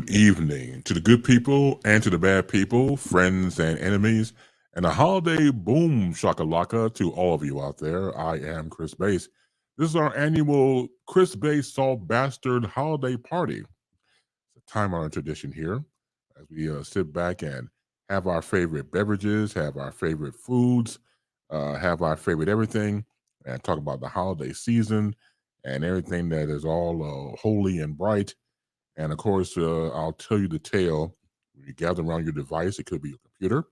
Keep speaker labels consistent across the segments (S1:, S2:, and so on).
S1: Good evening to the good people and to the bad people, friends and enemies, and a holiday boom shakalaka to all of you out there. I am Chris Bass. This is our annual Chris Bass Salt Bastard holiday party. It's a time honored tradition here as we sit back and have our favorite beverages, have our favorite foods, have our favorite everything, and talk about the holiday season and everything that is all holy and bright. And of course, I'll tell you the tale. When you gather around your device, it could be your computer,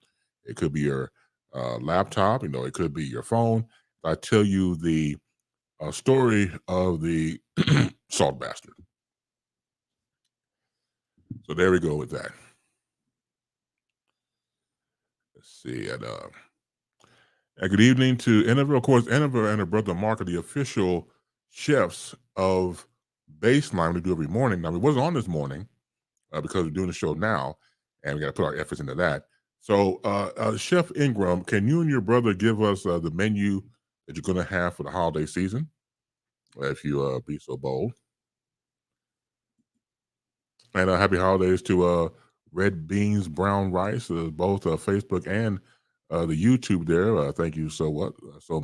S1: it could be your laptop, it could be your phone. I tell you the story of the salt bastard. So there we go with that. Let's see. And good evening to Enver, of course, Enver and her brother Mark are the official chefs of Baseline we do every morning. Now, we wasn't on this morning because we're doing the show now, and we got to put our efforts into that. So, Chef Ingram, can you and your brother give us the menu that you're going to have for the holiday season, if you be so bold? And happy holidays to Red Beans Brown Rice, both Facebook and the YouTube there. Thank you so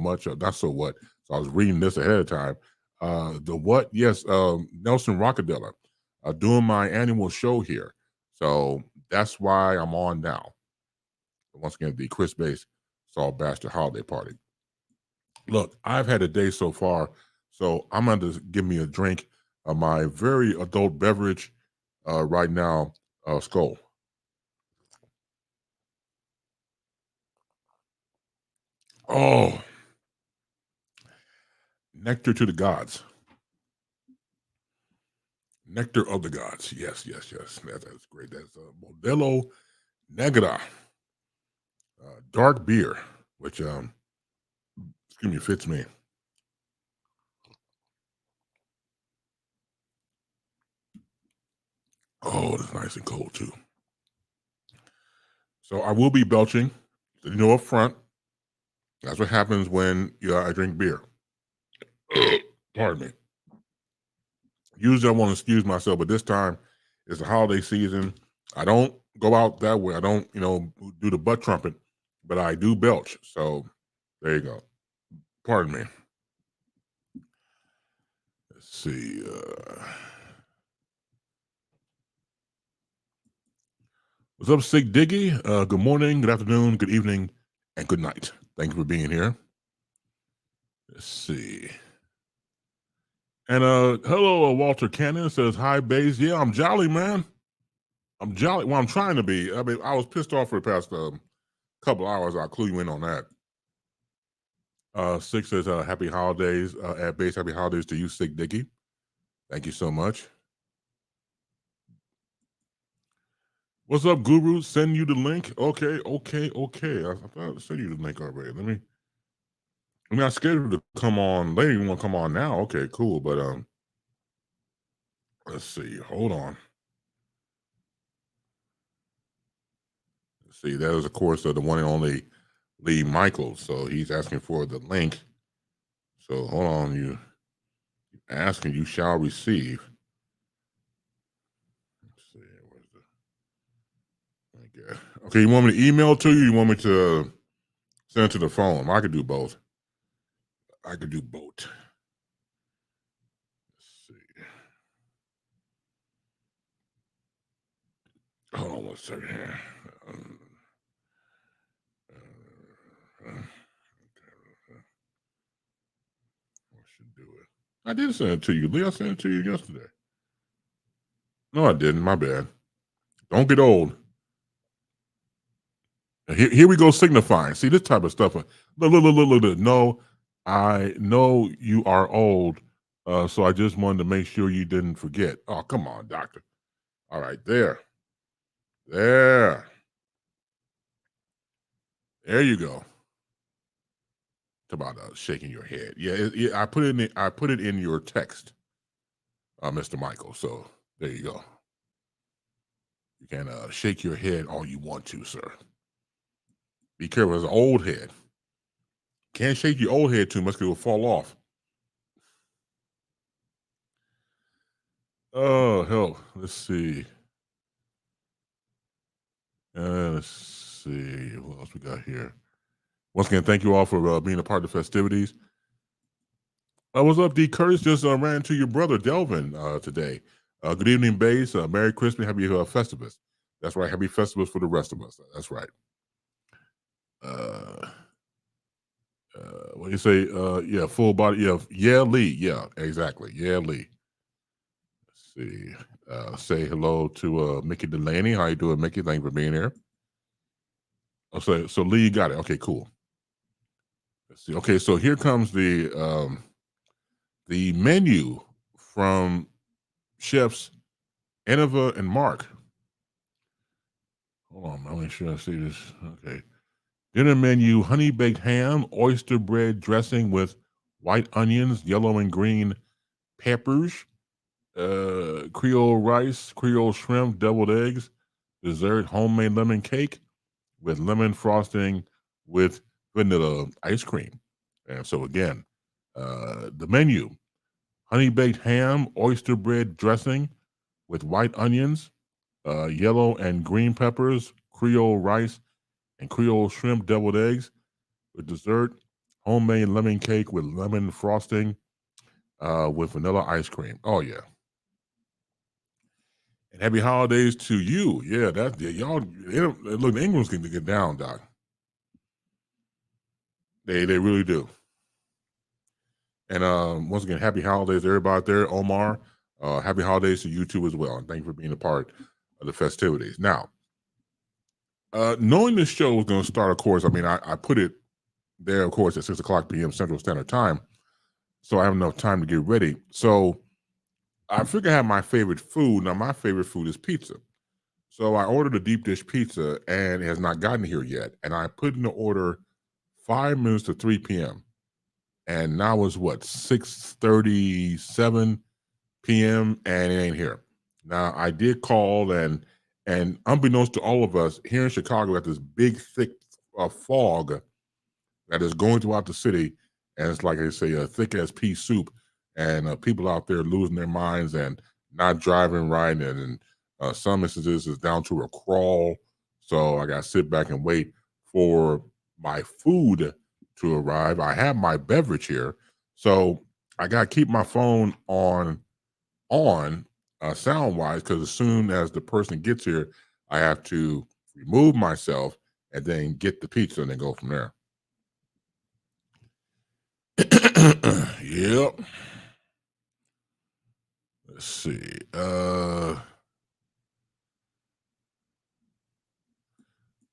S1: much. Not so what. So I was reading this ahead of time. The what? Yes, Nelson Rockadella, doing my annual show here. So that's why I'm on now. Once again, the Chris Bass Salt Bastard Holiday Party. Look, I've had a day so far, so I'm going to give me a drink of my very adult beverage right now, Skull. Oh, nectar to the gods. Nectar of the gods. Yes, yes, yes. That's great. That's Modelo Negra, dark beer, which excuse me, fits me. Oh, it's nice and cold too. So I will be belching. Up front. That's what happens when I drink beer. Pardon me. Usually I want to excuse myself, but this time it's the holiday season. I don't go out that way. I don't, do the butt trumpet, but I do belch. So there you go. Pardon me. Let's see. What's up, Sig Diggy? Good morning, good afternoon, good evening, and good night. Thank you for being here. Let's see. And hello, Walter Cannon says, hi, Bays. Yeah, I'm jolly, man. I'm jolly. Well, I'm trying to be. I mean, I was pissed off for the past couple hours. I'll clue you in on that. Six says, happy holidays at base. Happy holidays to you, Sig Dicky. Thank you so much. What's up, Guru? Send you the link. Okay. I thought I sent you the link already. I scheduled to come on later. You want to come on now? Okay, cool. But let's see. Hold on. Let's see. That is, of course, the one and only Lee Michaels. So he's asking for the link. So hold on. You asking, you shall receive. Let's see. Where's the? Okay. You want me to email to you? You want me to send it to the phone? I could do both. Let's see. Hold on one second here. I should do it. I did send it to you, Lee. I sent it to you yesterday. No, I didn't. My bad. Don't get old. Here we go signifying. See this type of stuff. Look. No, I know you are old, so I just wanted to make sure you didn't forget. Oh, come on, doctor. All right, there. There you go. It's about shaking your head. Yeah, I put it in your text, Mr. Michael. So there you go. You can shake your head all you want to, sir. Be careful. It's an old head. Can't shake your old head too much because it will fall off. Oh, hell. Let's see. Let's see what else we got here. Once again, thank you all for being a part of the festivities. What's up, D. Curtis? Just ran into your brother Delvin today. Good evening, Bass. Merry Christmas, happy Festivus. That's right, happy Festivus for the rest of us. That's right. What do you say? Yeah, full body. Yeah, Lee. Yeah, exactly. Yeah, Lee. Let's see. Say hello to Mickey Delaney. How you doing, Mickey? Thank you for being here. Oh, so Lee got it. Okay, cool. Let's see. Okay, so here comes the menu from chefs Innova and Mark. Hold on, I'm make sure I see this. Okay. Dinner menu: honey baked ham, oyster bread dressing with white onions, yellow and green peppers, Creole rice, Creole shrimp, deviled eggs. Dessert: homemade lemon cake with lemon frosting with vanilla ice cream. And so again, the menu: honey baked ham, oyster bread dressing with white onions, yellow and green peppers, Creole rice, and Creole shrimp deviled eggs. With dessert: homemade lemon cake with lemon frosting with vanilla ice cream. Oh yeah. And happy holidays to you. Yeah, that's y'all. Look, the England's going to get down, Doc. They really do. And once again, happy holidays to everybody out there. Omar, happy holidays to you too as well. And thank you for being a part of the festivities. Now, knowing this show was going to start, of course, I mean, I put it there, of course, at 6 o'clock p.m. Central Standard Time. So I have enough time to get ready. So I figure I have my favorite food. Now, my favorite food is pizza. So I ordered a deep dish pizza and it has not gotten here yet. And I put in the order 5 minutes to 3 p.m. And now it's what, 6:37 p.m. and it ain't here. Now I did call and unbeknownst to all of us here in Chicago, got this big thick fog that is going throughout the city, and it's like I say, thick as pea soup, and people out there losing their minds and not driving right, and some instances is down to a crawl. So I got to sit back and wait for my food to arrive. I have my beverage here, so I got to keep my phone on sound wise, because as soon as the person gets here, I have to remove myself and then get the pizza and then go from there. Yep. Let's see.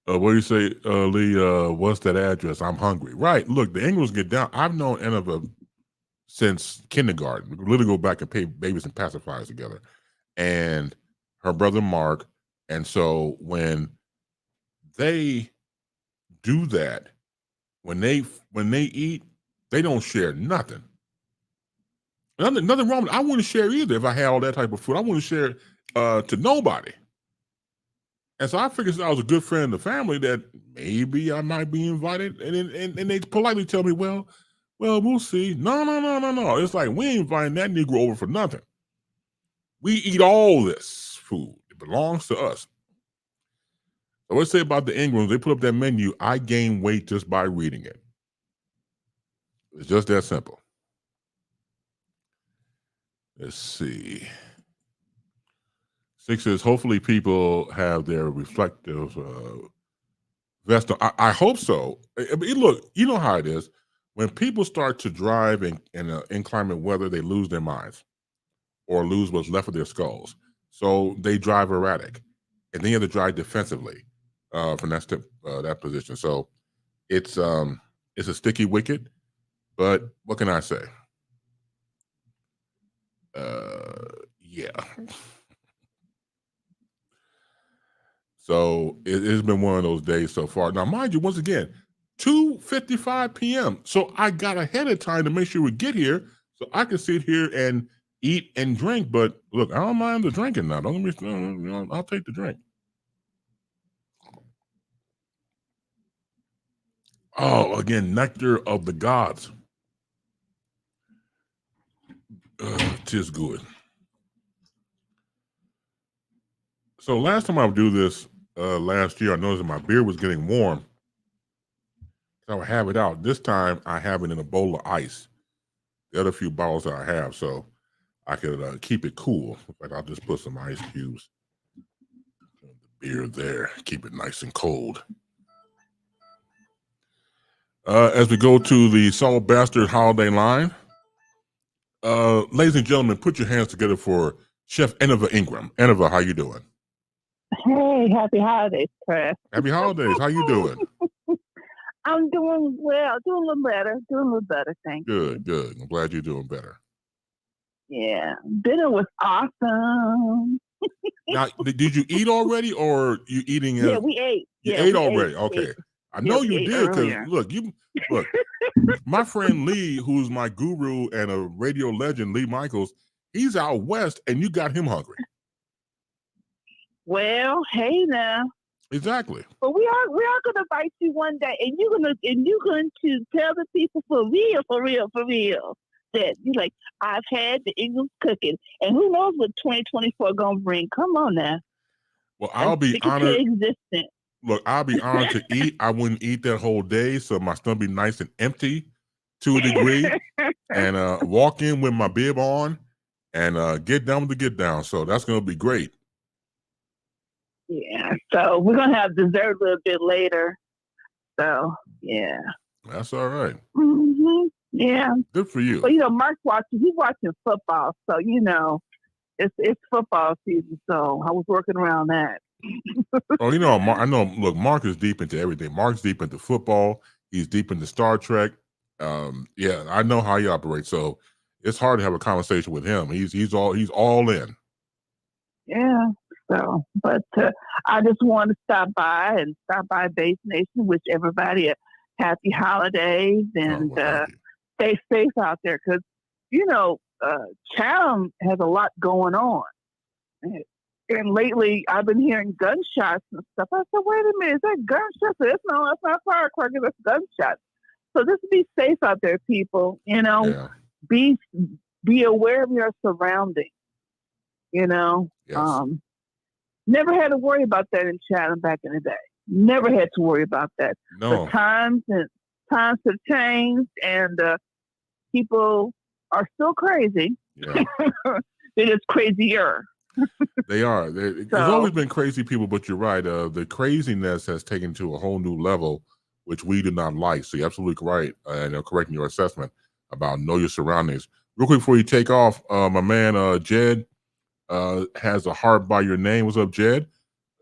S1: What do you say, Lee? What's that address? I'm hungry. Right. Look, the Ingrams get down. I've known Innova since kindergarten. We literally go back and pay babies and pacifiers together. And her brother Mark. And so when they do that, when they eat, they don't share nothing. Nothing wrong with it. I wouldn't share either if I had all that type of food. I wouldn't share to nobody. And so I figured I was a good friend of the family that maybe I might be invited. And they politely tell me, well, we'll see. No. It's like we ain't inviting that Negro over for nothing. We eat all this food. It belongs to us. So let's say about the Ingrams, they put up that menu. I gain weight just by reading it. It's just that simple. Let's see. 6 says, hopefully people have their reflective vest on. I hope so. Look, you know how it is. When people start to drive in inclement weather, they lose their minds or lose what's left of their skulls. So they drive erratic. And then you have to drive defensively from that position. So it's a sticky wicket, but what can I say? Yeah. So it's been one of those days so far. Now, mind you, once again, 2:55 p.m. So I got ahead of time to make sure we get here so I can sit here and eat and drink. But look, I don't mind the drinking now. Don't get me started. I'll take the drink. Oh, again, nectar of the gods. Tis good. So last time I would do this, last year, I noticed my beer was getting warm. So I would have it out. This time, I have it in a bowl of ice. The other few bottles that I have, so I could keep it cool. In fact, I'll just put some ice cubes in the beer there, keep it nice and cold. As we go to the Salt Bastard holiday line, ladies and gentlemen, put your hands together for Chef Enova Ingram. Enova, how you doing?
S2: Hey, happy holidays, Chris.
S1: Happy holidays. How you doing?
S2: I'm doing well, doing a little better, thank you.
S1: Good. I'm glad you're doing better.
S2: Yeah, dinner was awesome.
S1: Now, did you eat already, or you eating?
S2: Yeah, we ate.
S1: You
S2: Yeah,
S1: ate
S2: we
S1: already.
S2: ate.
S1: Okay, I know
S2: we
S1: you
S2: ate
S1: did because
S2: earlier.
S1: look, my friend Lee, who's my guru and a radio legend, Lee Michaels, he's out west, and you got him hungry.
S2: Well, hey now.
S1: Exactly.
S2: But we are going to invite you one day, and you're going to tell the people for real that you like. I've had the Ingram's cooking, and who knows what 2024 gonna bring? Come on now.
S1: Well, I'll be honored.
S2: Existent.
S1: Look, I'll be honored to eat. I wouldn't eat that whole day, so my stomach be nice and empty to a degree, and walk in with my bib on and get down with the get down. So that's gonna be great.
S2: Yeah, so we're gonna have dessert a little bit later. So yeah,
S1: that's all right.
S2: Mm-hmm. Yeah,
S1: good for you.
S2: But Mark's he's watching football, so it's football season. So I was working around that.
S1: Oh, I know. Look, Mark is deep into everything. Mark's deep into football. He's deep into Star Trek. Yeah, I know how he operates. So it's hard to have a conversation with him. He's all in.
S2: Yeah. So, but I just want to stop by Base Nation, wish everybody a happy holidays and stay safe out there because, Chatham has a lot going on. And lately I've been hearing gunshots and stuff. I said, wait a minute, is that gunshots? That's not firecrackers, that's gunshots. So just be safe out there, people. Be aware of your surroundings.
S1: Yes.
S2: Never had to worry about that in Chatham back in the day. Never had to worry about that.
S1: No.
S2: The times have changed, and people are still crazy.
S1: Yeah.
S2: They're just crazier.
S1: They are. There's always been crazy people, but you're right. The craziness has taken to a whole new level, which we do not like. So you're absolutely right, and correcting your assessment about know your surroundings. Real quick before you take off, my man Jed has a heart by your name. What's up, Jed?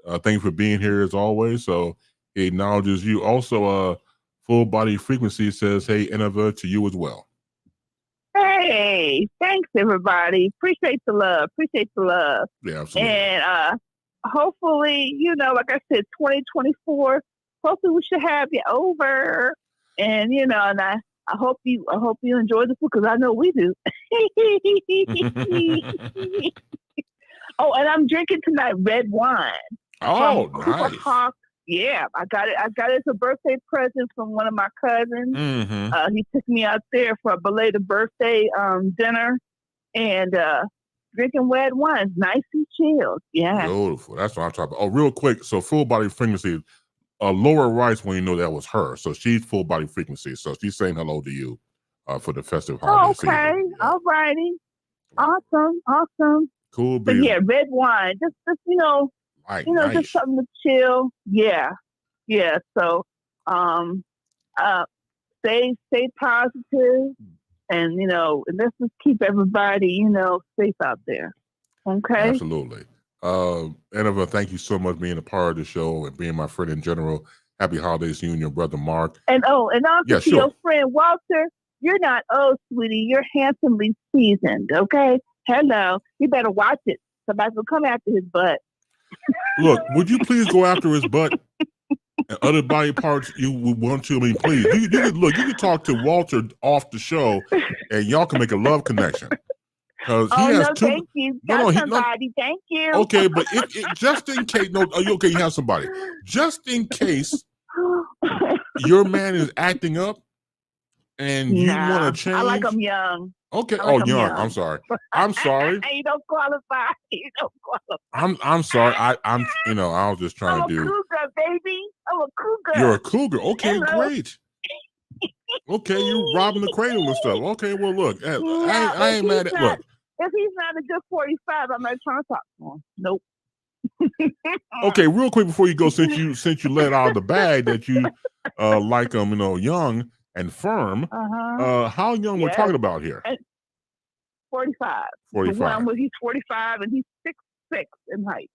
S1: Thank you for being here as always. So he acknowledges you. Also, Full Body Frequency says, hey, Enova, to you as well.
S2: Hey, thanks everybody. Appreciate the love.
S1: Yeah, absolutely.
S2: And hopefully, like I said, 2024, hopefully we should have you over. And and I hope you enjoy the food because I know we do. Oh, and I'm drinking tonight red wine.
S1: Oh, nice.
S2: Hawk. Yeah, I got it. As a birthday present from one of my cousins.
S1: Mm-hmm.
S2: He took me out there for a belated birthday dinner, and drinking red wine, nice and chilled. Yeah,
S1: beautiful. That's what I'm talking about. Oh, real quick. So Full Body Frequency, Laura Rice, when you know that was her. So she's Full Body Frequency. So she's saying hello to you for the festive holiday season.
S2: Okay, yeah. All righty. Awesome.
S1: Cool.
S2: But yeah, red wine. Just
S1: nice.
S2: Just something to chill. Yeah. So, stay positive, and let's just keep everybody, safe out there. Okay.
S1: Absolutely. Enova, thank you so much for being a part of the show and being my friend in general. Happy holidays to you and your brother Mark.
S2: And also to your friend Walter, you're not old, sweetie. You're handsomely seasoned. Okay. Hello. You better watch it. Somebody will come after his butt.
S1: Look, would you please go after his butt and other body parts you would want to? I mean, please. You can talk to Walter off the show, and y'all can make a love connection. Because he has two.
S2: Thank you. Thank you.
S1: Okay, but just in case, okay, you have somebody. Just in case your man is acting up, and you want to change.
S2: I like him young.
S1: Okay.
S2: I
S1: Oh,
S2: like 'em
S1: young.
S2: young.
S1: I'm sorry. I'm sorry.
S2: You don't qualify. You don't qualify.
S1: I'm sorry. I'm I was just trying
S2: I'm
S1: to
S2: a
S1: do.
S2: cougar, baby. I'm a cougar.
S1: You're a cougar. Okay,
S2: Hello.
S1: great. Okay, you robbing the cradle and stuff. Okay, well look, I ain't mad at look.
S2: If he's not a good 45, I'm not trying to talk to him. Nope.
S1: Okay, real quick before you go, since you let out of the bag that you like them, young and firm. How young we're talking about here?
S2: 45.
S1: 45.
S2: He's 45 and he's 6'6" in height.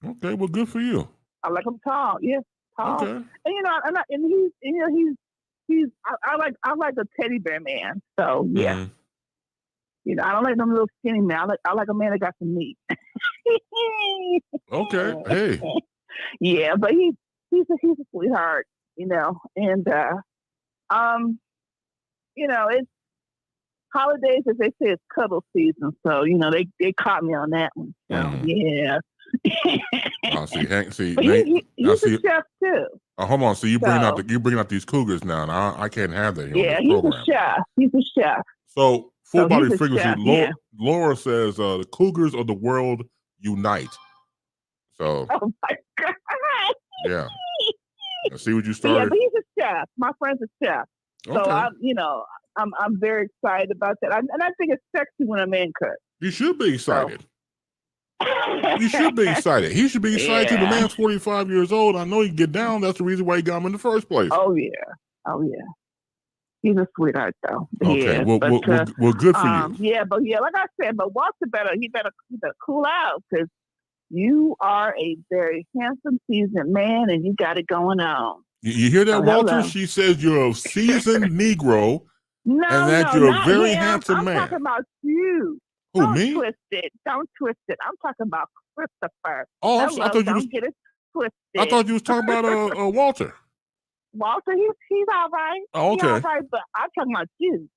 S1: Okay, well, good for you.
S2: I like him tall. Yeah, tall.
S1: Okay.
S2: And he's I like a teddy bear man. So yeah.
S1: Mm-hmm.
S2: I don't like them little skinny men. I like a man that got some meat.
S1: Okay. Hey.
S2: Yeah, but he's a sweetheart, and it's holidays, as they say, it's cuddle season. So they caught me on that one. So yeah.
S1: I see. Hank, see,
S2: he's a chef too.
S1: Hold on. So you bringing out these cougars now, and I can't have that here.
S2: Yeah,
S1: on this program.
S2: a chef. He's a chef.
S1: So full body frequency.
S2: Chef,
S1: Laura says the Cougars of the world unite. So.
S2: Oh my God.
S1: Yeah. See what you started.
S2: Yeah, but he's a chef. My friend's a chef. So I'm very excited about that. And I think it's sexy when a man cooks.
S1: You should be excited. You should be excited. He should be excited too. The man's 45 years old. I know he can get down. That's the reason why he got him in the first place.
S2: Oh yeah. He's a sweetheart though.
S1: Okay. Well, good for you.
S2: Yeah, like I said, but Walter better cool out because you are a very handsome, seasoned man, and you got it going on.
S1: You hear that, Walter? She says you're a seasoned Negro, and that you're a very handsome man.
S2: I'm talking about you.
S1: Who, me?
S2: Don't twist it. I'm talking about Christopher.
S1: Oh, I thought you was.
S2: Get it twisted.
S1: I thought you was talking about Walter.
S2: Walter, he's all right.
S1: Oh, okay.
S2: He's all right, but I'm talking about you.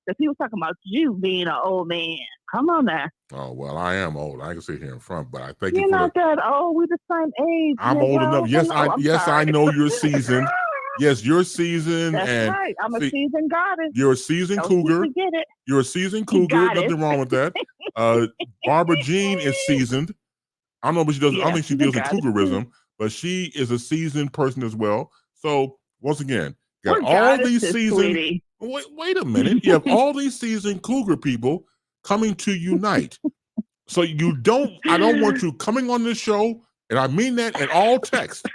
S2: Because he was talking about you being an old man. Come on now.
S1: Oh, well, I am old. I can sit here in front, but I think
S2: you're not that old. We're the same age.
S1: I'm old enough. Yes, I know you're seasoned. Yes, you're seasoned.
S2: That's right. I'm a seasoned goddess.
S1: You're a seasoned cougar.
S2: Forget it.
S1: You're a seasoned cougar. Nothing wrong with that. Barbara Jean is seasoned. I don't know, but she doesn't. I don't think she deals in cougarism, but she is a seasoned person as well. So once again, got all these seasoned. Wait a minute. You have all these seasoned cougar people coming to unite. So I don't want you coming on this show, and I mean that in all text.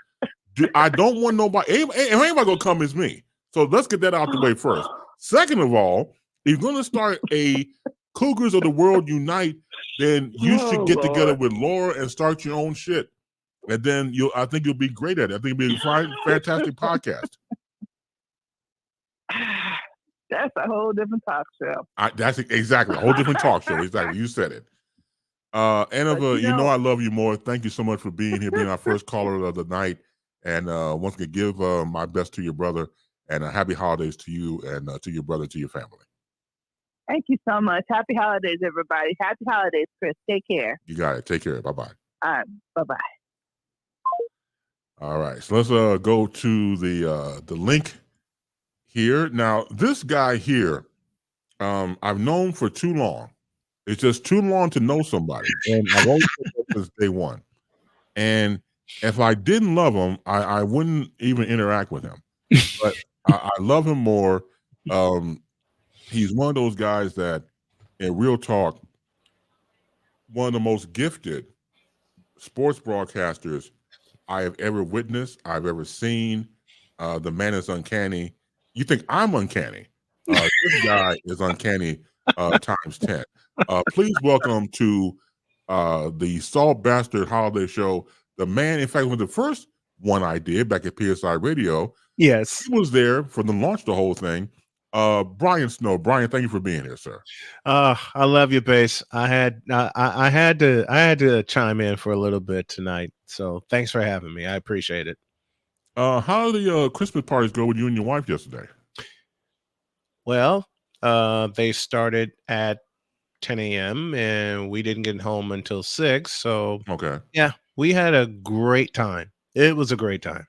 S1: I don't want nobody. Anybody gonna come as me. So let's get that out the way first. Second of all, if you're gonna start a Cougars of the World Unite, then you should get together with Laura and start your own shit. And then I think you'll be great at it. I think it'll be a fantastic podcast.
S2: That's a whole different talk show.
S1: That's exactly a whole different talk show. Exactly. You said it. Anova, I love you more. Thank you so much for being here, being our first caller of the night. And once again, give my best to your brother and happy holidays to you and to your brother, to your family.
S2: Thank you so much. Happy holidays, everybody. Happy holidays, Chris. Take care.
S1: You got it. Take care. Bye-bye.
S2: All right. Bye-bye.
S1: All right. So let's go to the link here. Now, this guy here, I've known for too long. It's just too long to know somebody. And I've always known since day one. And if I didn't love him, I wouldn't even interact with him. But I love him more. He's one of those guys that, in real talk, one of the most gifted sports broadcasters I have ever witnessed, I've ever seen. The man is uncanny. You think I'm uncanny? This guy is uncanny times 10. Please welcome to the Salt Bastard Holiday Show. The man, in fact, was the first one I did back at PSI Radio.
S3: Yes.
S1: He was there for the launch, the whole thing. Brian Snow. Brian, thank you for being here, sir.
S3: I love you, Bass. I had to chime in for a little bit tonight. So thanks for having me. I appreciate it.
S1: How did the Christmas parties go with you and your wife yesterday?
S3: Well, they started at 10 a.m. and we didn't get home until 6. So
S1: okay.
S3: Yeah, we had a great time. It was a great time.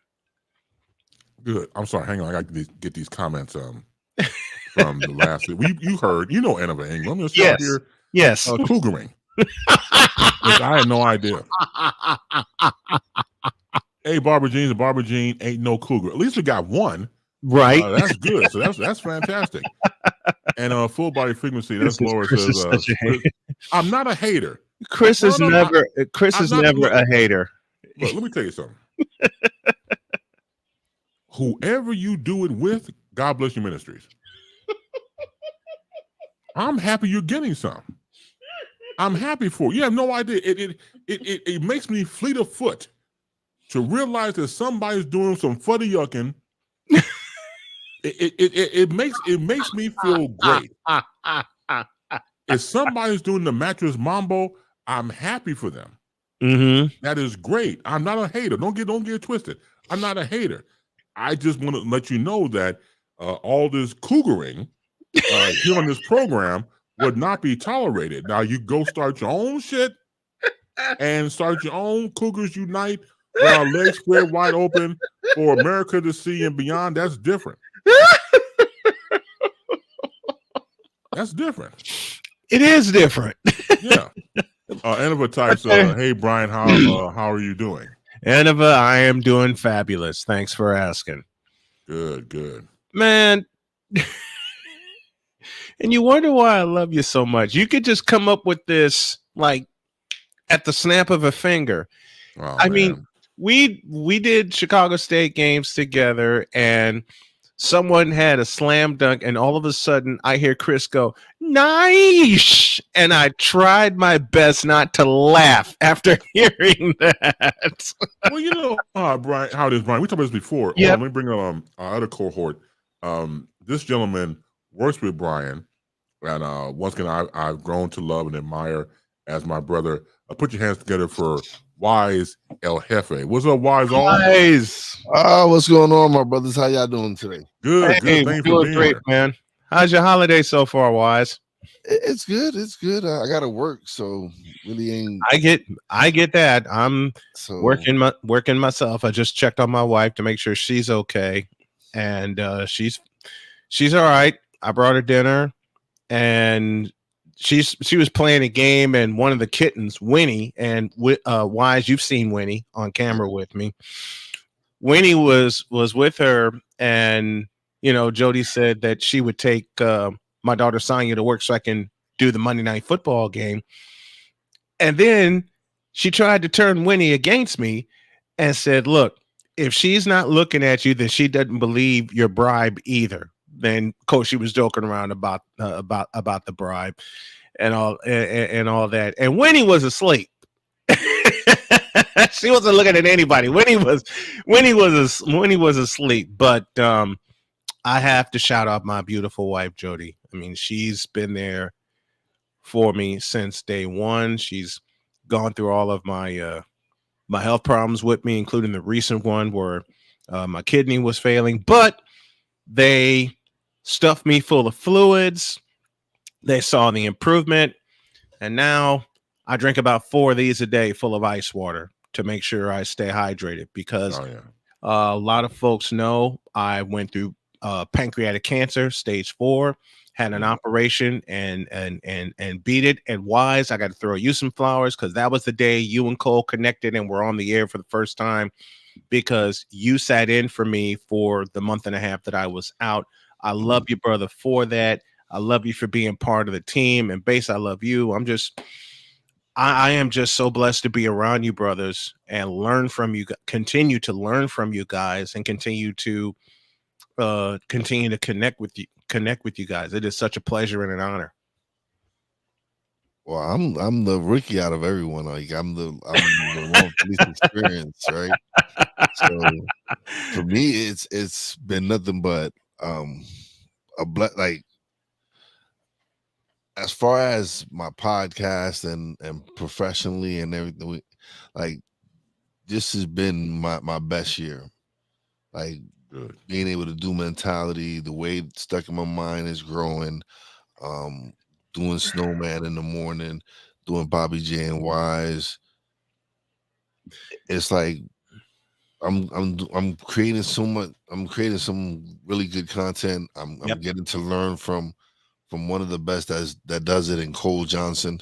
S1: Good. I'm sorry. Hang on. I got to get these comments. from the last. You heard, Annabelle Ingram. She's
S3: Yes.
S1: out here
S3: Yes.
S1: cougering. Which I had no idea. Hey, Barbara Jean ain't no cougar. At least we got one.
S3: Right.
S1: That's good. So that's fantastic. And full body frequency. That's Laura
S3: Chris
S1: says.
S3: is such a hater.
S1: I'm not a hater.
S3: Chris is never. Chris is never a hater.
S1: Look, let me tell you something. Whoever you do it with, God bless your ministries. I'm happy you're getting some. I'm happy for you. You have no idea. It makes me fleet of foot to realize that somebody's doing some fuddy yucking. It makes me feel great. If somebody's doing the mattress mambo, I'm happy for them.
S3: Mm-hmm.
S1: That is great. I'm not a hater. Don't get it twisted. I'm not a hater. I just want to let you know that all this cougaring here on this program would not be tolerated. Now you go start your own shit and start your own Cougars Unite with our legs spread wide open for America to see and beyond. That's different. That's different.
S3: It is different.
S1: Yeah. Annava types, hey Brian, how are you doing?
S3: Annava, I am doing fabulous. Thanks for asking.
S1: Good.
S3: Man. And you wonder why I love you so much. You could just come up with this like at the snap of a finger.
S1: Oh,
S3: I mean, we did Chicago State games together, and someone had a slam dunk, and all of a sudden I hear Chris go, "Nice!" And I tried my best not to laugh after hearing that.
S1: Well, Brian, how it is, Brian? We talked about this before.
S3: Yep.
S1: Let me bring our other cohort. This gentleman works with Brian, and once again, I've grown to love and admire as my brother. Put your hands together for Wise El Jefe. What's up, Wise?
S3: Wise.
S4: What's going on, my brothers? How y'all doing today?
S1: Good.
S3: Hey,
S1: Thanks for being
S3: great,
S1: here,
S3: man. How's your holiday so far, Wise?
S4: It's good. I gotta work, so really ain't.
S3: I get that. I'm working myself. I just checked on my wife to make sure she's okay, and she's all right. I brought her dinner, and she was playing a game, and one of the kittens, Winnie, and Wise, you've seen Winnie on camera with me. Winnie was with her, and Jody said that she would take my daughter Sonia to work so I can do the Monday Night Football game. And then she tried to turn Winnie against me and said, "Look, if she's not looking at you, then she doesn't believe your bribe either." Then, of course, she was joking around about the bribe and all that. And Winnie was asleep. She wasn't looking at anybody. Winnie was asleep. But I have to shout out my beautiful wife, Jody. I mean, she's been there for me since day one. She's gone through all of my my health problems with me, including the recent one where my kidney was failing. But they stuffed me full of fluids. They saw the improvement. And now I drink about 4 of these a day full of ice water to make sure I stay hydrated, because a lot of folks know I went through pancreatic cancer, stage 4, had an operation and beat it. And Wise, I got to throw you some flowers, because that was the day you and Cole connected and were on the air for the first time, because you sat in for me for the month and a half that I was out. I love you, brother, for that. I love you for being part of the team. And Bass, I love you. I am just so blessed to be around you, brothers, and learn from you, continue to learn from you guys, and continue to connect with you guys. It is such a pleasure and an honor.
S4: Well, I'm the rookie out of everyone. Like I'm the one with least experience, right? So for me, it's been nothing but like, as far as my podcast and professionally and everything, like this has been my best year. Like being able to do mentality, the way it's stuck in my mind is growing. Doing Snowman in the morning, doing Bobby J and Wise. It's like I'm creating so much. I'm creating some really good content. I'm getting to learn from one of the best that does it in Cole Johnson.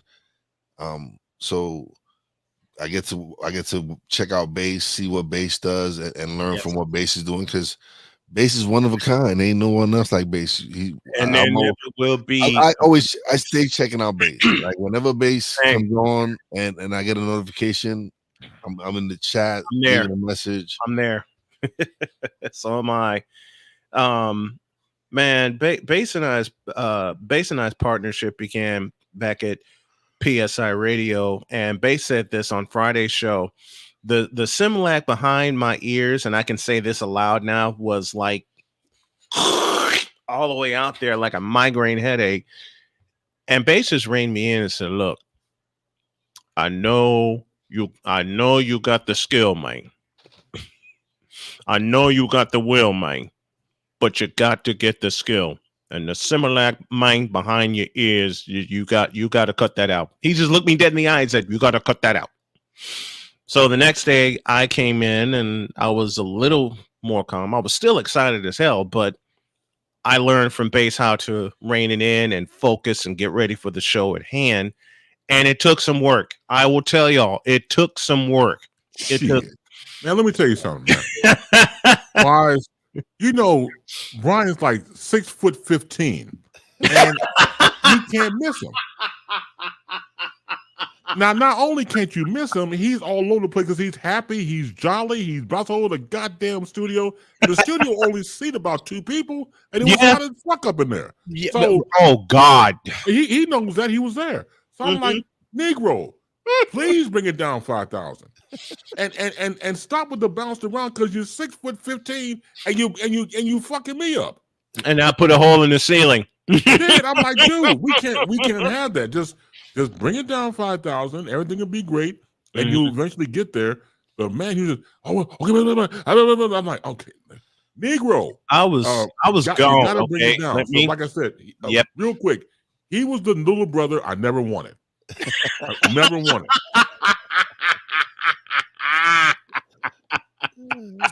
S4: So I get to check out Bass, see what Bass does, and learn from what Bass is doing, because Bass is one of a kind. Ain't no one else like Bass.
S3: Will be.
S4: I stay checking out Bass. Like whenever Bass comes on and I get a notification, I'm in the chat.
S3: I'm there.
S4: Leaving a message.
S3: I'm there. So am I. Man, Bass and I's partnership began back at PSI Radio, and Bass said this on Friday's show. The Similac behind my ears, and I can say this aloud now, was like all the way out there like a migraine headache. And Bass just reined me in and said, "Look, I know you got the skill, man. I know you got the will, man, but you got to get the skill. And the Similac mind behind your ears, you got to cut that out." He just looked me dead in the eye and said, "You got to cut that out." So the next day I came in and I was a little more calm. I was still excited as hell, but I learned from Bass how to rein it in and focus and get ready for the show at hand. And it took some work. I will tell y'all, it took some work.
S1: Now, let me tell you something, man. Wise, you know, Brian's like 6'15", and you can't miss him. Now, not only can't you miss him, he's all over the place because he's happy, he's jolly, he's about to hold a goddamn studio. The studio only seat about 2 people, and it was hot as fuck up in there.
S3: Yeah,
S1: so,
S3: oh God,
S1: he knows that he was there. So I'm like, Negro, please bring it down 5,000, and stop with the bounce around, because you're 6'15" and you fucking me up.
S3: And I put a hole in the ceiling.
S1: Dude, I'm like, dude, we can't have that. Just bring it down 5,000. Everything will be great, and you'll eventually get there. But man, you just okay. I'm like, okay, Negro.
S3: I was gone.
S1: You gotta bring it down. So, like I said, real quick, he was the little brother I never wanted. I never wanted.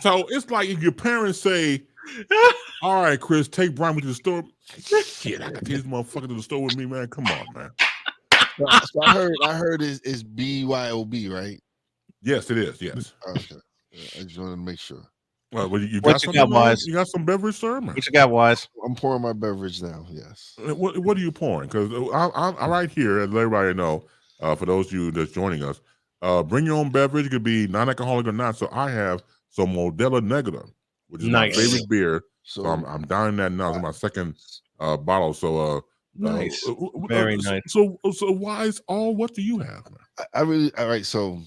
S1: So it's like if your parents say, "All right, Chris, take Brian to the store." Shit, I can take this motherfucker to the store with me, man. Come on, man.
S4: So I heard it's BYOB, right?
S1: Yes, it is. Yes.
S4: Okay. I just wanted to make sure.
S1: Well, you got something, Wise? You got some beverage, sir? Man?
S3: What you got, Wise?
S4: I'm pouring my beverage now. Yes.
S1: What are you pouring? Because I'm right here, as everybody know. For those of you that's joining us, bring your own beverage. It could be non-alcoholic or not. So I have some Modelo Negra, which is my favorite beer. So I'm downing that now. It's my second bottle. So
S3: nice, very nice.
S1: So Wise, what do you have, man?
S4: I really all right. So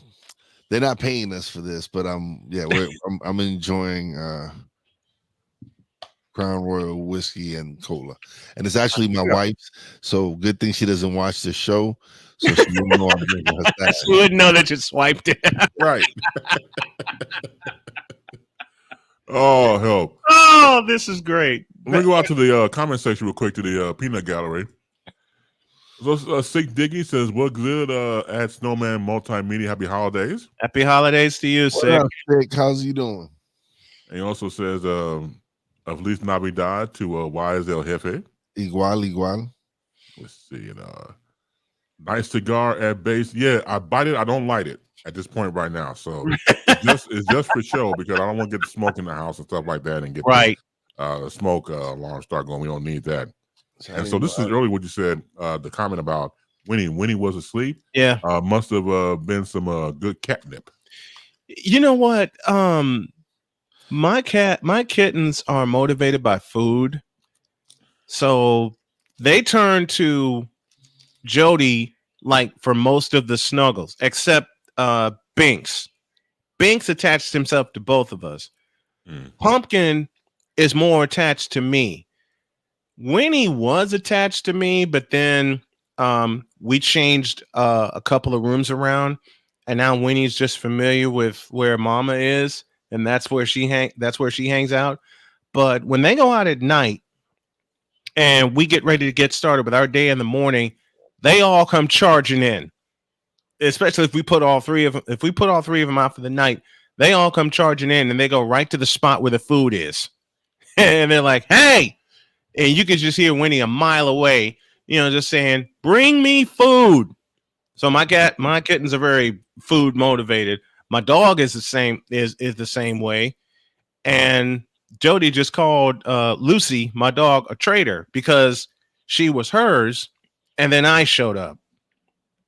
S4: they're not paying us for this, but I'm enjoying Crown Royal whiskey and cola, and it's actually my wife's. So good thing she doesn't watch the show, so she wouldn't know I'm drinking her that.
S3: She wouldn't know that you swiped it.
S1: Right. Oh, help.
S3: Oh, this is great.
S1: Let me go out to the comment section real quick, to the peanut gallery. So, Sick Diggy says, "What good at Snowman Multimedia? Happy holidays."
S3: Happy holidays to you, Sick.
S4: Sick. How's you doing?
S1: And he also says, "Feliz Navidad to Wise El Jefe."
S4: Igual.
S1: Let's see. Nice cigar at Base. Yeah, I bite it. I don't light it at this point right now. So it's just for show, because I don't want to get the smoke in the house and stuff like that, and get the smoke alarm start going. We don't need that. And so this is early what you said, the comment about Winnie. Winnie was asleep.
S3: Yeah.
S1: Must have been some good catnip.
S3: You know what? My kittens are motivated by food. So they turn to Jody like for most of the snuggles, except Binks. Binks attached himself to both of us. Pumpkin is more attached to me. Winnie was attached to me, but then we changed a couple of rooms around, and now Winnie's just familiar with where Mama is, and that's where she hangs out. But when they go out at night and we get ready to get started with our day in the morning, they all come charging in. Especially if we put all three of them out for the night, They all come charging in and they go right to the spot where the food is. And they're like, hey, and you can just hear Winnie a mile away, just saying, bring me food. So my kittens are very food motivated. My dog is the same way. And Jody just called Lucy, my dog, a traitor because she was hers. And then I showed up.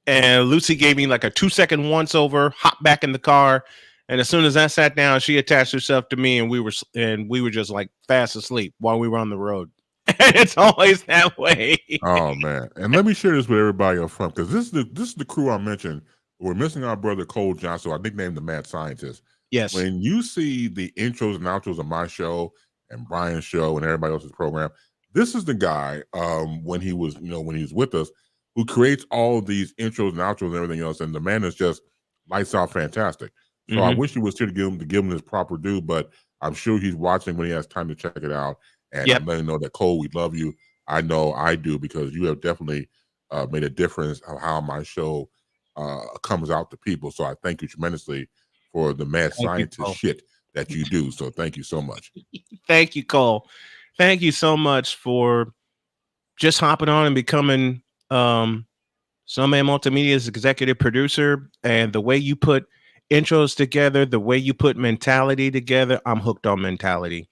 S3: And Lucy gave me like a 2-second once over, hopped back in the car. And as soon as I sat down, she attached herself to me and we were just like fast asleep while we were on the road. It's always that way.
S1: Oh man. And let me share this with everybody up front, because this is the crew I mentioned. We're missing our brother Cole Johnson, I nicknamed the Mad Scientist.
S3: Yes.
S1: When you see the intros and outros of my show and Brian's show and everybody else's program, this is the guy when he was with us, who creates all of these intros and outros and everything else. And the man is just lights out fantastic. So I wish he was here to give him his proper due, but I'm sure he's watching when he has time to check it out. And I'm letting him know that, Cole, we love you. I know I do, because you have definitely made a difference of how my show comes out to people. So I thank you tremendously for the mad scientist shit that you do. So thank you so much.
S3: Thank you, Cole. Thank you so much for just hopping on and becoming Soundman Multimedia's executive producer. And the way you put intros together, the way you put mentality together, I'm hooked on mentality.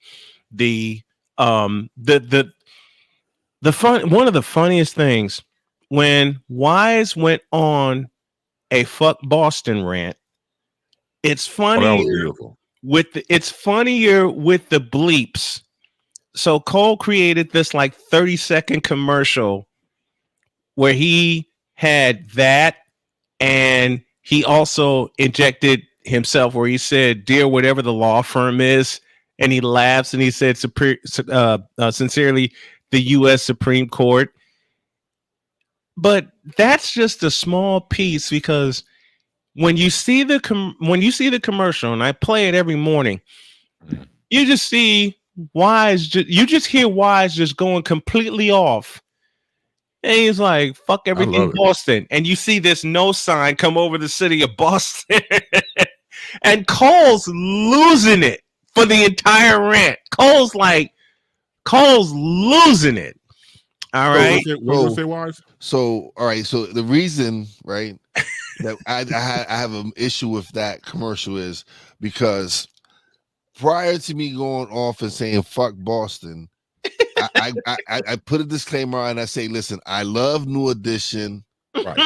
S3: The fun, one of the funniest things, when Wise went on a fuck Boston rant, it's funny.
S1: Oh, that was beautiful.
S3: It's funnier with the bleeps. So Cole created this like 30-second commercial where he had that, and he also injected himself where he said, "Dear whatever the law firm is," and he laughs and he said, "Sincerely, the U.S. Supreme Court." But that's just a small piece, because when you see the commercial, and I play it every morning, you just see Wise. You just hear Wise just going completely off, and he's like, "Fuck everything, Boston." And you see this no sign come over the city of Boston, and Cole's losing it for the entire rant. Cole's losing it. All right.
S1: What did you say, Wise?
S4: So, all right. So the reason, right, that I have an issue with that commercial is because prior to me going off and saying "fuck Boston," I put a disclaimer on and I say, "Listen, I love New Edition."
S1: Right.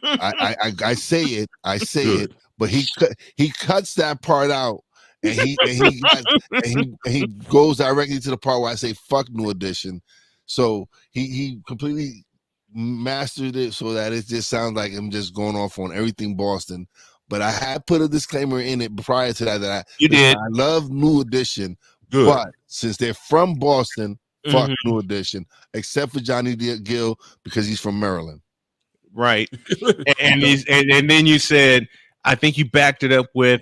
S4: I say it, but he cuts that part out. And he goes directly to the part where I say "fuck New Edition," so he completely mastered it so that it just sounds like I'm just going off on everything Boston. But I had put a disclaimer in it prior to that. I love New Edition, but since they're from Boston, fuck New Edition, except for Johnny Gill because he's from Maryland.
S3: Right, and then you said, I think you backed it up with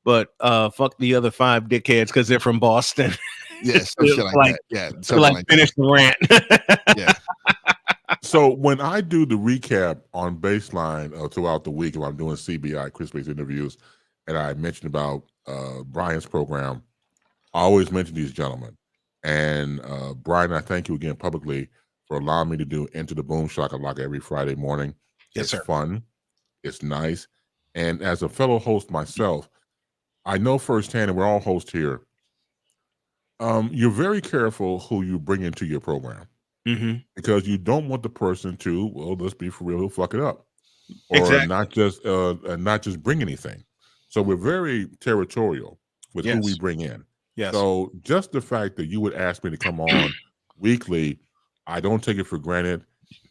S3: but fuck the other 5 dickheads because they're from Boston.
S4: Yes, yeah, shit like that. Yeah,
S3: to like finish the rant.
S4: Yeah.
S1: So when I do the recap on Baseline throughout the week, if I'm doing CBI, Chris Bates interviews, and I mentioned about Brian's program, I always mention these gentlemen. And Brian, I thank you again publicly for allowing me to do Into the Boom Shakalaka every Friday morning.
S3: Yes,
S1: it's fun. It's nice. And as a fellow host myself, I know firsthand, and we're all hosts here, you're very careful who you bring into your program, because you don't want the person to, well, let's be for real, who'll fuck it up, or not just bring anything. So we're very territorial with who we bring in.
S3: Yes.
S1: So just the fact that you would ask me to come on weekly, I don't take it for granted,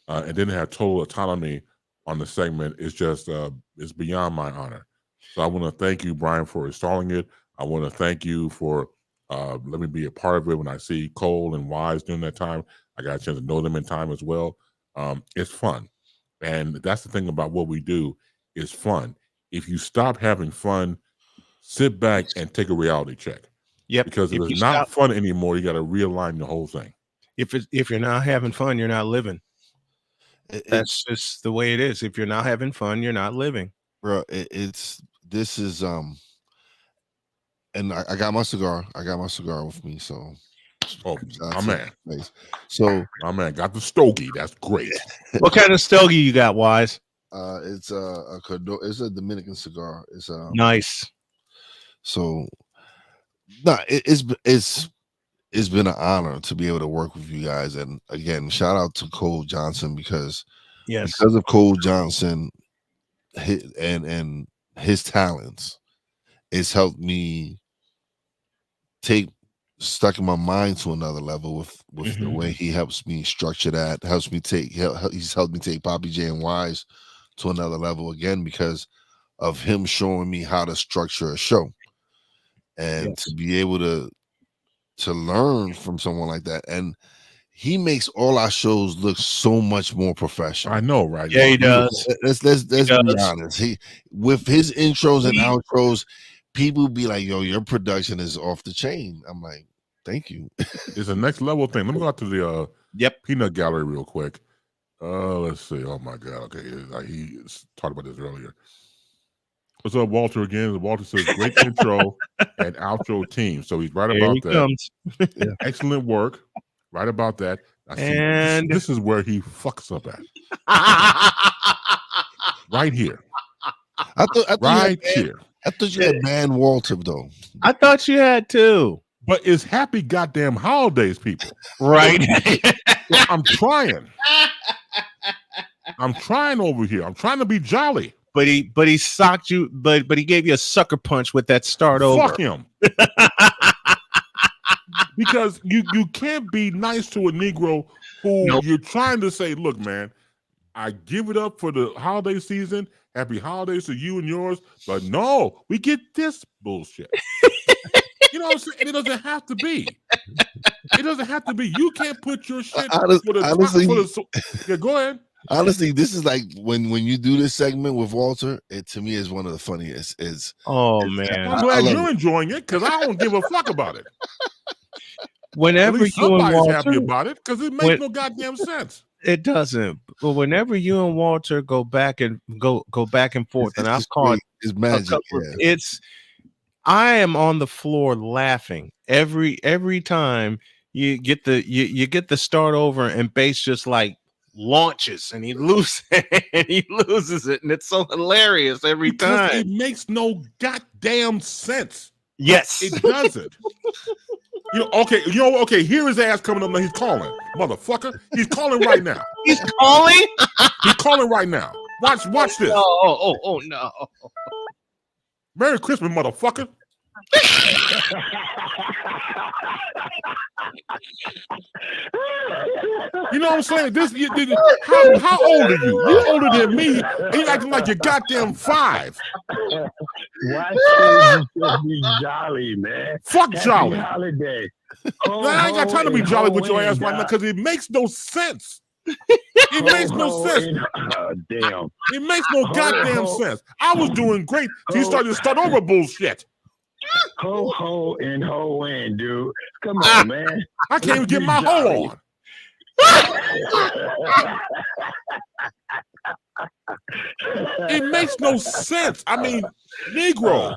S1: and then have total autonomy on the segment is just it's beyond my honor. So I want to thank you, Brian, for installing it. I want to thank you for let me be a part of it. When I see Cole and Wise during that time, I got a chance to know them in time as well. It's fun. And that's the thing about what we do, is fun. If you stop having fun, sit back and take a reality check.
S3: Yep.
S1: Because if it's not fun anymore, you got to realign the whole thing.
S3: If you're not having fun, you're not living. That's just the way it is. If you're not having fun, you're not living.
S4: Bro, this is And I got my cigar. I got my cigar with me. So,
S1: Oh,
S4: shout out
S1: my
S4: to
S1: man.
S4: Space. So,
S1: My man got the stogie. That's great.
S3: What kind of stogie you got, Wise?
S4: it's it's a Dominican cigar. It's
S3: Nice.
S4: So, no, it's been an honor to be able to work with you guys. And again, shout out to Cole Johnson because of Cole Johnson and his talents, it's helped me take stuck in my mind to another level with the way he helps me structure that. He's helped me take Poppy J and Wise to another level again because of him showing me how to structure a show. And to be able to learn from someone like that. And he makes all our shows look so much more professional.
S1: I know, right?
S3: Yeah, he does.
S4: Let's be honest. He, with his intros and outros, people be like, "Yo, your production is off the chain." I'm like, "Thank you."
S1: It's a next level thing. Let me go out to the peanut gallery real quick. Let's see. Oh my God. Okay, he talked about this earlier. What's up, Walter? Again, Walter says great intro and outro team. So he's right about that.
S4: Yeah.
S1: Excellent work. Right about that. I see,
S3: And
S1: this is where he fucks up at. Right here.
S4: I thought
S1: right here.
S4: I thought you had Man Walter though.
S3: I thought you had too.
S1: But it's happy goddamn holidays, people.
S3: Right.
S1: So I'm trying. I'm trying over here. I'm trying to be jolly.
S3: But he socked you, but he gave you a sucker punch with that start over.
S1: Fuck him. Because you can't be nice to a Negro who you're trying to say, look, man, I give it up for the holiday season. Happy holidays to you and yours. But no, we get this bullshit. You know what I'm saying? And it doesn't have to be. It doesn't have to be. You can't put your shit yeah, go ahead.
S4: Honestly, this is like when you do this segment with Walter, it to me is one of the funniest.
S3: Man,
S1: I'm glad you're enjoying it because I don't give a fuck about it.
S3: Whenever you and Walter
S1: happy about it because it makes no goddamn sense.
S3: It doesn't. But whenever you and Walter go back and forth, and I've caught
S4: it's magic.
S3: I am on the floor laughing every time you get the start over and Bass just like launches and he loses it, and it's so hilarious every time.
S1: It makes no goddamn sense.
S3: Yes,
S1: it doesn't. Okay, here his ass coming up now. He's calling, motherfucker. He's calling right now.
S3: He's calling?
S1: He's calling right now. Watch this.
S3: Oh no.
S1: Merry Christmas, motherfucker. You know what I'm saying? How old are you? You're older than me. And you acting like you're goddamn 5.
S5: Why should you be jolly, man?
S1: Fuck
S5: Happy
S1: jolly.
S5: Holiday.
S1: I ain't got time to be jolly with your ass right now because it makes no sense. It makes no sense.
S5: Damn.
S1: It makes no goddamn sense. I was doing great. You started to start over bullshit.
S5: Ho ho and ho in, dude. Come on, man.
S1: I can't even get my hoe on. It makes no sense. I mean, Negro,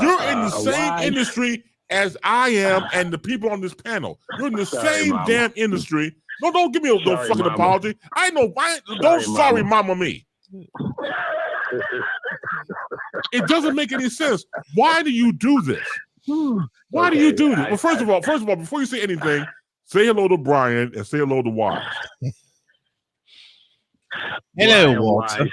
S1: you're in the same industry as I am and the people on this panel. You're in the same damn industry. No, don't give me no fucking mama. Apology. I know why. Don't sorry, mama me. It doesn't make any sense. Why do you do this? Why do you do this? Well, first of all, before you say anything, say hello to Brian and say hello to Wise.
S3: Hello, Walter.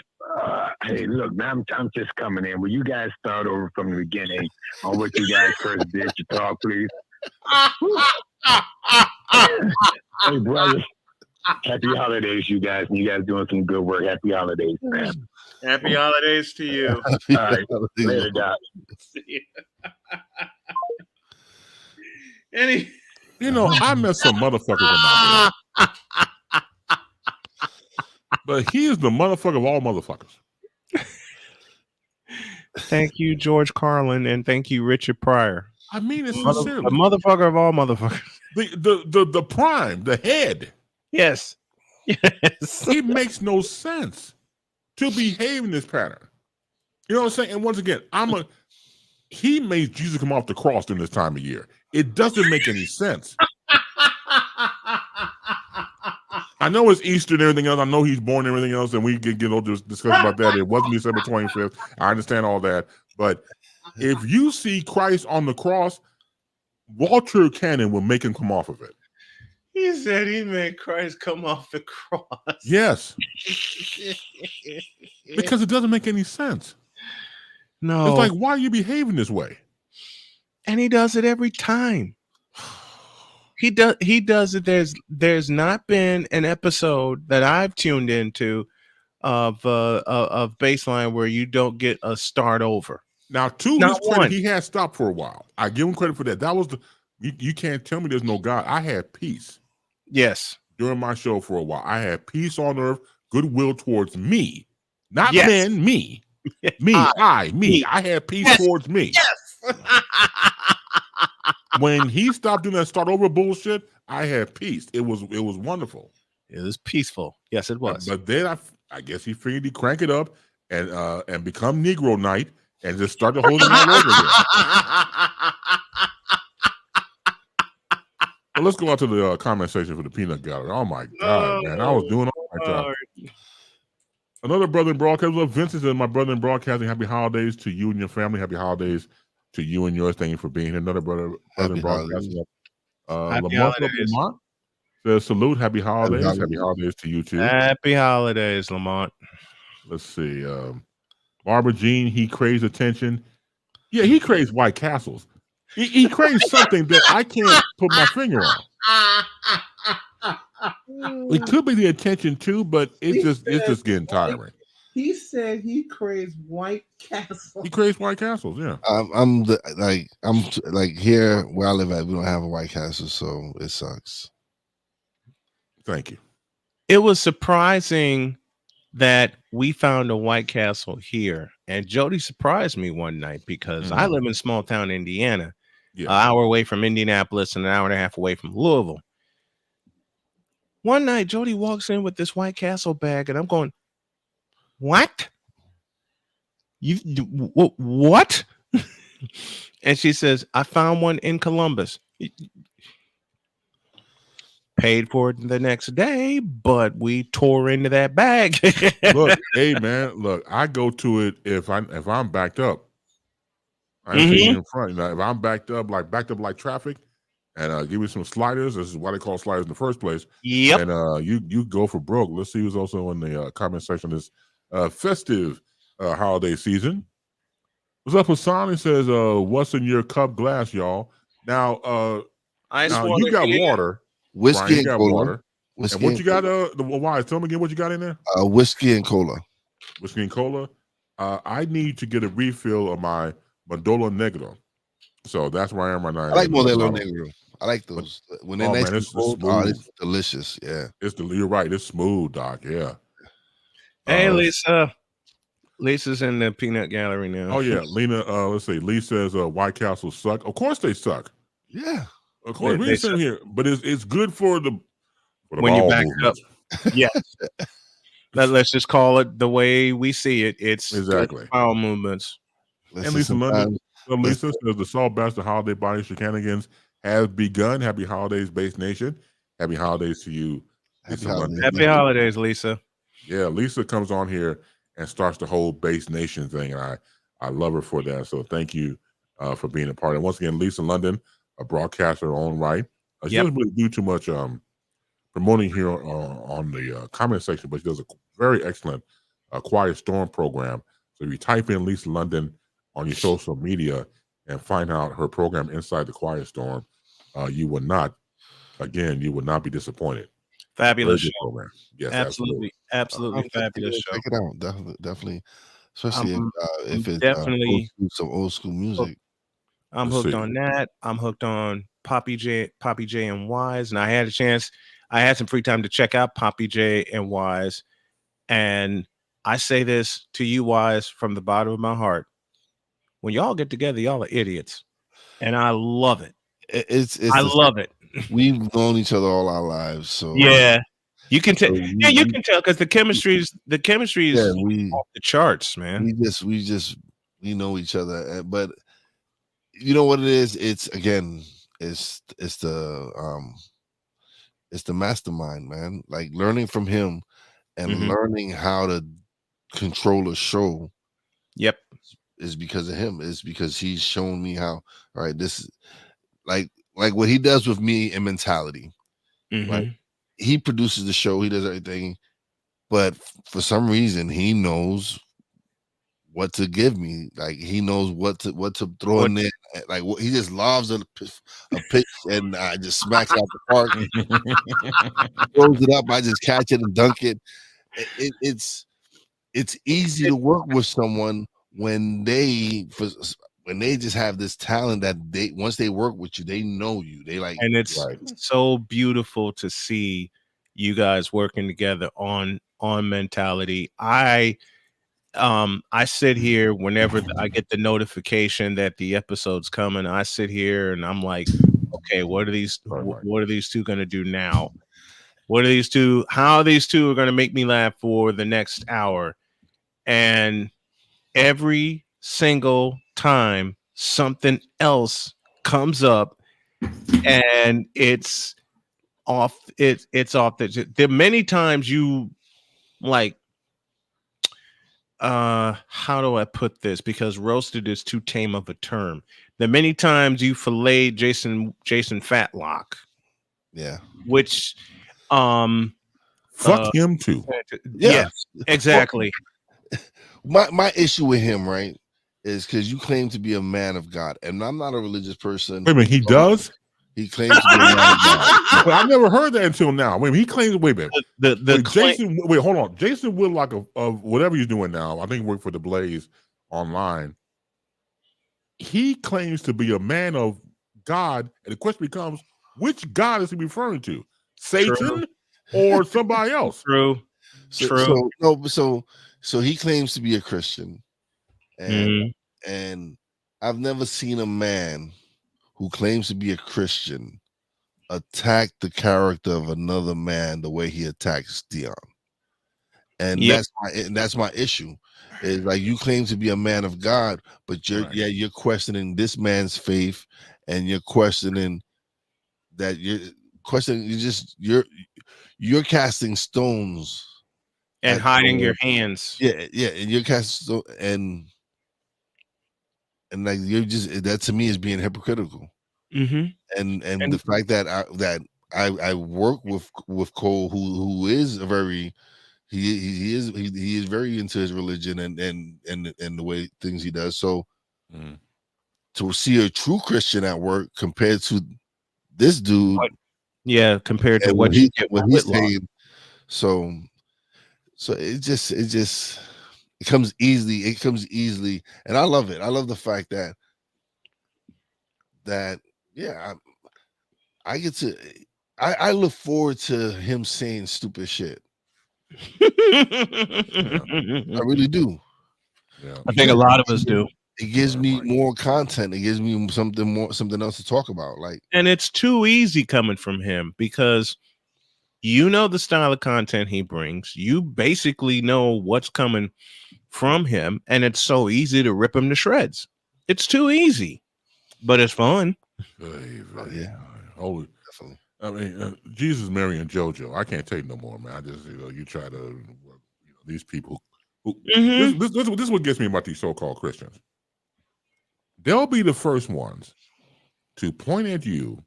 S5: Hey, look, man, I'm just coming in. Will you guys start over from the beginning on what you guys first did to talk, please? Hey, brother. Happy holidays, you guys. You guys doing some good work. Happy holidays, man.
S3: Happy holidays to you.
S5: All right. Later, Doc.
S1: I met some motherfuckers in my day. But he is the motherfucker of all motherfuckers.
S3: Thank you, George Carlin, and thank you, Richard Pryor.
S1: I mean it sincerely.
S3: The motherfucker of all motherfuckers.
S1: The prime, the head.
S3: Yes.
S1: It makes no sense to behave in this pattern. You know what I'm saying? And once again, he made Jesus come off the cross during this time of year. It doesn't make any sense. I know it's Easter and everything else. I know he's born and everything else, and we can get all this discussion about that. It wasn't December 25th. I understand all that. But if you see Christ on the cross, Walter Cannon will make him come off of it.
S3: He said he made Christ come off the cross.
S1: Yes. Because it doesn't make any sense.
S3: No.
S1: It's like, why are you behaving this way?
S3: And he does it every time. He does it. There's not been an episode that I've tuned into of Baseline where you don't get a start over.
S1: Now, to
S3: Not
S1: his credit,
S3: one.
S1: he had stopped for a while. I give him credit for that. That was you can't tell me there's no God. I had peace
S3: Yes.
S1: during my show for a while. I had peace on earth, goodwill towards me, not
S3: Yes.
S1: men, me. Me. I had peace towards me.
S3: Yes.
S1: When he stopped doing that start over bullshit, I had peace. It was wonderful.
S3: It was peaceful. Yes, it was.
S1: But then I guess he figured he'd crank it up and become Negro Night and just start the whole thing all over again. Well, let's go out to the comment section for the Peanut Gallery. Oh my God, man. I was doing all my time. Another brother in broadcasting. Vincent says, my brother in broadcasting, happy holidays to you and your family. Happy holidays to you and yours. Thank you for being here. Another brother in broadcasting. Lamont says, salute. Happy holidays. Happy holidays to you too.
S3: Happy holidays, Lamont.
S1: Let's see. Barbara Jean, he craves attention. Yeah, he craves White Castles. He craves something that I can't put my finger on. It could be the attention too, but it's just getting tiring.
S6: He said he craves White Castle.
S1: He craves White Castles, yeah.
S4: I'm here where I live at. We don't have a White Castle, so it sucks.
S1: Thank you.
S3: It was surprising that we found a White Castle here, and Jody surprised me one night because I live in small town Indiana, an hour away from Indianapolis and an hour and a half away from Louisville. One night, Jody walks in with this White Castle bag, and I'm going, "What? What?" And she says, "I found one in Columbus." Paid for it the next day, but we tore into that bag.
S1: Look, hey man, look, I go to it if I'm backed up. I ain't sitting in front. Now, if I'm backed up like traffic, and give me some sliders. This is why they call sliders in the first place.
S3: Yep.
S1: And you go for broke. Let's see who's also in the comment section this festive holiday season. What's up, Hassan? He says, "What's in your cup glass, y'all?" Now, you got water.
S4: Whiskey
S1: Brian, you
S4: and
S1: got
S4: cola.
S1: water. And what you got? Why? Tell me again what you got in there.
S4: Whiskey and cola.
S1: Whiskey and cola. I need to get a refill of my Modelo Negro. So that's where I am right now.
S4: I like Modelo Negro. I like those when they're nice and cold. It's delicious. Yeah,
S1: you're right. It's smooth, Doc. Yeah.
S3: Hey, Lisa. Lisa's in the peanut gallery now.
S1: Oh yeah, Lena. Let's see. Lee says White Castle suck. Of course they suck.
S4: Yeah.
S1: Of course, we sitting here, but it's good for the
S3: when you back up. Yes. Let's just call it the way we see it. It's
S1: exactly
S3: power movements.
S1: And Lisa London. Lisa says the Salt Bastard holiday body shenanigans has begun. Happy holidays, Base Nation. Happy holidays to you.
S3: Happy holidays, Lisa.
S1: Yeah, Lisa comes on here and starts the whole Base Nation thing, and I love her for that. So thank you for being a part. And once again, Lisa London, a broadcaster on right. She doesn't really do too much promoting here on the comment section, but she does a very excellent Quiet Storm program. So if you type in Lisa London on your social media and find out her program Inside the Quiet Storm, you would not be disappointed.
S3: Fabulous show.
S1: Program. Yes,
S3: absolutely fabulous show.
S4: Check it out, definitely, especially if it's
S3: definitely
S4: some old school music.
S3: I'm hooked on that. I'm hooked on Poppy J and Wise, and I had some free time to check out Poppy J and Wise, and I say this to you, Wise, from the bottom of my heart. When y'all get together, y'all are idiots, and I love it. I love it.
S4: We've known each other all our lives, so
S3: yeah, you can tell. Yeah, you can tell because the chemistry is
S4: off
S3: the charts, man.
S4: We know each other, but you know what it is? It's again, it's the mastermind, man. Like learning from him and
S3: Mhm.
S4: learning how to control a show
S3: Yep.
S4: is because of him. It's because he's shown me how. All right, this is like what he does with me in Mentality. Like
S3: Mhm.
S4: he produces the show, he does everything, but for some reason he knows what to give me. Like he knows what to throw in there. Like he just lobs a pitch and I just smacks it out the park. Throws it up, I just catch it and dunk it. It's easy to work with someone when they just have this talent that they once they work with you, they know you. They like
S3: And it's
S1: Right.
S3: so beautiful to see you guys working together on Mentality. I sit here whenever I get the notification that the episode's coming. I sit here and I'm like, okay, what are these
S1: Right.
S3: what are these two going to do now? What are these two? How are these two are going to make me laugh for the next hour? And every single time something else comes up and it's off it's off there are many times you like how do I put this, because roasted is too tame of a term. The many times you fillet Jason Fatlock,
S4: yeah.
S3: which
S1: Fuck him too.
S4: Yeah.
S3: yes, exactly.
S4: My issue with him, right, is because you claim to be a man of God, and I'm not a religious person.
S1: Wait a minute, he does?
S4: He claims to be a man of God.
S1: Well, I never heard that until now. Wait a minute, he claims. Wait a minute.
S3: The
S1: Jason. Wait, hold on. Jason Whitlock of whatever he's doing now. I think he worked for the Blaze online. He claims to be a man of God, and the question becomes, which God is he referring to? Satan or somebody else?
S3: True.
S4: So he claims to be a Christian, and I've never seen a man who claims to be a Christian attack the character of another man the way he attacks Dion. And that's my issue. Is like you claim to be a man of God, but you're questioning this man's faith, and you're questioning that you're casting stones
S3: and hiding your hands.
S4: Yeah, and you're casting and like you're just that to me is being hypocritical. And the fact that I work with Cole, who is a very he is very into his religion and the way things he does. So to see a true Christian at work compared to this dude,
S3: compared to what
S4: he's
S3: Whitlock.
S4: saying, so it comes easily, and I love it. I love the fact that I get to I look forward to him saying stupid shit. I really do.
S1: Yeah.
S3: I think a lot of us do.
S4: It gives me more content. It gives me something else to talk about. Like,
S3: and it's too easy coming from him because you know the style of content he brings. You basically know what's coming from him, and it's so easy to rip him to shreds. It's too easy, but it's fun.
S1: Holy, definitely. I mean, Jesus, Mary, and JoJo. I can't take no more, man. I just, you try to, these people. This is what gets me about these so-called Christians. They'll be the first ones to point at you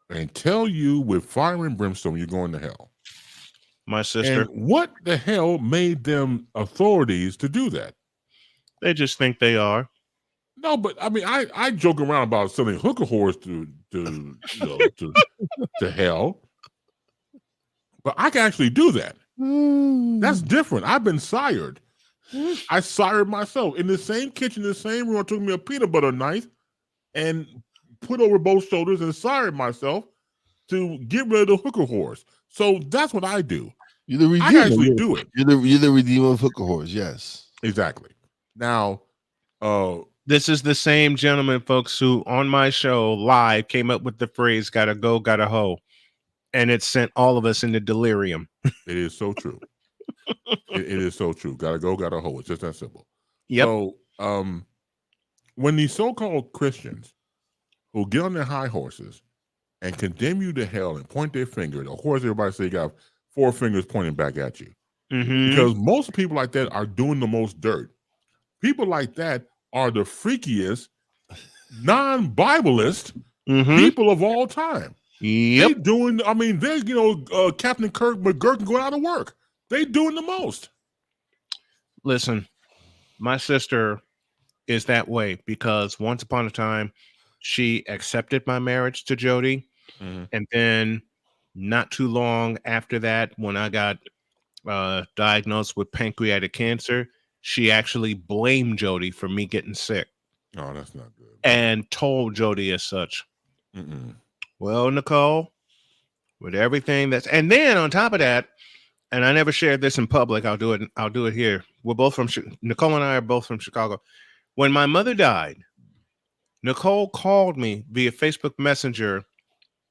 S1: and tell you with fire and brimstone you're going to hell.
S3: My sister.
S1: And what the hell made them authorities to do that?
S3: They just think they are.
S1: No, but I mean, I joke around about sending hooker whores to hell, but I can actually do that. That's different. I've been sired. I sired myself in the same kitchen, the same room. I took me a peanut butter knife and put over both shoulders and sired myself to get rid of the hooker whores. So that's what I do.
S4: You're the redeemer.
S1: I actually do it.
S4: You're the redeemer of hooker whores. Yes,
S1: exactly. Now,
S3: this is the same gentleman, folks, who on my show live came up with the phrase "gotta go, gotta hoe," and it sent all of us into delirium.
S1: It is so true. it is so true. Gotta go, gotta hoe. It's just that simple.
S3: Yep.
S1: So, when these so-called Christians who get on their high horses and condemn you to hell and point their finger, of course, everybody say you got 4 fingers pointing back at you. Because most people like that are doing the most dirt. People like that are the freakiest, non-Bibleist people of all time. They doing, I mean, they're, Captain Kirk McGurk going out of work. They doing the most.
S3: Listen, my sister is that way because once upon a time, she accepted my marriage to Jody. And then not too long after that, when I got diagnosed with pancreatic cancer, she actually blamed Jody for me getting sick.
S1: Oh, that's not good.
S3: And told Jody as such. Well, Nicole, with everything that's, and then on top of that, and I never shared this in public. I'll do it here. We're both from Nicole and I are both from Chicago. When my mother died, Nicole called me via Facebook Messenger.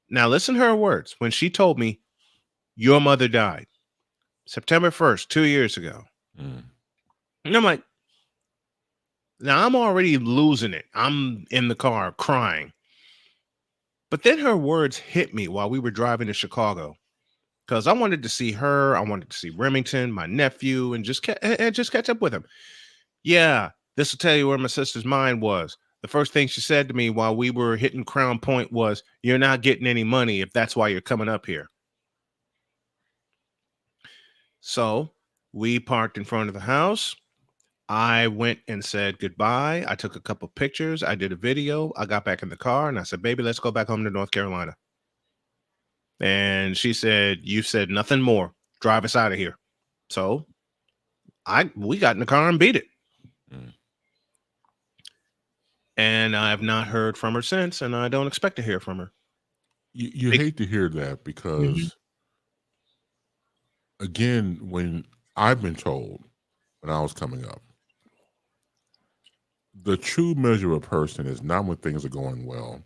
S3: Now listen to her words when she told me, "Your mother died September 1st, 2 years ago." And I'm like, now I'm already losing it. I'm in the car crying. But then her words hit me while we were driving to Chicago because I wanted to see her. I wanted to see Remington, my nephew, and just catch up with him. Yeah, this will tell you where my sister's mind was. The first thing she said to me while we were hitting Crown Point was, "You're not getting any money if that's why you're coming up here." So we parked in front of the house. I went and said goodbye. I took a couple pictures. I did a video. I got back in the car and I said, "Baby, let's go back home to North Carolina." And she said, "You said nothing more. Drive us out of here." So we got in the car and beat it. And I have not heard from her since, and I don't expect to hear from her.
S1: You hate to hear that because, again, when I've been told when I was coming up, the true measure of a person is not when things are going well,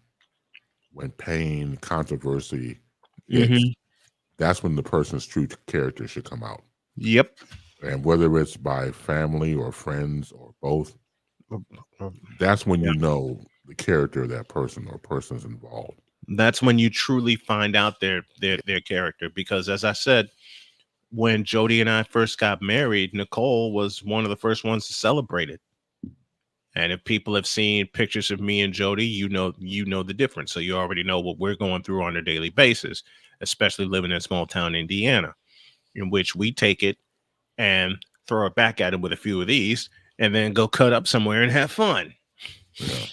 S1: when pain, controversy hits. That's when the person's true character should come out.
S3: Yep.
S1: And whether it's by family or friends or both, that's when you know the character of that person or persons involved.
S3: That's when you truly find out their character. Because as I said, when Jody and I first got married, Nicole was one of the first ones to celebrate it. And if people have seen pictures of me and Jody, you know the difference. So you already know what we're going through on a daily basis, especially living in small town Indiana, in which we take it and throw it back at him with a few of these and then go cut up somewhere and have fun.
S1: Yeah.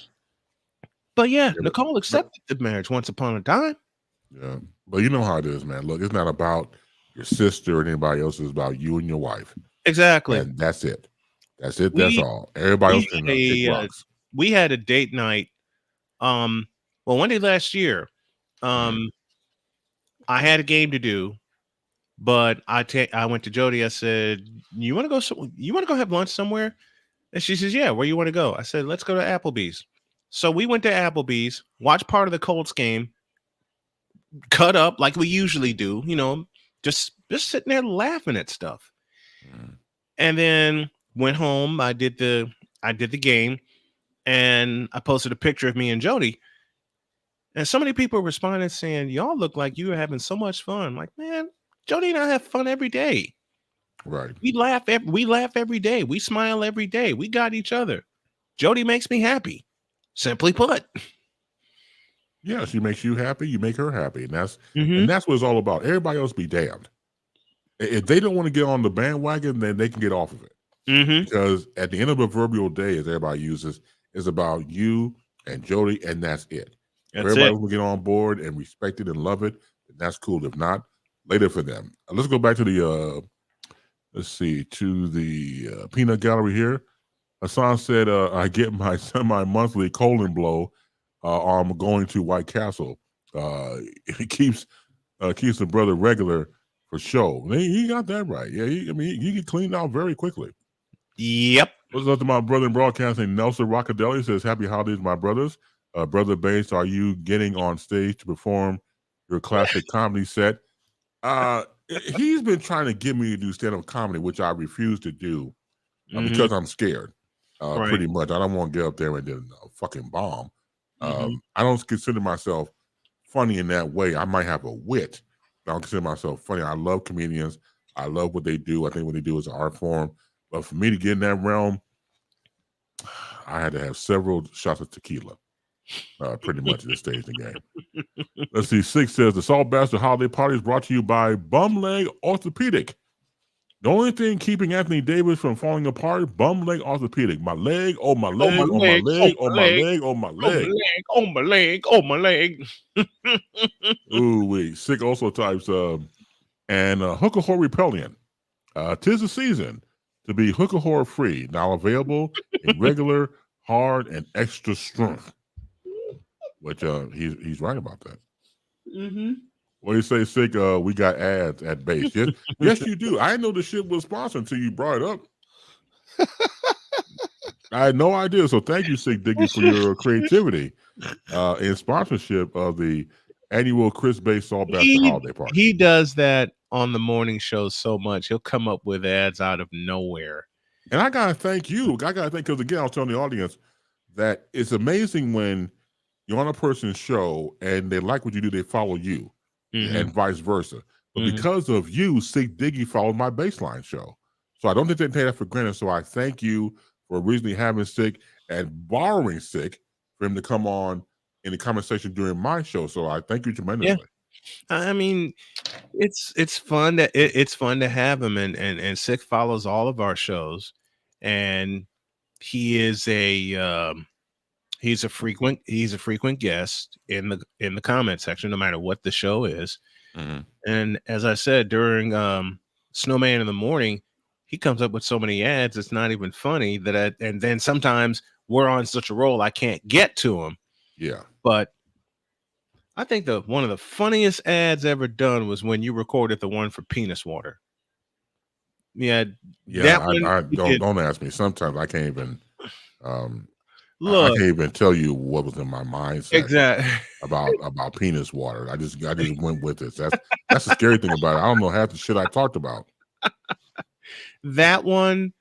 S3: But yeah, Nicole accepted the marriage once upon a time.
S1: Yeah. But you know how it is, man. Look, it's not about your sister or anybody else. It's about you and your wife.
S3: Exactly.
S1: And that's it. That's it. That's all. Everybody else can kick rocks.
S3: We had a date night. Well, one day last year, I had a game to do, but I went to Jody. I said, You want to go have lunch somewhere?" And she says, "Yeah, where you want to go?" I said, "Let's go to Applebee's." So we went to Applebee's, watched part of the Colts game, cut up like we usually do, just sitting there laughing at stuff. And then went home. I did the game, and I posted a picture of me and Jody. And so many people responded saying, "Y'all look like you were having so much fun." I'm like, man, Jody and I have fun every day.
S1: Right.
S3: We laugh every day. We smile every day. We got each other. Jody makes me happy. Simply put.
S1: Yeah, she makes you happy. You make her happy, and that's what it's all about. Everybody else be damned. If they don't want to get on the bandwagon, then they can get off of it. Because at the end of a proverbial day, as everybody uses, it's about you and Jody, and that's it. Everybody will get on board and respect it and love it, and that's cool. If not, later for them. Let's go back to the peanut gallery here. Hassan said, "I get my semi-monthly colon blow. I'm going to White Castle. It keeps the brother regular for show." He got that right. Yeah, he get cleaned out very quickly.
S3: Yep.
S1: What's up to my brother in broadcasting, Nelson Rockadelli says, "Happy holidays, my brothers. Brother Bass, are you getting on stage to perform your classic comedy set?" He's been trying to get me to do stand-up comedy, which I refuse to do because I'm scared.
S3: Right.
S1: Pretty much. I don't want to get up there and then fucking bomb.
S3: Mhm.
S1: I don't consider myself funny in that way. I might have a wit, but I don't consider myself funny. I love comedians. I love what they do. I think what they do is an art form. But for me to get in that realm, I had to have several shots of tequila. Pretty much at this stage in the game. Let's see. 6 says the Salt Bastard Holiday Party is brought to you by Bumleg Orthopedic. The only thing keeping Anthony Davis from falling apart, Bumleg Orthopedic. My leg, oh my leg, oh my leg, oh my leg, oh my leg.
S3: Oh my leg, oh my leg.
S1: Ooh, wait. Sick also types and Hooker Whore Repellent. 'Tis the season to be Hooker Whore free. Now available in regular, hard, and extra strength. Which he's right about that.
S6: Mm-hmm.
S1: What do you say, Sick? We got ads at base. Yes, yes, you do. I didn't know the shit was sponsored until you brought it up. I had no idea. So thank you, Sick Diggy, for your creativity in sponsorship of the annual Chris Bay Salt Bastard Holiday Party.
S3: He does that on the morning show so much. He'll come up with ads out of nowhere.
S1: And I gotta thank you. I gotta thank, because again, I was telling the audience that it's amazing when you're on a person's show and they like what you do, they follow you, and vice versa. But because of you, Sick Diggy followed my baseline show. So I don't think they take that for granted. So I thank you for originally having Sick and borrowing Sick for him to come on in the conversation during my show. So I thank you tremendously.
S3: Yeah. I mean, it's fun that it's fun to have him, and Sick follows all of our shows, and he is he's a frequent guest in the comment section, no matter what the show is. And as I said, during Snowman in the Morning, he comes up with so many ads, it's not even funny and then sometimes we're on such a roll I can't get to him.
S1: Yeah.
S3: But I think one of the funniest ads ever done was when you recorded the one for penis water. Yeah.
S1: Don't ask me. Sometimes I can't even
S3: look,
S1: I can't even tell you what was in my mindset
S3: exactly
S1: about penis water. I just went with it. That's the scary thing about it. I don't know half the shit I talked about.
S3: That one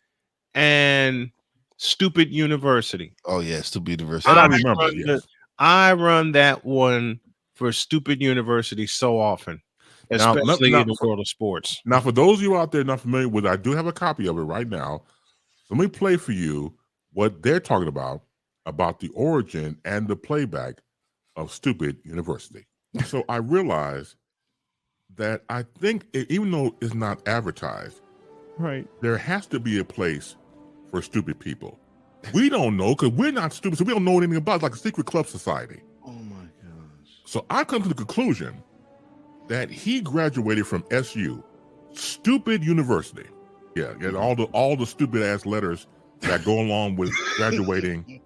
S3: and Stupid University.
S4: Oh yeah, Stupid University.
S1: I remember. Yes.
S3: I run that one for Stupid University so often, especially in the world of sports.
S1: Now, for those of you out there not familiar with it, I do have a copy of it right now. Let me play for you what they're talking about the origin and the playback of Stupid University. So I realized that I think, even though it's not advertised,
S3: right,
S1: there has to be a place for stupid people. We don't know because we're not stupid, so we don't know anything about it. It's like a secret club society.
S4: Oh my gosh.
S1: So I come to the conclusion that he graduated from SU, Stupid University. Yeah, all the stupid ass letters that go along with graduating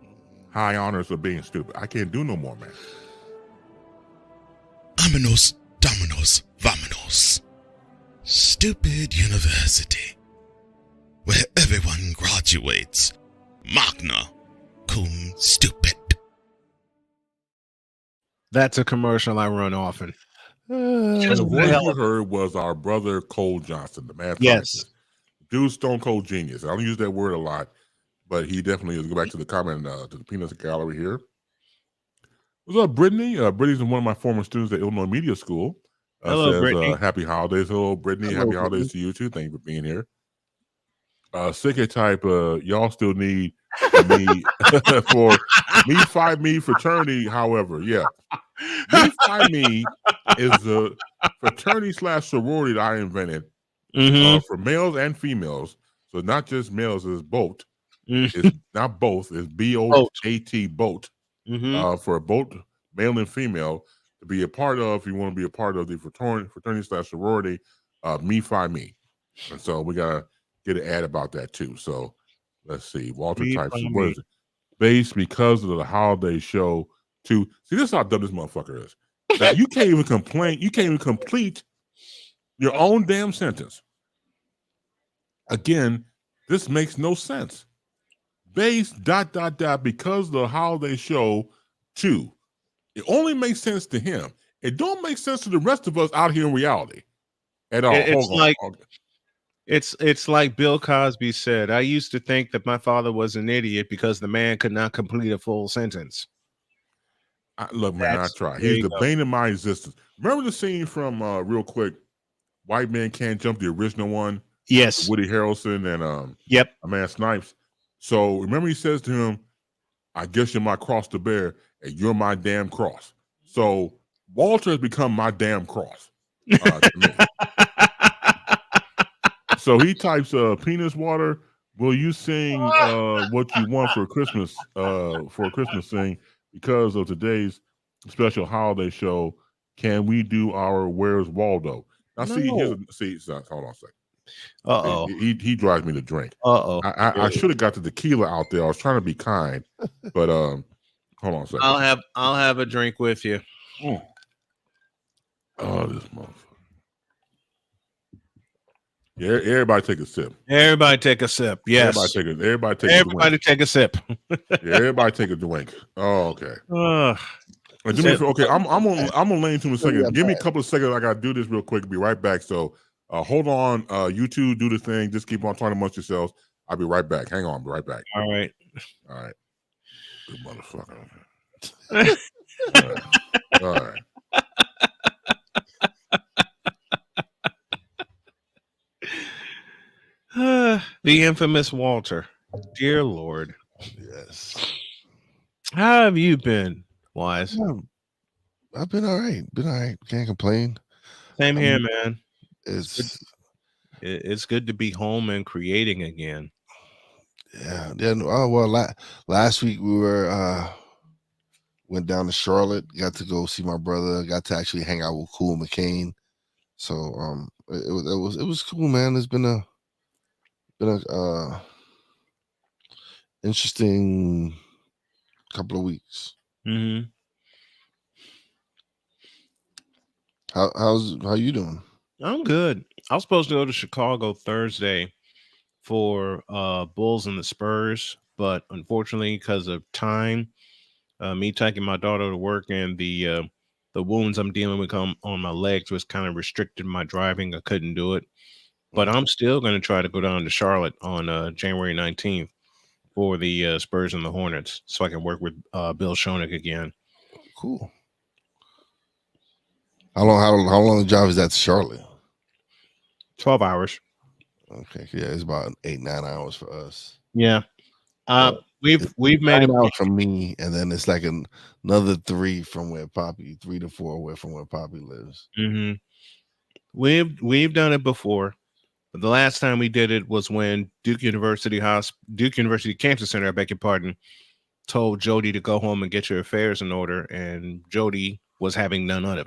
S1: high honors of being stupid. I can't do no more, man.
S7: Vámonos, dominos, vámonos. Stupid University, where everyone graduates. Magna cum stupid.
S3: That's a commercial I run often.
S1: The voice you heard was our brother Cole Johnson, the math scientist. Dude, stone cold genius. I don't use that word a lot, but he definitely is. Go back to the comment to the Peanuts Gallery here. What's up, Brittany? Brittany's one of my former students at Illinois Media School.
S3: Hello,
S1: says,
S3: Brittany.
S1: Happy holidays. Hello, Brittany.
S3: Hello,
S1: happy holidays to you too. Thank you for being here. Sick type, y'all still need me for Me Fi Me fraternity. However, yeah, Me Fi Me is a fraternity / sorority that I invented for males and females. So not just males, it's both. It's not both. It's BOAT, boat. For both male and female to be a part of. If you want to be a part of the fraternity / sorority, Me Fi Me. And so we gotta get an ad about that too. So let's see. Walter types what is it? Based because of the holiday show too. See, this is how dumb this motherfucker is. Now, you can't even complain. You can't even complete your own damn sentence. Again, this makes no sense. Based ... because the holiday show too. It only makes sense to him. It don't make sense to the rest of us out here in reality at all.
S3: It's like Bill Cosby said. I used to think that my father was an idiot because the man could not complete a full sentence.
S1: Look, man, I try. He's the bane of my existence. Remember the scene from real quick, White Man Can't Jump, the original one?
S3: Yes.
S1: Woody Harrelson and
S3: Yep.
S1: Amanda Snipes. So remember he says to him, I guess you're my cross to bear, and you're my damn cross. So Walter has become my damn cross to me. So he types penis water. Will you sing what you want for Christmas for a Christmas thing because of today's special holiday show? Can we do our Where's Waldo? Now
S3: No.
S1: see, hold on a second.
S3: Uh-oh.
S1: He drives me to drink.
S3: Uh-oh.
S1: I should have got the tequila out there. I was trying to be kind, but hold on a second.
S3: I'll have a drink with you.
S1: Oh, this motherfucker. Yeah, everybody take a sip.
S3: Everybody take a sip. Yes.
S1: Everybody
S3: take a sip.
S1: Yeah, everybody take a drink. Oh, okay. Okay, I'm gonna lay into a second. Give me a couple of seconds. I gotta do this real quick. Be right back. So hold on. You two do the thing. Just keep on talking amongst yourselves. I'll be right back. Hang on, be right back.
S3: All right.
S1: Good motherfucker. All right.
S3: The infamous Walter. Dear Lord.
S4: Yes.
S3: How have you been, Wise?
S4: I've been all right. Can't complain.
S3: Same here, man.
S4: It's
S3: good to be home and creating again.
S4: Yeah. Last week we went down to Charlotte. Got to go see my brother. Got to actually hang out with Cool McCain. So it was cool, man. It's been a interesting couple of weeks.
S3: Mm-hmm.
S4: How you doing?
S3: I'm good. I was supposed to go to Chicago Thursday for Bulls and the Spurs, but unfortunately, because of time, me taking my daughter to work and the wounds I'm dealing with on my legs was kind of restricted my driving. I couldn't do it. But I'm still going to try to go down to Charlotte on January 19th for the Spurs and the Hornets so I can work with Bill Schoenig again.
S4: Cool. How long the drive is that to Charlotte?
S3: 12 hours.
S4: Okay. Yeah, it's about 8-9 hours for us.
S3: Yeah. We've made it
S4: out from me, and then it's like another 3 from where Poppy, 3 to 4 away from where Poppy lives.
S3: Mm-hmm. We've done it before. The last time we did it was when Duke University Cancer Center, I beg your pardon, told Jody to go home and get your affairs in order, and Jody was having none of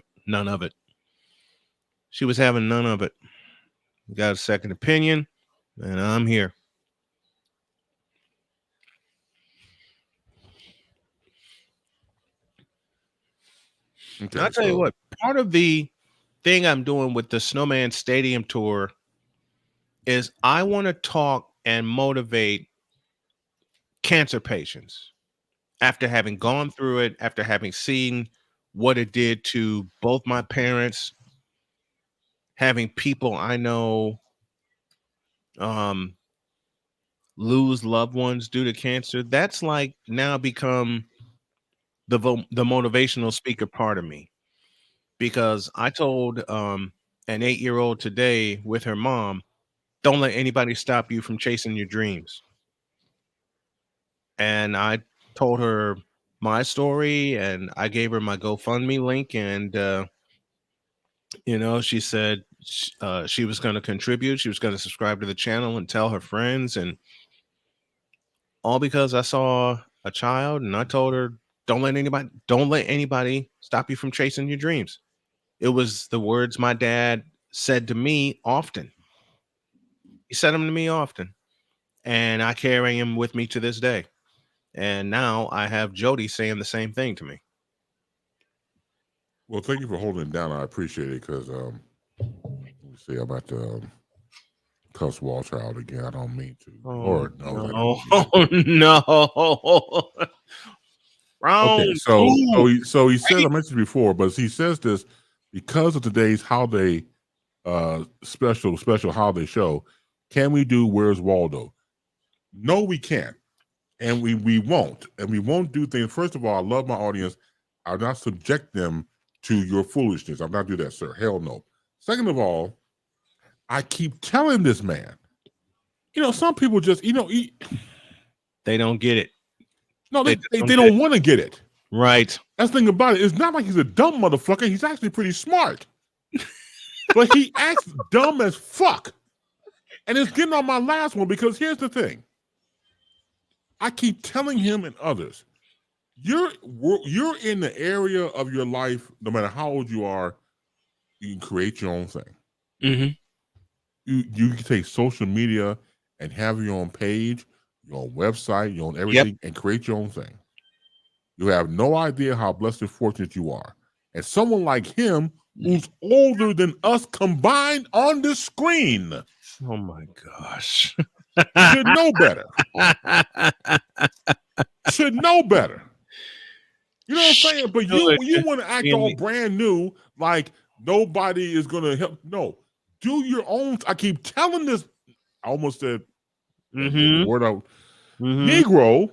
S3: it. She was having none of it. We got a second opinion, and I'm here. Okay, I'll tell you what, part of the thing I'm doing with the Snowman Stadium tour is I want to talk and motivate cancer patients after having gone through it, after having seen what it did to both my parents, having people I know lose loved ones due to cancer. That's like now become the motivational speaker part of me, because I told an 8-year-old today with her mom, don't let anybody stop you from chasing your dreams. And I told her my story, and I gave her my GoFundMe link, and she said she was going to contribute. She was going to subscribe to the channel and tell her friends, and all because I saw a child, and I told her, don't let anybody stop you from chasing your dreams. It was the words my dad said to me often. He said them to me often, and I carry him with me to this day. And now I have Jody saying the same thing to me.
S1: Well, thank you for holding it down. I appreciate it, because let me see, I'm about to cuss Walter out again. I don't mean to.
S3: No.
S1: Okay, so he says, I mentioned before, but he says this because of today's holiday special holiday show. Can we do Where's Waldo? No, we can't. And we won't. And we won't do things. First of all, I love my audience. I'll not subject them to your foolishness. I'll not do that, sir. Hell no. Second of all, I keep telling this man, some people just,
S3: they don't get it.
S1: No, they don't want to get it.
S3: Right.
S1: That's the thing about it. It's not like he's a dumb motherfucker. He's actually pretty smart. But he acts dumb as fuck. And it's getting on my last one because here's the thing. I keep telling him and others, you're in the area of your life, no matter how old you are, you can create your own thing.
S3: Mm-hmm.
S1: You can take social media and have your own page, your own website, your own everything, and create your own thing. You have no idea how blessed and fortunate you are. And someone like him, who's older than us combined on the screen.
S3: Oh my gosh.
S1: Should know better. Should know better. You know what I'm saying? But you want to act all brand new, like nobody is going to help. No, do your own. I keep telling this. I almost said word out. Negro,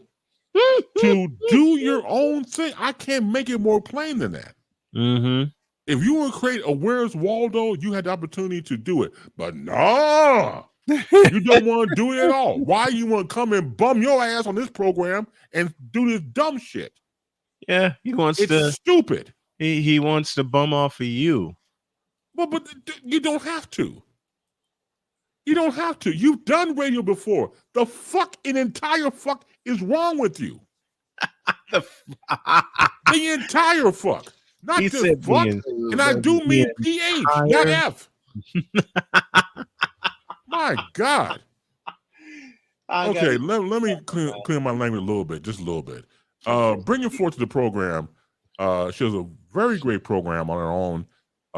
S1: to do your own thing. I can't make it more plain than that.
S3: Mm-hmm.
S1: If you want to create a Where's Waldo, you had the opportunity to do it. But no, you don't want to do it at all. Why you want to come and bum your ass on this program and do this dumb shit?
S3: Yeah,
S1: it's stupid.
S3: He wants to bum off of you.
S1: Well, but you don't have to. You don't have to. You've done radio before. The entire fuck is wrong with you. The entire fuck. Not
S3: He
S1: just
S3: said
S1: fuck.
S3: being-
S1: And I do mean PH, not F. My God. Okay, let me clear my language a little bit, just a little bit. Bringing forth to the program, she has a very great program on her own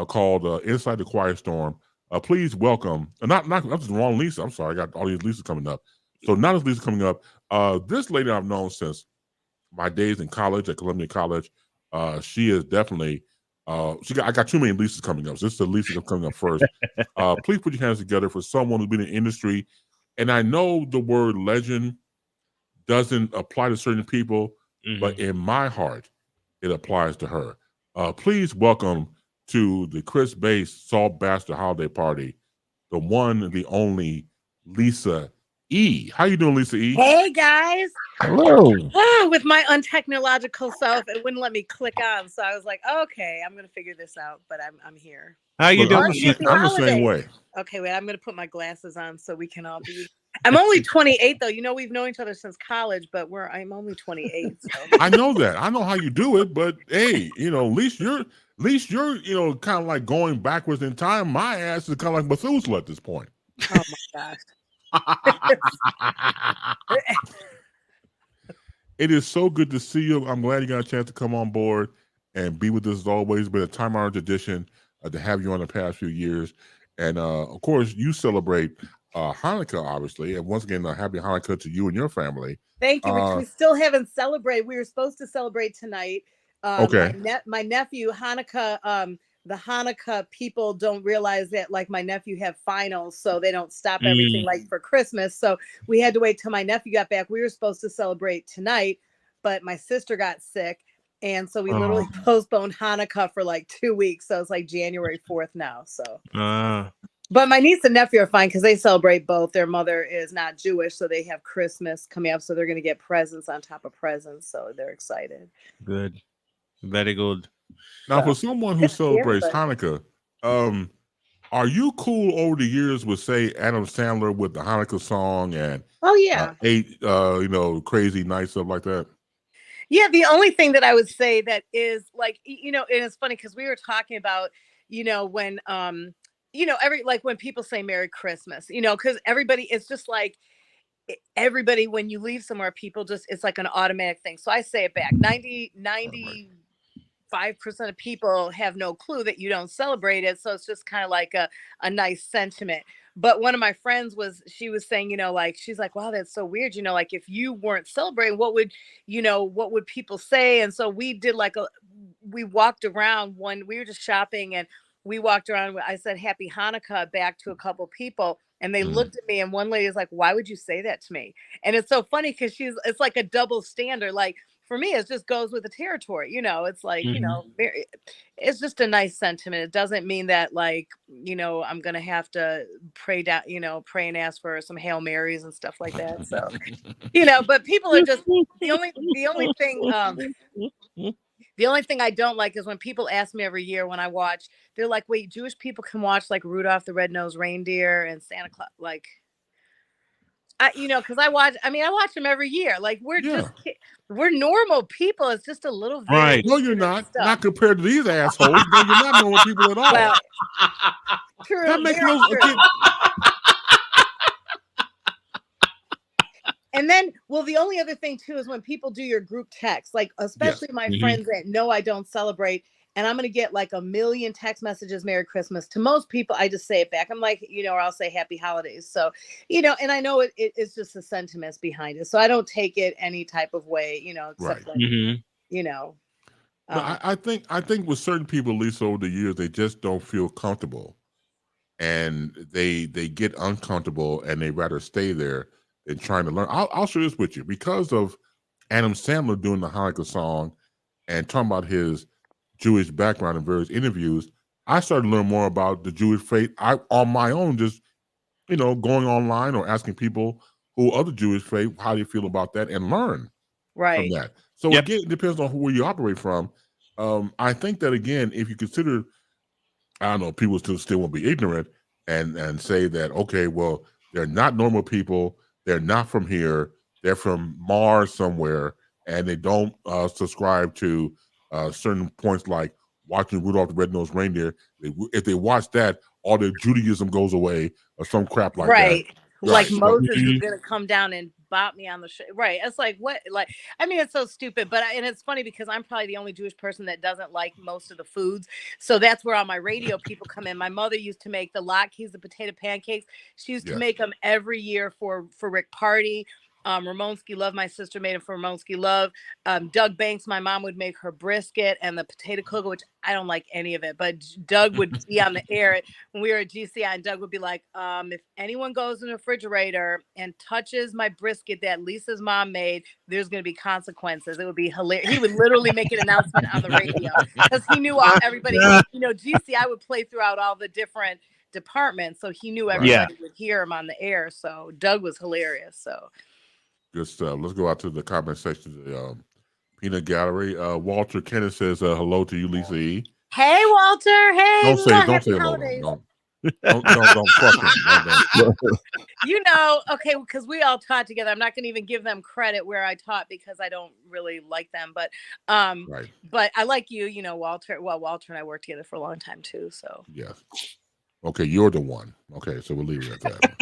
S1: called Inside the Quiet Storm. Please welcome, not just the wrong Lisa. I'm sorry, I got all these Lisas coming up. So not as Lisa coming up. This lady I've known since my days in college at Columbia College. She is definitely. I got too many Lisas coming up. So this is the Lisa coming up first. Please put your hands together for someone who's been in the industry. And I know the word legend doesn't apply to certain people, but in my heart, it applies to her. Please welcome to the Chris Bass Salt Bastard Holiday Party, the one, the only Lisa E. How you doing, Lisa E?
S8: Hey guys.
S1: Hello.
S8: With my untechnological self, it wouldn't let me click on, so I was like, okay, I'm gonna figure this out. But I'm here.
S3: How you doing?
S1: I'm the same way.
S8: Okay, wait, I'm gonna put my glasses on so we can all be. I'm only 28 though. You know, we've known each other since college, but I'm only 28. So.
S1: I know that. I know how you do it, but hey, at least you're kind of like going backwards in time. My ass is kind of like Methuselah at this point.
S8: Oh my gosh.
S1: It is so good to see you. I'm glad you got a chance to come on board and be with us as always. It's been a time-honored tradition to have you on the past few years. And of course, you celebrate Hanukkah, obviously. And once again, happy Hanukkah to you and your family.
S8: Thank you, Rich. We still haven't celebrated. We were supposed to celebrate tonight.
S1: Okay.
S8: My nephew, Hanukkah, the Hanukkah people don't realize that, like, my nephew have finals, so they don't stop everything like for Christmas. So we had to wait till my nephew got back. We were supposed to celebrate tonight, but my sister got sick. And so we literally postponed Hanukkah for like 2 weeks. So it's like January 4th now. So, but my niece and nephew are fine because they celebrate both. Their mother is not Jewish, so they have Christmas coming up. So they're going to get presents on top of presents. So they're excited.
S3: Good. Very good.
S1: Now, for someone who celebrates Hanukkah, are you cool over the years with, say, Adam Sandler with the Hanukkah song and Crazy Nights, stuff like that?
S8: Yeah, the only thing that I would say that is like, and it's funny because we were talking about, when, when people say Merry Christmas, because everybody, it's just like everybody, when you leave somewhere, people just, it's like an automatic thing. So I say it back, 95% of people have no clue that you don't celebrate it. So it's just kind of like a nice sentiment. But one of my friends she was saying, she's like, wow, that's so weird. Like if you weren't celebrating, what would people say? And so we did we walked around we were just shopping and we walked around. I said, Happy Hanukkah back to a couple people. And they
S1: Mhm.
S8: looked at me, and one lady is like, "Why would you say that to me?" And it's so funny because it's like a double standard. Like for me, it just goes with the territory. It's like, it's just a nice sentiment. It doesn't mean that like, I'm gonna have to pray down, pray and ask for some Hail Marys and stuff like that. So, but people are just the only thing the only thing I don't like is when people ask me every year when I watch, they're like, wait, Jewish people can watch like Rudolph the Red-Nosed Reindeer and Santa Claus, like because I watch them every year. Like
S1: Yeah.
S8: we're normal people. It's just a little
S3: Right.
S1: No, you're
S8: variation and
S1: not.
S8: stuff.
S1: Not compared to these assholes. No, you're not normal people at all.
S8: Well, true.
S1: That makes
S8: very
S1: no
S8: true.
S1: okay.
S8: And then, well, the only other thing too is when people do your group text, like especially my
S3: Mhm.
S8: friends that know I don't celebrate, and I'm gonna get like a million text messages, Merry Christmas. To most people, I just say it back. I'm like, or I'll say Happy Holidays. So, and I know it's just the sentiments behind it. So I don't take it any type of way, except
S1: Right.
S8: like,
S3: Mhm.
S1: But I think with certain people, at least over the years, they just don't feel comfortable, and they get uncomfortable, and they rather stay there than trying to learn. I'll share this with you because of Adam Sandler doing the Hanukkah song and talking about his Jewish background in various interviews. I started to learn more about the Jewish faith on my own, just going online or asking people who other Jewish faith how they feel about that and learn from
S8: right.
S1: that. So
S3: Yep.
S1: again, it depends on where you operate from. I think that again, if you consider, I don't know, people still won't be ignorant and say that, okay, well, they're not normal people, they're not from here, they're from Mars somewhere, and they don't subscribe to certain points like watching Rudolph the Red-Nosed Reindeer. If they watch that, all their Judaism goes away or some crap like
S8: Right.
S1: that.
S8: Like
S1: Right.
S8: Moses is
S3: Mhm.
S8: gonna come down and bop me on the right. It's like what? Like it's so stupid. But and it's funny because I'm probably the only Jewish person that doesn't like most of the foods. So that's where all my radio people come in. My mother used to make the latkes, the potato pancakes. She used to
S1: Yes.
S8: make them every year for Rick Party. Ramonski Love, my sister made it for Ramonski Love. Doug Banks, my mom would make her brisket and the potato cocoa, which I don't like any of it. But Doug would be on the air when we were at GCI, and Doug would be like, if anyone goes in the refrigerator and touches my brisket that Lisa's mom made, there's going to be consequences. It would be hilarious. He would literally make an announcement on the radio because he knew everybody, GCI would play throughout all the different departments. So he knew everybody would hear him on the air. So Doug was hilarious. So
S1: Good stuff. Let's go out to the comment section of the Peanut Gallery. Walter Kenneth says hello to you, Lisa E.
S8: Hey, Walter. Hey,
S1: Don't say
S8: happy
S1: hello.
S8: holidays.
S1: Don't fuck him.
S8: Okay, because we all taught together. I'm not going to even give them credit where I taught because I don't really like them. But
S1: Right.
S8: but I like you, Walter. Well, Walter and I worked together for a long time too. So
S1: Yes. Okay, you're the one. Okay, so we'll leave it at that.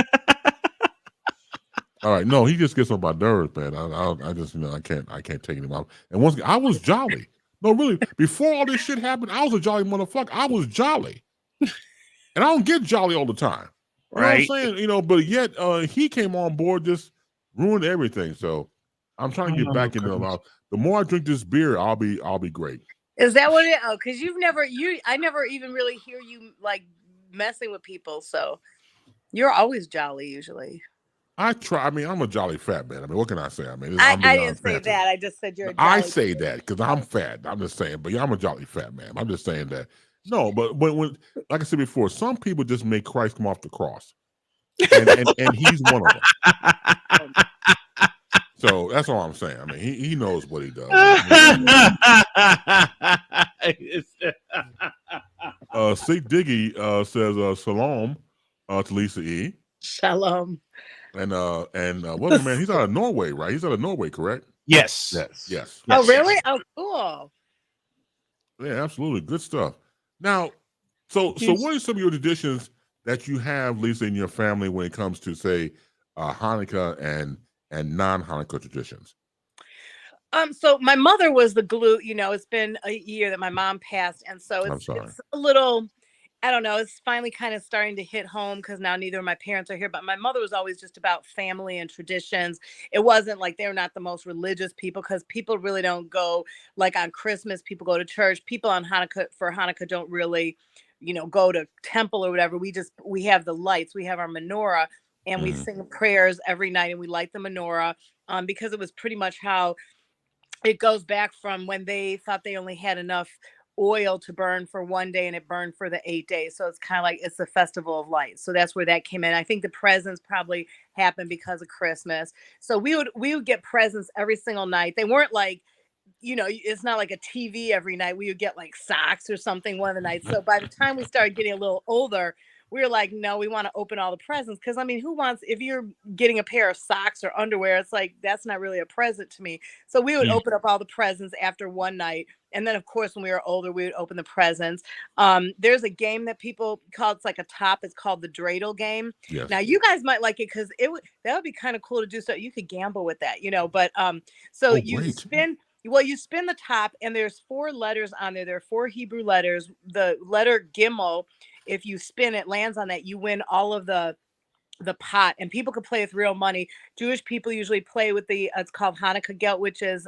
S1: All right. No, he just gets on my nerves, man. I just I can't take him out. And once again, I was jolly. No, really. Before all this shit happened, I was a jolly motherfucker. I was jolly. And I don't get jolly all the time. You
S3: Right.
S1: know what I'm saying? But yet he came on board, just ruined everything. So I'm trying to get back into it. The more I drink this beer, I'll be great.
S8: is that what it? Oh, because I never even really hear you like messing with people. So you're always jolly usually.
S1: I try. I mean, I'm a jolly fat man. I mean, what can I say? I mean,
S8: I didn't say that. I just said you're. A jolly
S1: I say that because I'm fat. I'm just saying, but yeah, I'm a jolly fat man. I'm just saying that. No, but when like I said before, some people just make Christ come off the cross, and he's one of them. So that's all I'm saying. I mean, he knows what he does. Sig Diggy says shalom to Lisa E.
S8: Shalom.
S1: And what's the man? He's out of Norway, right? He's out of Norway, correct?
S3: Yes.
S1: Yes.
S8: Oh, really? Oh, cool.
S1: Yeah, absolutely. Good stuff. Now, so what are some of your traditions that you have, Lisa, in your family when it comes to, say, Hanukkah and non-Hanukkah traditions?
S8: So my mother was the glue. It's been a year that my mom passed, and so it's a little. I don't know. It's finally kind of starting to hit home because now neither of my parents are here. But my mother was always just about family and traditions. It wasn't like they're not the most religious people because people really don't go like on Christmas. People go to church. People on Hanukkah don't really go to temple or whatever. We have the lights, we have our menorah, and we sing prayers every night, and we light the menorah, because it was pretty much how it goes back from when they thought they only had enough oil to burn for one day and it burned for the 8 days. So it's kind of like it's the festival of lights. So that's where that came in. I think the presents probably happened because of Christmas. So we would get presents every single night. They weren't like, it's not like a TV every night. We would get like socks or something one of the nights. So by the time we started getting a little older, we were like, no, we want to open all the presents. Because I mean, who wants, if you're getting a pair of socks or underwear, it's like, that's not really a present to me. So we would open up all the presents after one night. And then, of course, when we were older, we would open the presents. There's a game that people call, it's like a top. It's called the dreidel game.
S1: Yes.
S8: Now, you guys might like it because that would be kind of cool to do. So you could gamble with that, But so you spin. Well, you spin the top, and there's 4 letters on there. There are 4 Hebrew letters. The letter Gimel, if you spin it, lands on that, you win all of the pot. And people could play with real money. Jewish people usually play with it's called Hanukkah gelt, which is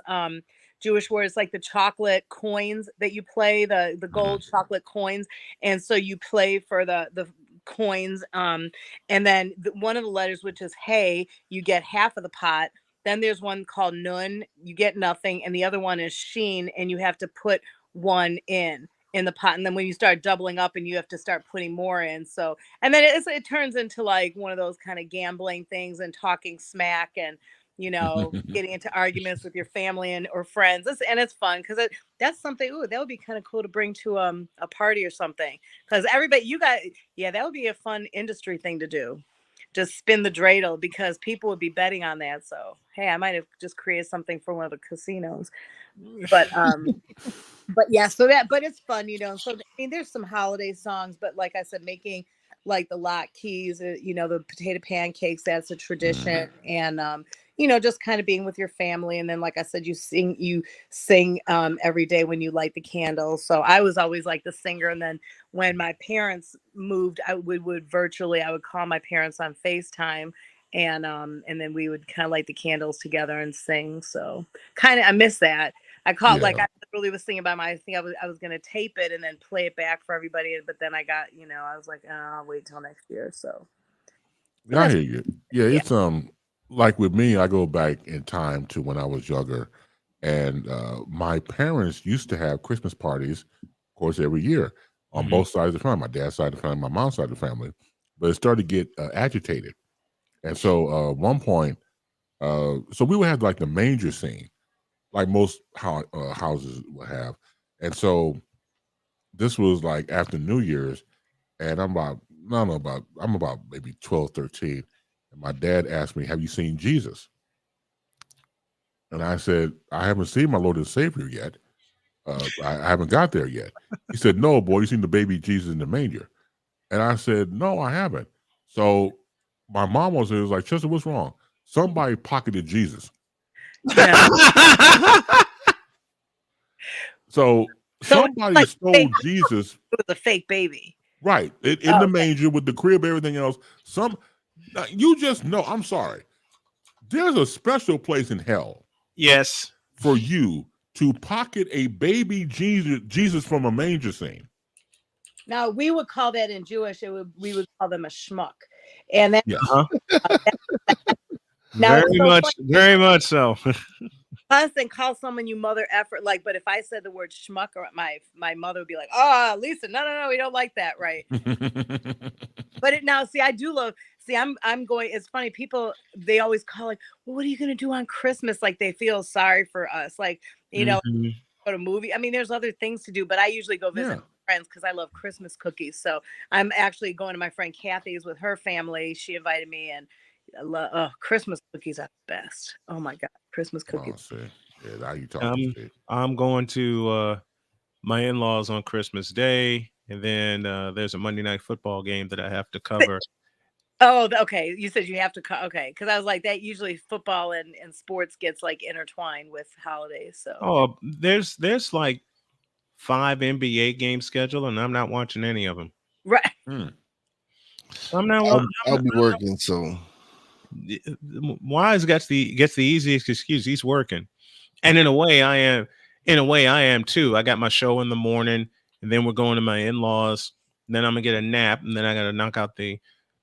S8: Jewish word. It's like the chocolate coins that you play, the gold chocolate coins. And so you play for the coins. And then one of the letters, which is Hey, you get half of the pot. Then there's one called Nun, you get nothing. And the other one is Sheen, and you have to put one in the pot. And then when you start doubling up, and you have to start putting more in. So, and then it turns into like one of those kind of gambling things and talking smack and, getting into arguments with your family or friends. And it's fun because that's something, that would be kind of cool to bring to a party or something. Because everybody, that would be a fun industry thing to do. Just spin the dreidel, because people would be betting on that. So, hey, I might have just created something for one of the casinos. But yeah, but it's fun, So, I mean, there's some holiday songs, but like I said, making like the latkes, the potato pancakes, that's a tradition. And, just kind of being with your family. And then, like I said, you sing every day when you light the candles. So I was always like the singer. And then when my parents moved, I would call my parents on FaceTime, and then we would kind of light the candles together and sing. So I miss that. I literally was thinking about I think I was going to tape it and then play it back for everybody. But then I got, I was like, oh, I'll wait till next year. So.
S1: I hear you. Yeah, it's like with me, I go back in time to when I was younger, and my parents used to have Christmas parties, of course, every year on both sides of the family, my dad's side of the family, my mom's side of the family. But it started to get agitated. And so at one point, so we would have like the manger scene, like most houses would have. And so this was like after New Year's, and I'm about maybe 12, 13. And my dad asked me, have you seen Jesus? And I said, I haven't seen my Lord and Savior yet. I haven't got there yet. He said, no, boy, you seen the baby Jesus in the manger. And I said, no, I haven't. So my mom was like, Chester, what's wrong? Somebody pocketed Jesus.
S8: Yeah.
S1: So somebody stole Jesus.
S8: It was a fake baby.
S1: Right. In the manger with the crib, everything else. You just know, I'm sorry. There's a special place in hell.
S3: Yes.
S1: For you to pocket a baby Jesus from a manger scene.
S8: Now, we would call that in Jewish, we would call them a schmuck. And that,
S3: very much so.
S8: Constant call someone you mother effort, but if I said the word schmuck, or my mother would be like, oh, Lisa, no, we don't like that, right? But I do love, I'm going, it's funny, people, they always call well, what are you going to do on Christmas? Like, they feel sorry for us. Like, go to movie. I mean, there's other things to do, but I usually go visit friends because I love Christmas cookies. So I'm actually going to my friend Kathy's with her family. She invited me, and I love Christmas cookies are the best. Oh my God, Christmas cookies.
S1: Yeah, now you talking.
S3: I'm going to my in-laws on Christmas Day, and then there's a Monday Night Football game that I have to cover.
S8: Oh, okay. You said you have to okay, because I was like, that usually football and sports gets like intertwined with holidays. So
S3: there's like 5 NBA games scheduled, and I'm not watching any of them.
S8: Right.
S4: I'll be working, so.
S3: Wise gets the easiest excuse. He's working, and in a way I am too. I got my show in the morning, and then we're going to my in-laws then I'm gonna get a nap, and then I gotta knock out the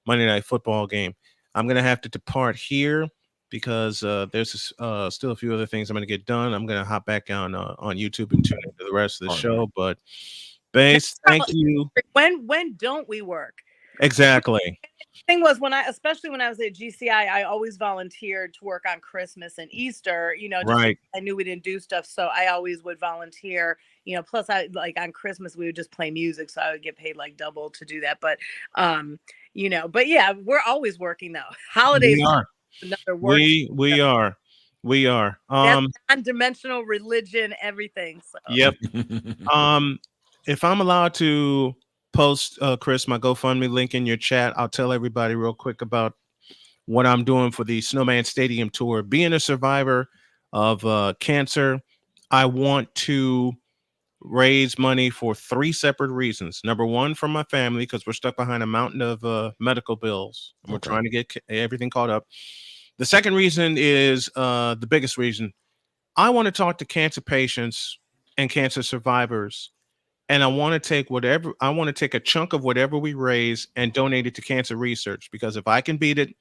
S3: Monday Night Football game. I'm gonna have to depart here because there's still a few other things I'm gonna get done. I'm gonna hop back on YouTube and tune into the rest of the show. But Bass, thank you.
S8: When don't we work?
S3: Exactly.
S8: Thing was, especially when I was at GCI, I always volunteered to work on Christmas and Easter, just
S3: Right.
S8: I knew we didn't do stuff, so I always would volunteer, plus I like on Christmas we would just play music, so I would get paid like double to do that. But but yeah, we're always working though. Holidays
S3: We are.
S8: Another work.
S3: We are.
S8: That's non-dimensional religion, everything. So.
S3: Yep. If I'm allowed to post, Chris, my GoFundMe link in your chat, I'll tell everybody real quick about what I'm doing for the Snowman Stadium tour. Being a survivor of cancer, I want to raise money for 3 separate reasons. Number one, for my family, because we're stuck behind a mountain of medical bills. And we're trying to get everything caught up. The second reason is the biggest reason. I want to talk to cancer patients and cancer survivors. And I want to take a chunk of whatever we raise and donate it to cancer research, because if I can beat it,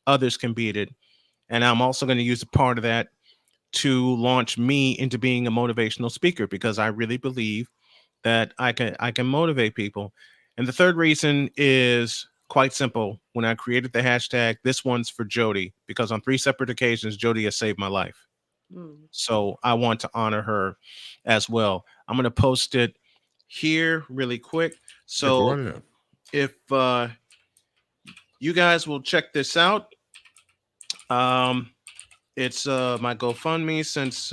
S3: others can beat it. And I'm also going to use a part of that to launch me into being a motivational speaker, because I really believe that I can motivate people. And the third reason is quite simple. When I created the hashtag, this one's for Jody, because on 3 separate occasions, Jody has saved my life. So I want to honor her as well. I'm going to post it here really quick. So if you guys will check this out, it's my GoFundMe, since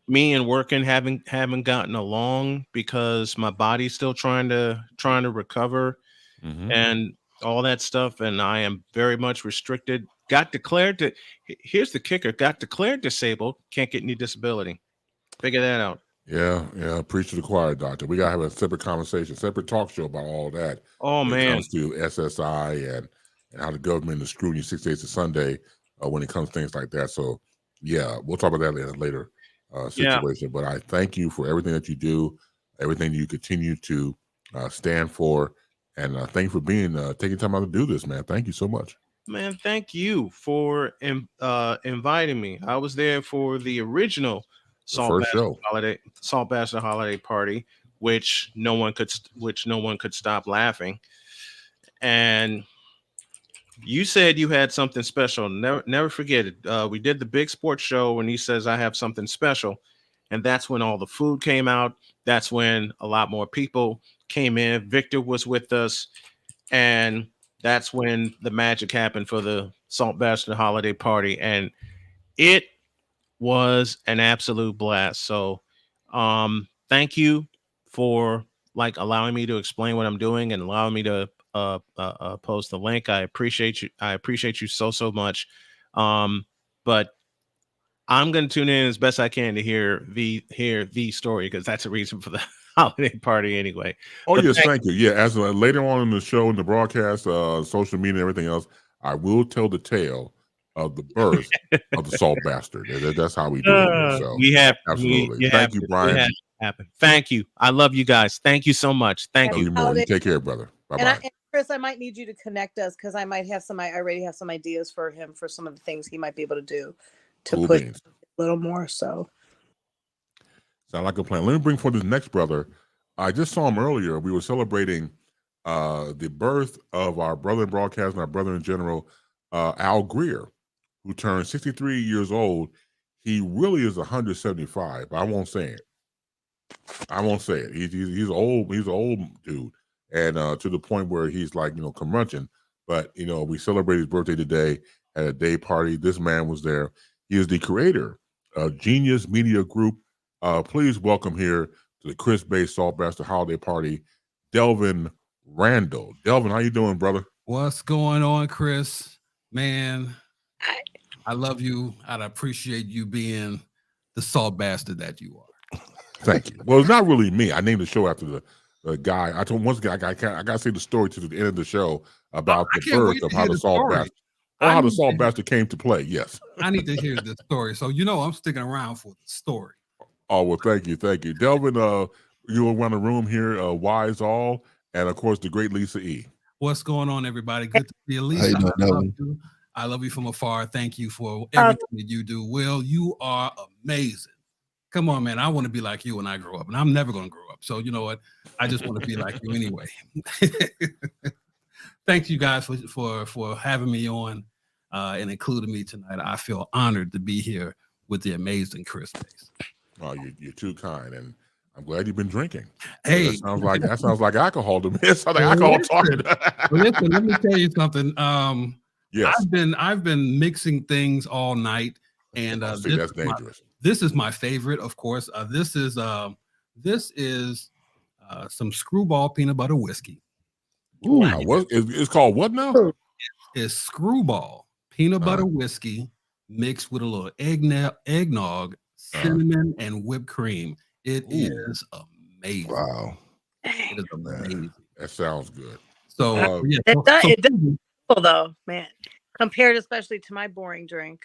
S3: me and working haven't gotten along, because my body's still trying to recover and all that stuff, and I am very much restricted. Here's the kicker: got declared disabled, can't get any disability. Figure that out.
S1: Yeah. Preach to the choir, doctor. We gotta have a separate conversation, separate talk show about all that.
S3: Oh, man.
S1: When it comes to SSI and how the government is screwing you 6 days to Sunday when it comes to things like that. So yeah, we'll talk about that in a later situation. But I thank you for everything that you do, everything you continue to stand for, and thank you for being taking time out to do this, man. Thank you so much.
S3: Man, thank you for inviting me. I was there for the original Salt Bastard Holiday Party, which no one could stop laughing. And you said you had something special. Never forget it. We did the big sports show, and he says I have something special, and that's when all the food came out. That's when a lot more people came in. Victor was with us, and that's when the magic happened for the Salt Bastard Holiday Party, and it was an absolute blast. So thank you for allowing me to explain what I'm doing and allowing me to post the link. I appreciate you so much. But I'm going to tune in as best I can to hear the story, because that's a reason for the holiday party anyway.
S1: Oh, yes, thank you. Yeah, as later on in the show, in the broadcast, social media and everything else, I will tell the tale of the birth of the Salt Bastard. That's how we do it. So
S3: we have
S1: absolutely. Thank you, Brian.
S3: Thank you. I love you guys. Thank you so much. Thank you.
S1: You take care, brother. Bye-bye.
S8: And Chris, I might need you to connect us, because I already have some ideas for him for some of the things he might be able to do to put a little more. So
S1: sound like a plan. Let me bring forward this next brother. I just saw him earlier. We were celebrating the birth of our brother in broadcast and our brother in general, Al Greer, who turned 63 years old. He really is 175. I won't say it. He's old. He's an old dude, and to the point where he's like, curmudgeon. But we celebrated his birthday today at a day party. This man was there. He is the creator of Genius Media Group. Please welcome here to the Chris Bass Salt Bastard Holiday Party, Delvin Randall. Delvin, how you doing, brother?
S9: What's going on, Chris? Man, I love you. I appreciate you being the salt bastard that you are.
S1: Thank you. Well, it's not really me. I named the show after the guy. I told once again, I got to say the story to the end of the show about the birth of how the Salt Bastard, how the Salt Bastard came to play. Yes,
S9: I need to hear the story. So I'm sticking around for the story.
S1: Oh well, thank you, Delvin. You around the room here, Wise All, and of course the great Lisa E.
S9: What's going on, everybody? Good to see you,
S4: How you
S9: Lisa.
S4: doing,
S9: I love
S4: Melvin?
S9: you. I love you from afar. Thank you for everything that you do. Will, you are amazing. Come on, man. I want to be like you when I grow up, and I'm never going to grow up. So you know what? I just want to be like you anyway. Thank you guys for having me on and including me tonight. I feel honored to be here with the amazing Chris Bass.
S1: Oh, you're too kind, and I'm glad you've been drinking.
S9: Hey,
S1: that sounds like alcohol to me. It sounds like alcohol talking.
S9: Listen, let me tell you something.
S1: Yes,
S9: I've been mixing things all night, and
S1: see, that's dangerous.
S9: This is my favorite, of course. This is some Screwball peanut butter whiskey.
S1: Ooh, wow. It's called what now?
S9: It's Screwball peanut butter whiskey mixed with a little eggnog, cinnamon, and whipped cream. It is amazing.
S4: Wow.
S9: It is amazing.
S1: That sounds good.
S9: So
S8: it does cool though, man. Compared especially to my boring drink.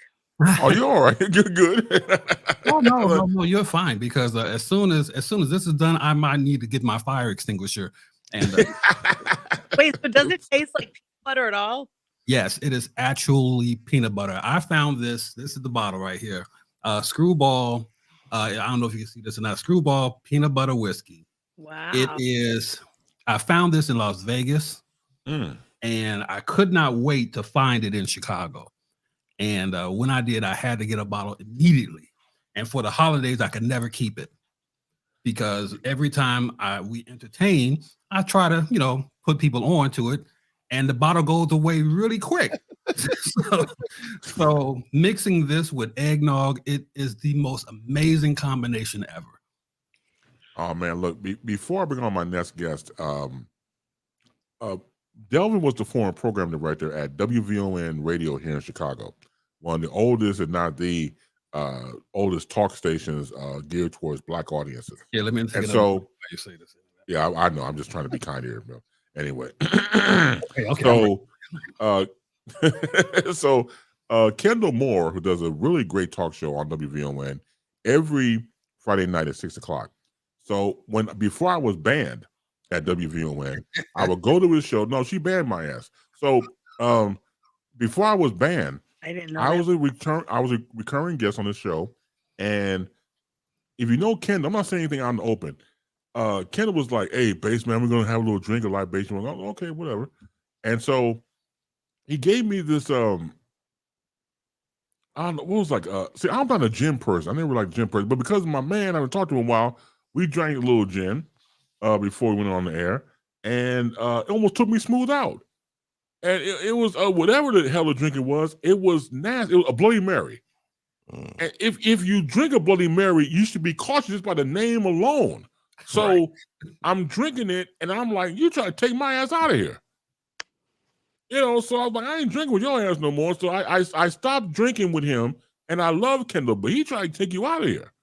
S1: Oh, you're all right. You're good.
S9: Oh no, you're fine because as soon as this is done, I might need to get my fire extinguisher. And
S8: wait, so does it taste like peanut butter at all?
S9: Yes, it is actually peanut butter. I found this. This is the bottle right here. Screwball. I don't know if you can see this or not. Screwball peanut butter whiskey.
S8: Wow.
S9: It is. I found this in Las Vegas, and I could not wait to find it in Chicago. And when I did, I had to get a bottle immediately. And for the holidays, I could never keep it because every time we entertain, I try to, put people on to it, and the bottle goes away really quick. so mixing this with eggnog, it is the most amazing combination ever.
S1: Oh man, look! Before I bring on my next guest, Delvin was the former program director at WVON Radio here in Chicago, one of the oldest, if not the oldest talk stations geared towards Black audiences.
S9: Yeah, let me.
S1: And so, you say this. Yeah, I know. I'm just trying to be kind here, Bill. Anyway, okay. So, Kendall Moore, who does a really great talk show on WVON every Friday night at 6:00. So before I was banned at WVON, I would go to his show. No, she banned my ass. So before I was banned,
S8: I didn't know.
S1: I was a recurring guest on the show, and if you know Kendall, I'm not saying anything out in the open. Kendall was like, "Hey, Bass man, we're gonna have a little drink of live bass." Like, oh, okay, whatever. And so he gave me this. I don't know what was like. See, I'm not a gin person. I never liked gin person, but because of my man, I haven't talked to him in a while. We drank a little gin before we went on the air, and it almost took me smooth out. And it was whatever the hell the drink it was nasty. It was a Bloody Mary. And if you drink a Bloody Mary, you should be cautious just by the name alone. So right. I'm drinking it, and I'm like, you try to take my ass out of here. So I was like, I ain't drinking with your ass no more. So I stopped drinking with him, and I love Kendall, but he tried to take you out of here.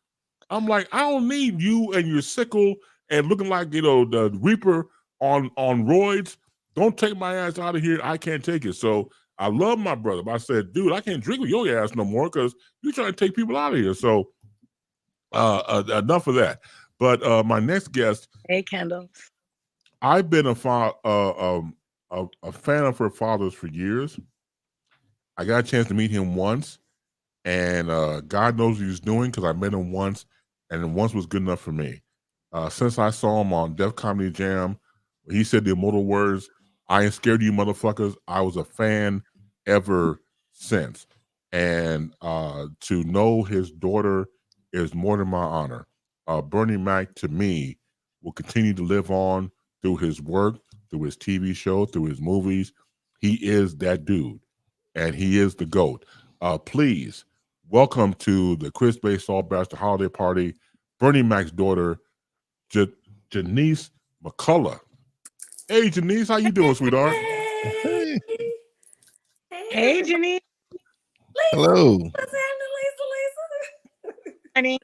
S1: I'm like, I don't need you and your sickle and looking like, the Reaper on roids. Don't take my ass out of here. I can't take it. So I love my brother, but I said, dude, I can't drink with your ass no more because you're trying to take people out of here. So enough of that. But my next guest.
S8: Hey, Kendall.
S1: I've been a fan of her father's for years. I got a chance to meet him once, and God knows what he's doing because I met him once, and once was good enough for me. Since I saw him on Def Comedy Jam, he said the immortal words, "I ain't scared of you motherfuckers." I was a fan ever since. And to know his daughter is more than my honor. Bernie Mac, to me, will continue to live on through his work, through his TV show, through his movies. He is that dude, and he is the GOAT. Please welcome to the Chris Bass Salt Bastard Holiday Party, Bernie Mac's daughter, Janice McCullough. Hey, Janice, how you doing, sweetheart?
S8: Hey, hey Janice.
S4: Hello.
S10: What's happening, Lisa?
S8: Honey.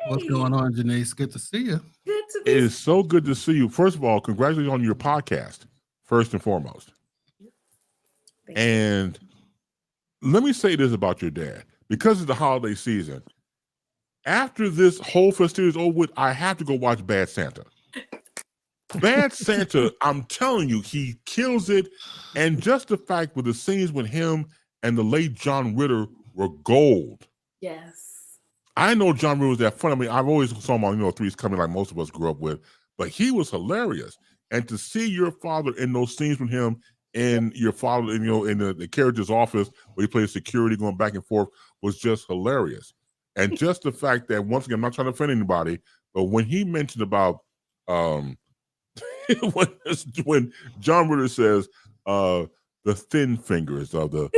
S9: What's going on, Janice? Good to see you.
S10: Good to be.
S1: It is so good to see you. First of all, congratulations on your podcast, first and foremost. And let me say this about your dad. Because of the holiday season, after this whole festivity is over with, I have to go watch Bad Santa. Bad Santa, I'm telling you, he kills it. And just the fact with the scenes with him and the late John Ritter were gold.
S10: Yes.
S1: I know John Ritter was that funny. I mean, I've always saw him on, Three's Coming like most of us grew up with, but he was hilarious. And to see your father in those scenes with him and your father, in the character's office where he plays security going back and forth was just hilarious. And just the fact that, once again, I'm not trying to offend anybody, but when he mentioned about when John Ritter says the thin fingers of the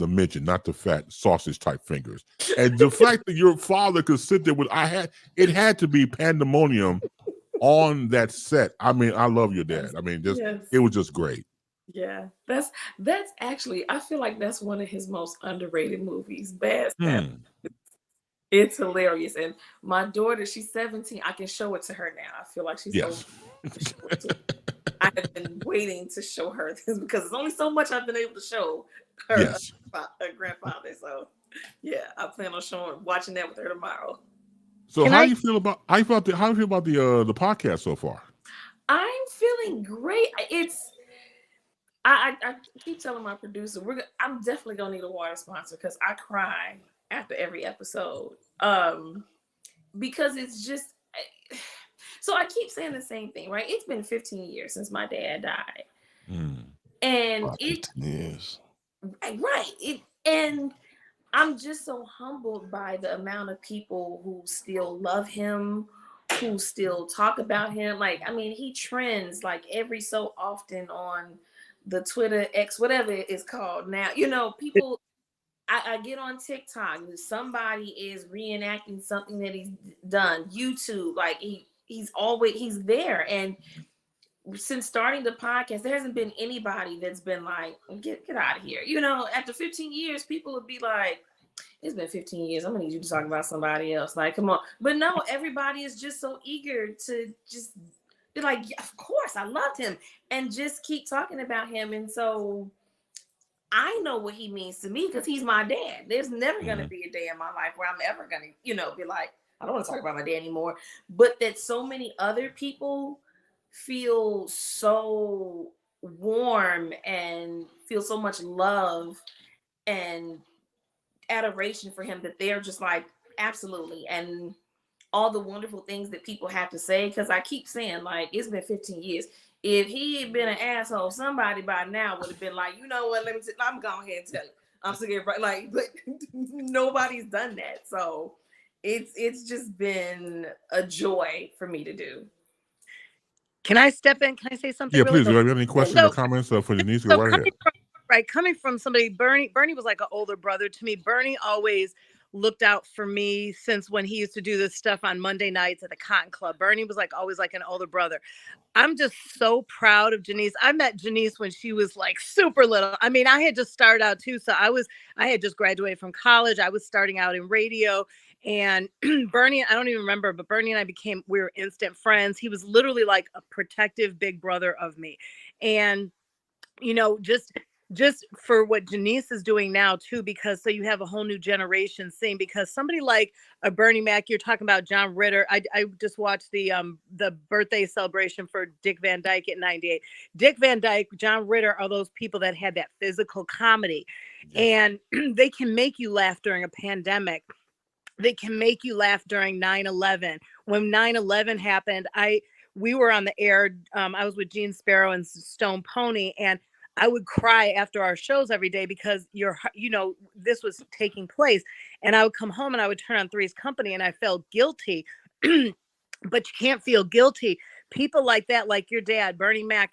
S1: midget, not the fat sausage type fingers, and the fact that your father could sit there with it had to be pandemonium on that set. I mean, I love your dad. I mean, it was just great.
S10: Yeah, that's actually, I feel like that's one of his most underrated movies. Bad Santa. It's hilarious. And my daughter, she's 17. I can show it to her now. I feel like she's I have been waiting to show her this because there's only so much I've been able to show her, her grandfather. So yeah, I plan on watching that with her tomorrow.
S1: So how do you feel about the podcast so far?
S10: I'm feeling great. I keep telling my producer I'm definitely gonna need a water sponsor because I cry after every episode. Because it's just so I keep saying the same thing, right? It's been 15 years since my dad died. And
S4: 15 years.
S10: Right. And I'm just so humbled by the amount of people who still love him, who still talk about him. Like, I mean, he trends like every so often on the Twitter X, whatever it is called now. People, I get on TikTok, somebody is reenacting something that he's done. YouTube, like he's there. And since starting the podcast, there hasn't been anybody that's been like, get out of here. After 15 years, people would be like, it's been 15 years. I'm gonna need you to talk about somebody else. Like, come on. But no, everybody is just so eager to just be like, yeah, of course, I loved him, and just keep talking about him. And so I know what he means to me because he's my dad. There's never gonna be a day in my life where I'm ever gonna, be like, I don't want to talk about my dad anymore. But that so many other people feel so warm and feel so much love and adoration for him that they're just like, absolutely. And all the wonderful things that people have to say, because I keep saying, like, it's been 15 years. If he had been an asshole, somebody by now would have been like, you know what, I'm going ahead and tell you. I'm sick of it. Like, but nobody's done that. So it's just been a joy for me to do.
S8: Can I step in? Can I say something?
S1: Yeah,
S8: really
S1: please. Do you have any questions or comments for Denise? Go right ahead.
S8: Coming from somebody, Bernie was like an older brother to me. Bernie always looked out for me since when he used to do this stuff on Monday nights at the Cotton Club. Bernie was like always like an older brother. I'm just so proud of Janice. I met Janice when she was like super little. I mean, I had just started out too. So I had just graduated from college. I was starting out in radio. And Bernie, I don't even remember, but Bernie and I we were instant friends. He was literally like a protective big brother of me. And, just for what Janice is doing now too, because so you have a whole new generation seeing, because somebody like a Bernie Mac, you're talking about John Ritter. I just watched the birthday celebration for Dick Van Dyke at 98. Dick Van Dyke, John Ritter are those people that had that physical comedy, and they can make you laugh during a pandemic. They can make you laugh during 9/11. When 9/11 happened, we were on the air. I was with Gene Sparrow and Stone Pony, and I would cry after our shows every day because this was taking place. And I would come home and I would turn on Three's Company and I felt guilty, but you can't feel guilty. People like that, like your dad, Bernie Mac,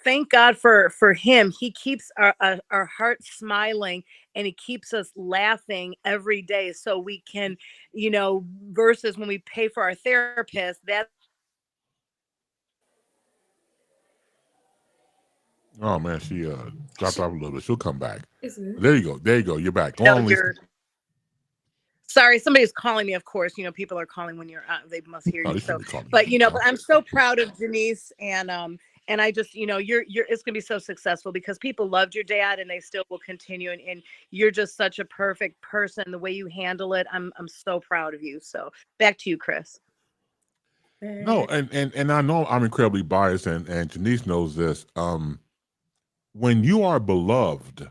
S8: thank God for him. He keeps our hearts smiling and he keeps us laughing every day so we can, versus when we pay for our therapist, that's.
S1: Oh man, she dropped off a little bit. She'll come back. There you go. You're back.
S8: Sorry, somebody's calling me. Of course, people are calling when you're out. They must hear you. So, but I'm so proud of Janice, and I just, you're it's gonna be so successful because people loved your dad, and they still will continue. And you're just such a perfect person. The way you handle it, I'm so proud of you. So back to you, Chris.
S1: No, and I know I'm incredibly biased, and Janice knows this. When you are beloved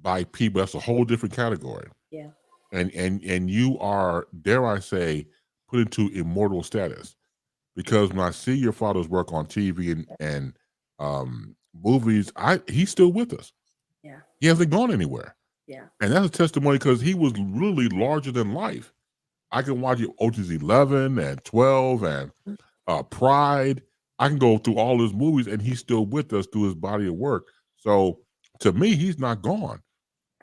S1: by people, that's a whole different category.
S10: Yeah.
S1: And you are, dare I say, put into immortal status. Because when I see your father's work on TV and movies, he's still with us.
S10: Yeah.
S1: He hasn't gone anywhere.
S10: Yeah.
S1: And that's a testimony because he was really larger than life. I can watch Ocean's 11 and 12 and Pride. I can go through all his movies and he's still with us through his body of work. So to me, he's not gone.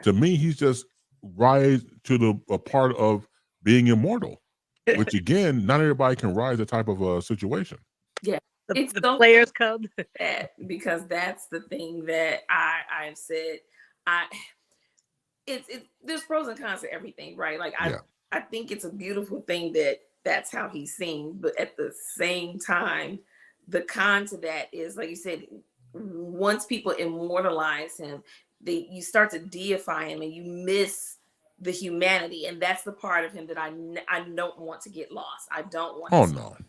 S1: To me, he's just rise to a part of being immortal, which again, not everybody can rise that type of a situation.
S10: Yeah.
S8: The Players Club.
S10: Because that's the thing that I've said. There's pros and cons to everything, right? Like I think it's a beautiful thing that that's how he's seen, but at the same time, the con to that is, like you said, once people immortalize him, you start to deify him and you miss the humanity, and that's the part of him that I don't want to get lost. I don't want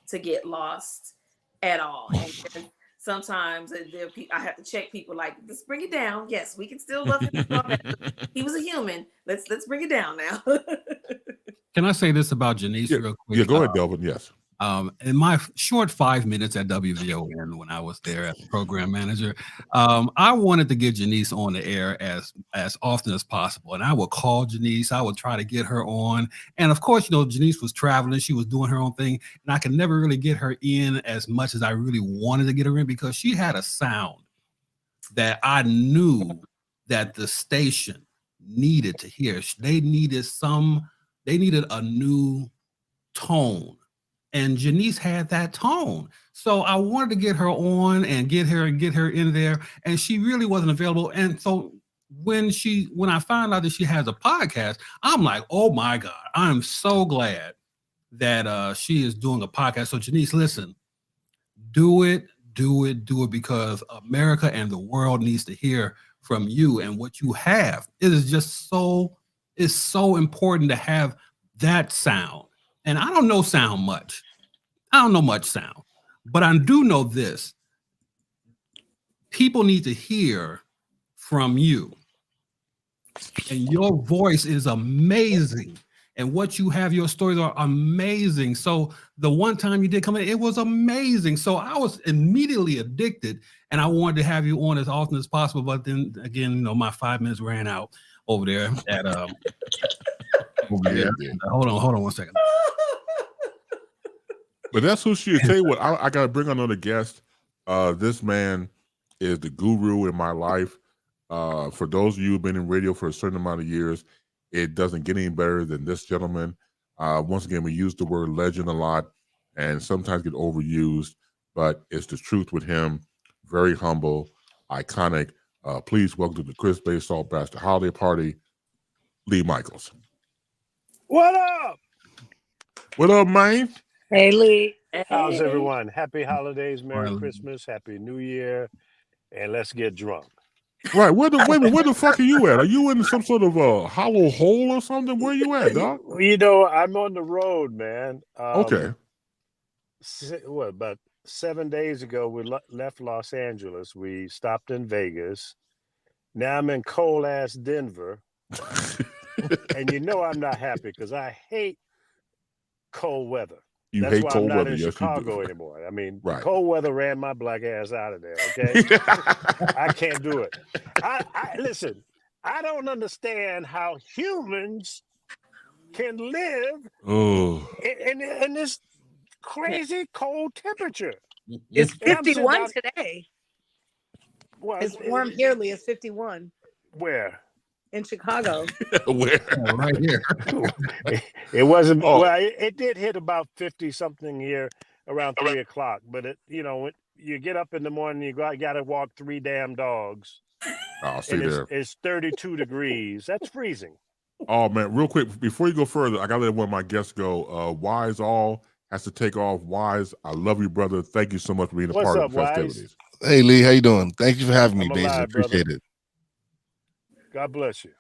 S10: to get lost at all. And sometimes I have to check people like, let's bring it down. Yes, we can still love him. He was a human. Let's bring it down now.
S9: Can I say this about Janice real quick?
S1: Yeah, go ahead, Delvin. Yes.
S9: In my short 5 minutes at WVON when I was there as program manager, I wanted to get Janice on the air as often as possible. And I would call Janice. I would try to get her on. And of course, Janice was traveling. She was doing her own thing. And I could never really get her in as much as I really wanted to get her in because she had a sound that I knew that the station needed to hear. They needed a new tone. And Janice had that tone. So I wanted to get her on and get her in there. And she really wasn't available. And so when I found out that she has a podcast, I'm like, oh my God, I'm so glad that she is doing a podcast. So Janice, listen, do it because America and the world needs to hear from you and what you have. It is just it's so important to have that sound. And I don't know sound much. I don't know much sound, but I do know this. People need to hear from you. And your voice is amazing. And what you have, your stories are amazing. So the one time you did come in, it was amazing. So I was immediately addicted and I wanted to have you on as often as possible. But then again, my 5 minutes ran out over there at Hold on 1 second.
S1: But that's who she is. Tell you what, I got to bring another guest. This man is the guru in my life. For those of you who've been in radio for a certain amount of years, it doesn't get any better than this gentleman. Once again, we use the word legend a lot and sometimes get overused, but it's the truth with him. Very humble, iconic. Please welcome to the Chris Bay Salt Bastard Holiday Party, Lee Michaels.
S11: What up?
S1: What up, man?
S8: Hey, Lee.
S11: How's everyone? Happy holidays, Merry Christmas, Happy New Year, and let's get drunk.
S1: Right. Where the fuck are you at? Are you in some sort of a hollow hole or something? Where you at, dog?
S11: I'm on the road, man.
S1: Okay.
S11: About 7 days ago, we left Los Angeles. We stopped in Vegas. Now I'm in cold-ass Denver. And I'm not happy because I hate cold weather. That's why I'm not in Chicago anymore. I mean, cold weather ran my black ass out of there, okay? I can't do it. Listen, I don't understand how humans can live in this crazy cold temperature.
S8: It's 51 today.
S11: Well,
S8: it's warm here, Lee. It's 51.
S11: Where?
S8: In Chicago.
S1: Where?
S9: Right here.
S11: It wasn't. Well, it did hit about 50 something here around 3 o'clock. But you get up in the morning, you got to walk 3 damn dogs.
S1: I'll see there.
S11: It's 32 degrees. That's freezing.
S1: Oh man, real quick before you go further, I gotta let one of my guests go. Wise All has to take off. Wise, I love you, brother. Thank you so much for being a part of the festivities.
S4: Hey Lee, how you doing? Thank you for having me, Daisy. Appreciate it.
S11: God bless you.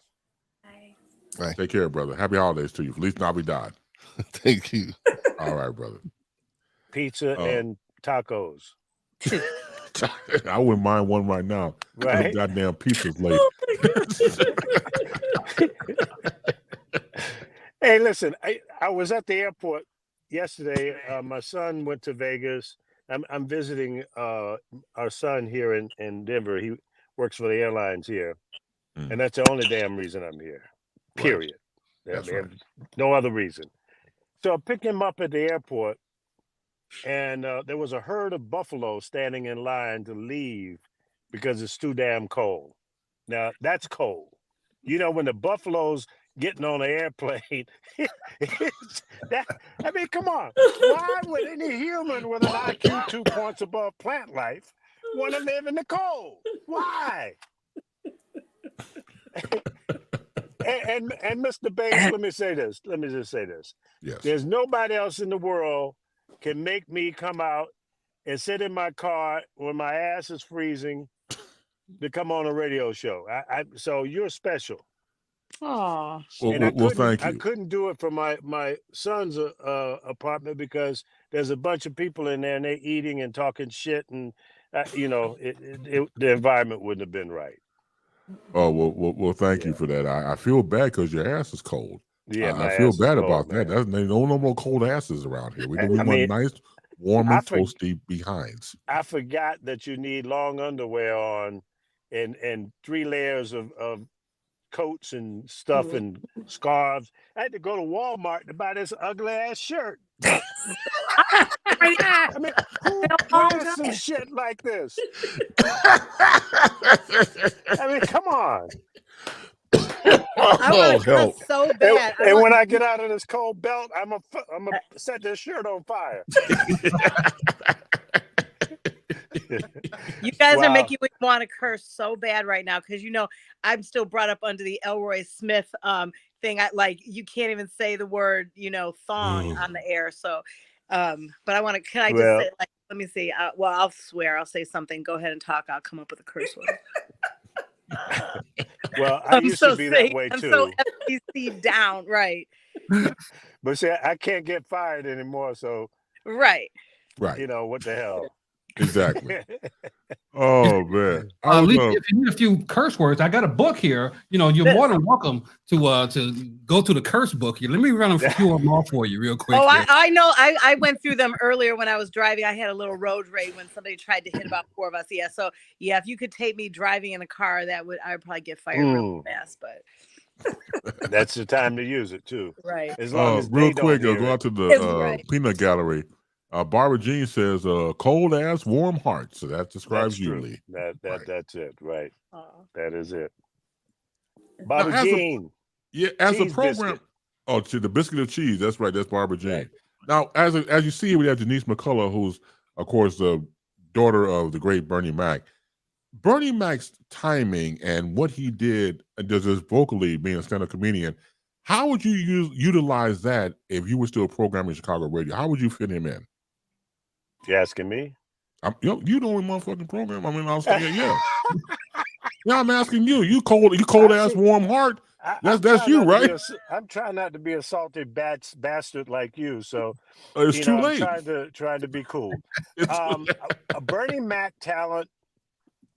S4: Right.
S1: Take care, brother. Happy holidays to you. Feliz Navidad.
S4: Thank you.
S1: All right, brother.
S11: pizza and tacos.
S1: I wouldn't mind one right now.
S11: Right?
S1: Them goddamn pizza's late.
S11: Hey, listen, I was at the airport yesterday. My son went to Vegas. I'm visiting our son here in Denver. He works for the airlines here, and that's the only damn reason I'm here. Period.
S1: That's
S11: I mean,
S1: right.
S11: no other reason. So I picked him up at the airport, and there was a herd of buffalo standing in line to leave because it's too damn cold. Now that's cold. You know, when the buffaloes getting on the airplane, I mean, come on. Why would any human with an IQ 2 points above plant life want to live in the cold? Why? and Mr. Bates, let me say this. Let me just say this.
S1: Yes.
S11: There's nobody else in the world can make me come out and sit in my car when my ass is freezing to come on a radio show. So you're special.
S8: Oh.
S1: Well, thank you.
S11: I couldn't do it for my son's apartment because there's a bunch of people in there and they're eating and talking shit, and the environment wouldn't have been right.
S1: Oh well, thank you for that. I feel bad because your ass is cold.
S11: Yeah,
S1: I feel bad about that. There's no more cold asses around here. We want nice, warm and toasty behinds.
S11: I forgot that you need long underwear on, and 3 layers of coats and stuff and scarves. I had to go to Walmart to buy this ugly ass shirt. I mean, who wears some shit like this? I mean, come on.
S8: I want to so bad.
S11: And when I get out of this cold belt, I'm gonna set this shirt on fire.
S8: You guys are making me want to curse so bad right now because I'm still brought up under the Elroy Smith thing. You can't even say the word thong on the air. So, but I want to. Can I just say let me see. I'll swear. I'll say something. Go ahead and talk. I'll come up with a curse word.
S11: Well, I used to be that way too.
S8: I'm so FCC down, right?
S11: But see, I can't get fired anymore. So
S8: right.
S11: You know what the hell.
S1: Exactly. Oh man!
S9: If you need a few curse words, I got a book here. You're more than welcome to go to the curse book here. Let me run a few of them off for you real quick.
S8: Oh, I know. I went through them earlier when I was driving. I had a little road rage when somebody tried to hit about 4 of us. Yeah. So yeah, if you could take me driving in a car, I would probably get fired real fast. But
S11: that's the time to use it too.
S8: Right.
S11: As long as
S1: real quick, go out to the peanut gallery. Barbara Jean says, "Cold ass, warm heart." So that describes you, Lee.
S11: That's it, right? That is it. Barbara Jean.
S1: As a program. Biscuit. Oh, the biscuit of cheese. That's right. That's Barbara Jean. Right. Now, as you see, we have Denise McCullough, who's of course the daughter of the great Bernie Mac. Bernie Mac's timing and what he does this vocally, being a stand-up comedian. How would you utilize that if you were still programming Chicago radio? How would you fit him in?
S11: You asking me?
S1: You the only motherfucking program. I mean, I was saying, yeah. Yeah, I'm asking you. You cold ass, warm heart. That's you, right?
S11: I'm trying not to be a salty bastard like you. So
S1: it's too late.
S11: I'm trying to be cool. A Bernie Mac talent.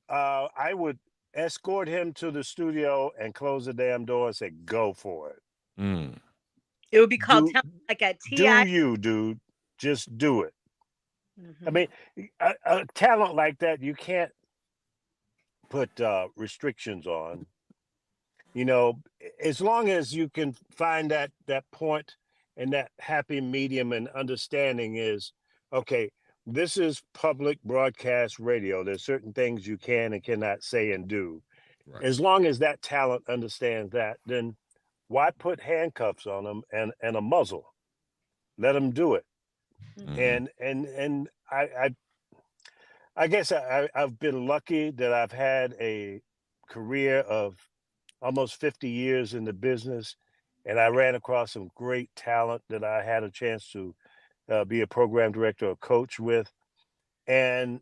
S11: I would escort him to the studio and close the damn door and say, "Go for it."
S8: It would be called like a T.I.
S11: Do you, dude? Just do it. I mean, a talent like that, you can't put restrictions on. As long as you can find that point and that happy medium and understanding is, okay, this is public broadcast radio. There's certain things you can and cannot say and do. Right. As long as that talent understands that, then why put handcuffs on them and a muzzle? Let them do it. And I guess I've been lucky that I've had a career of almost 50 years in the business, and I ran across some great talent that I had a chance to be a program director or coach with, and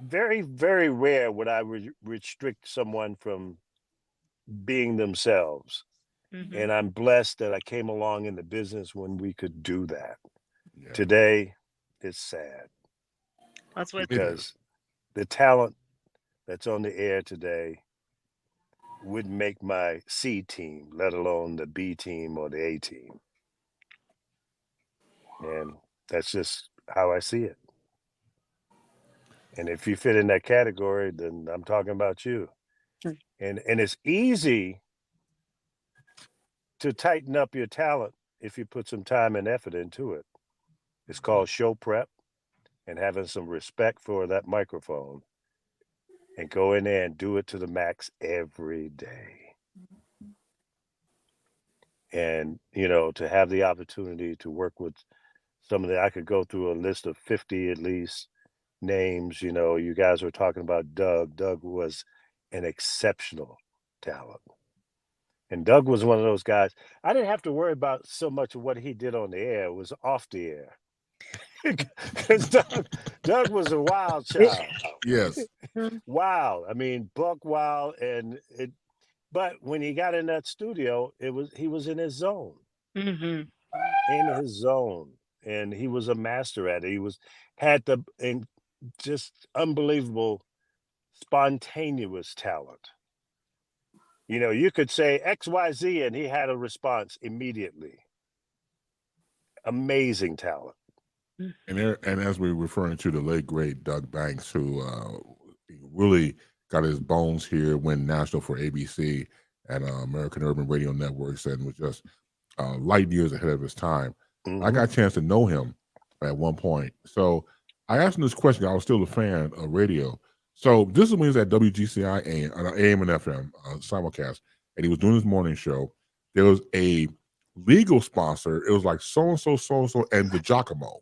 S11: very, very rare would I restrict someone from being themselves. And I'm blessed that I came along in the business when we could do that. Yeah. Today, is sad.
S8: That's what
S11: because the talent that's on the air today wouldn't make my C team, let alone the B team or the A team. And that's just how I see it. And if you fit in that category, then I'm talking about you. And it's easy to tighten up your talent if you put some time and effort into it. It's called show prep and having some respect for that microphone and go in there and do it to the max every day. And, you know, to have the opportunity to work with some of the, I could go through a list of 50 at least names. You know, you guys were talking about Doug. Doug was an exceptional talent. And Doug was one of those guys. I didn't have to worry about so much of what he did on the air. It was off the air. Because Doug was a wild child.
S1: Yes.
S11: Wild. I mean, buck wild. But when he got in that studio, he was in his zone.
S8: Mm-hmm.
S11: In his zone. And he was a master at it. He had the just unbelievable spontaneous talent. You know, you could say XYZ and he had a response immediately. Amazing talent.
S1: And as we're referring to the late great Doug Banks, who really got his bones here, went national for ABC and American Urban Radio Networks, and was just light years ahead of his time. I got a chance to know him at one point. So I asked him this question. I was still a fan of radio. So this is when he was at WGCI AM and FM simulcast, and he was doing his morning show. There was a legal sponsor. It was like so-and-so, so-and-so, and the Giacomo.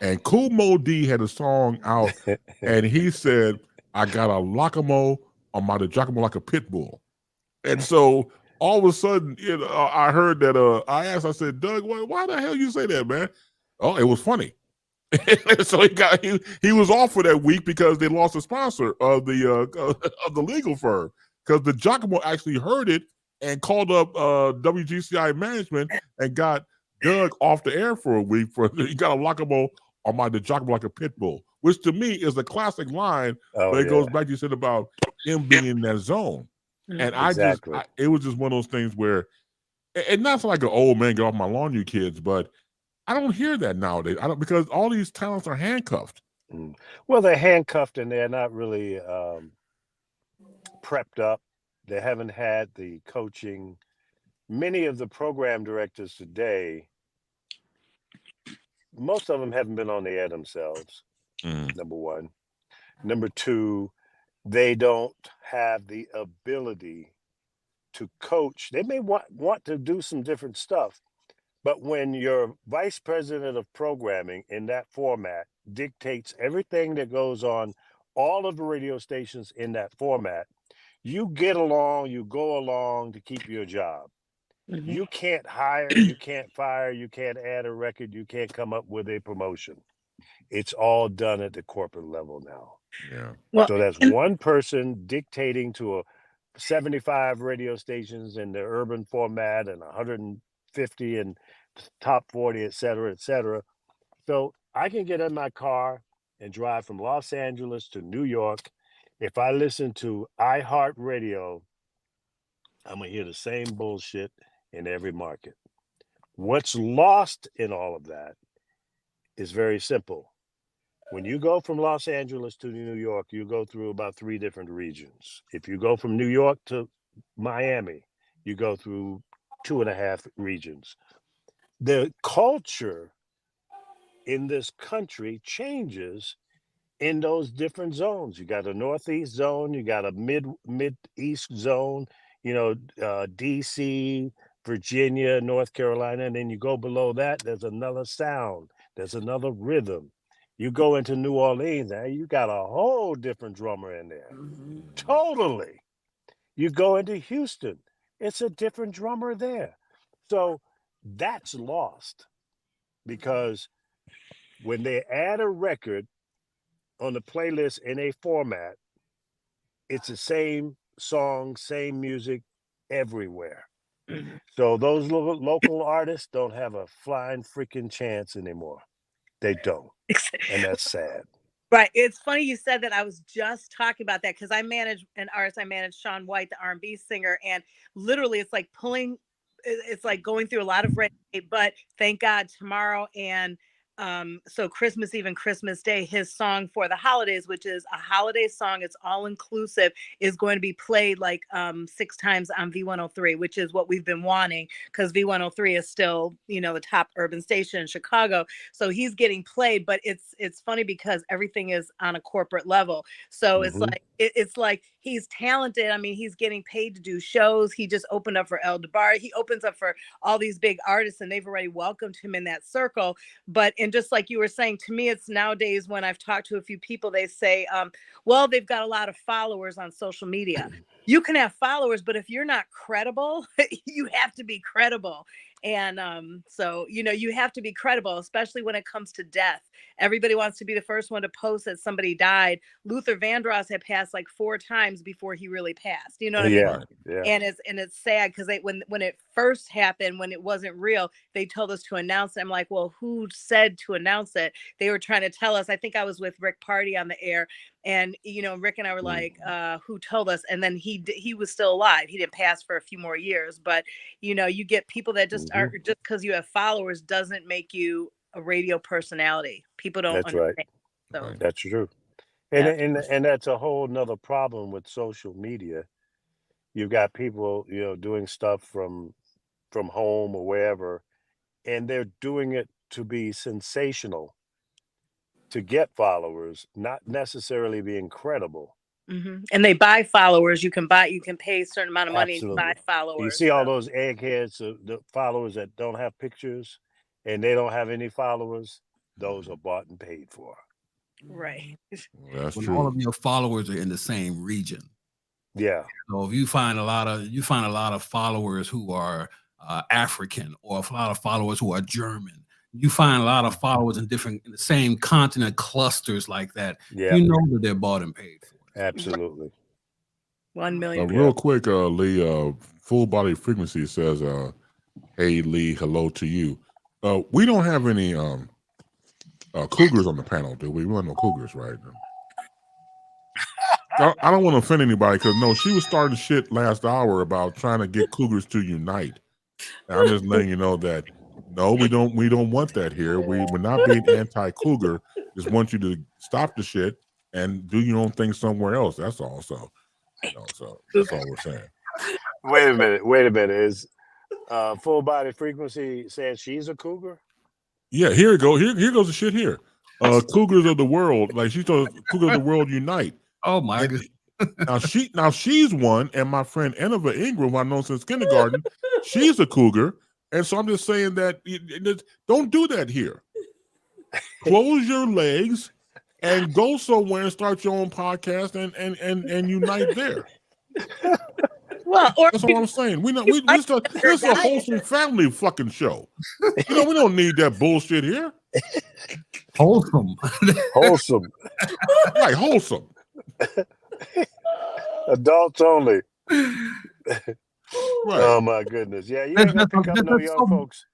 S1: And Kool Moe Dee had a song out, and he said, I got a Lockamo on my Giacomo like a pit bull. And so all of a sudden, you know, I heard that, I said, Doug, why the hell you say that, man? Oh, it was funny. So he was off for that week because they lost a sponsor of the legal firm, because the Giacomo actually heard it and called up WGCI management and got Doug off the air for a week. He got a Lockamo on my Giacomo like a pit bull, which to me is a classic line. But it goes back to you said about him being in that zone. And it was just one of those things where, and not like an old man get off my lawn, you kids, but I don't hear that nowadays. Because all these talents are handcuffed.
S11: Well, they're handcuffed and they're not really prepped up. They haven't had the coaching. Many of the program directors today, most of them haven't been on the air themselves, number one. Number two, they don't have the ability to coach. They may want to do some different stuff, but when your vice president of programming in that format dictates everything that goes on all of the radio stations in that format, you get along, you go along to keep your job. You can't hire, you can't fire, you can't add a record, you can't come up with a promotion. It's all done at the corporate level now.
S1: Yeah.
S11: Well, so that's one person dictating to 75 radio stations in the urban format and 150 and top 40, et cetera, et cetera. So I can get in my car and drive from Los Angeles to New York. If I listen to iHeartRadio, I'm going to hear the same bullshit in every market. What's lost in all of that is very simple. When you go from Los Angeles to New York, you go through about 3 different regions. If you go from New York to Miami, you go through 2.5 regions. The culture in this country changes in those different zones. You got a Northeast zone, you got a Mid-East zone, you know, DC, Virginia, North Carolina, and then you go below that, there's another sound, there's another rhythm. You go into New Orleans, and you got a whole different drummer in there. Totally. You go into Houston, it's a different drummer there. So that's lost, because when they add a record on the playlist in a format, it's the same song, same music everywhere. So those local artists don't have a flying freaking chance anymore. They don't, and that's sad.
S8: Right. It's funny you said that. I was just talking about that because I manage an artist. I manage Sean White, the R&B singer, and literally it's like it's like going through a lot of red tape. But thank God tomorrow and so Christmas Eve and Christmas Day, his song for the holidays, which is a holiday song, it's all inclusive, is going to be played like 6 times on V103, which is what we've been wanting because V103 is still, the top urban station in Chicago. So he's getting played, but it's funny because everything is on a corporate level. So it's like he's talented. I mean, he's getting paid to do shows. He just opened up for El DeBar. He opens up for all these big artists, and they've already welcomed him in that circle. But and just like you were saying, to me, it's nowadays when I've talked to a few people, they say, well, they've got a lot of followers on social media. You can have followers, but if you're not credible, you have to be credible. And so, you have to be credible, especially when it comes to death. Everybody wants to be the first one to post that somebody died. Luther Vandross had passed like 4 times before he really passed. You know what I mean?
S11: Yeah.
S8: And it's sad because when it first happened, when it wasn't real, they told us to announce it. I'm like, well, who said to announce it? They were trying to tell us. I think I was with Rick Party on the air. And, Rick and I were like, who told us? And then he was still alive. He didn't pass for a few more years. But, you get people that just are, just because you have followers doesn't make you a radio personality. People don't understand.
S11: Right.
S8: So
S11: That's true. And that's a whole nother problem with social media. You've got people, doing stuff from home or wherever, and they're doing it to be sensational, to get followers, not necessarily being credible.
S8: And they buy followers. You can pay a certain amount of money
S11: Absolutely.
S8: to buy followers.
S11: You see all those eggheads, the followers that don't have pictures and they don't have any followers, those are bought and paid for.
S8: Right.
S1: That's
S9: when
S1: true.
S9: all of your followers are in the same region.
S11: Yeah.
S9: So if you find a lot of followers who are African, or a lot of followers who are German, you find a lot of followers in the same continent clusters like that.
S11: Yeah.
S9: You know that they're bought and paid for.
S11: Absolutely.
S8: 1 million.
S1: Real quick, Lee, Full Body Frequency says, hey, Lee, hello to you. We don't have any cougars on the panel, do we? We don't have no cougars, right? I don't want to offend anybody because, no, she was starting shit last hour about trying to get cougars to unite. And I'm just letting you know that, no, we don't want that here. We're not being anti-cougar. Just want you to stop the shit and do your own thing somewhere else. That's all. So that's all we're saying.
S11: Wait a minute. Is Full Body Frequency saying she's a cougar?
S1: Yeah, here it goes. Here goes the shit here. Cougars of the world, like she told Cougars of the world unite.
S9: Oh my God.
S1: Now she's one, and my friend Enova Ingram, who I've known since kindergarten, she's a cougar. And so I'm just saying that don't do that here. Close your legs and go somewhere and start your own podcast and unite there.
S8: Well,
S1: that's all I'm saying. This is a wholesome family fucking show. We don't need that bullshit here.
S9: Wholesome.
S1: Right, wholesome.
S11: Adults only.
S1: Right.
S11: Oh my goodness. Yeah, you ain't gonna pick up no young folks.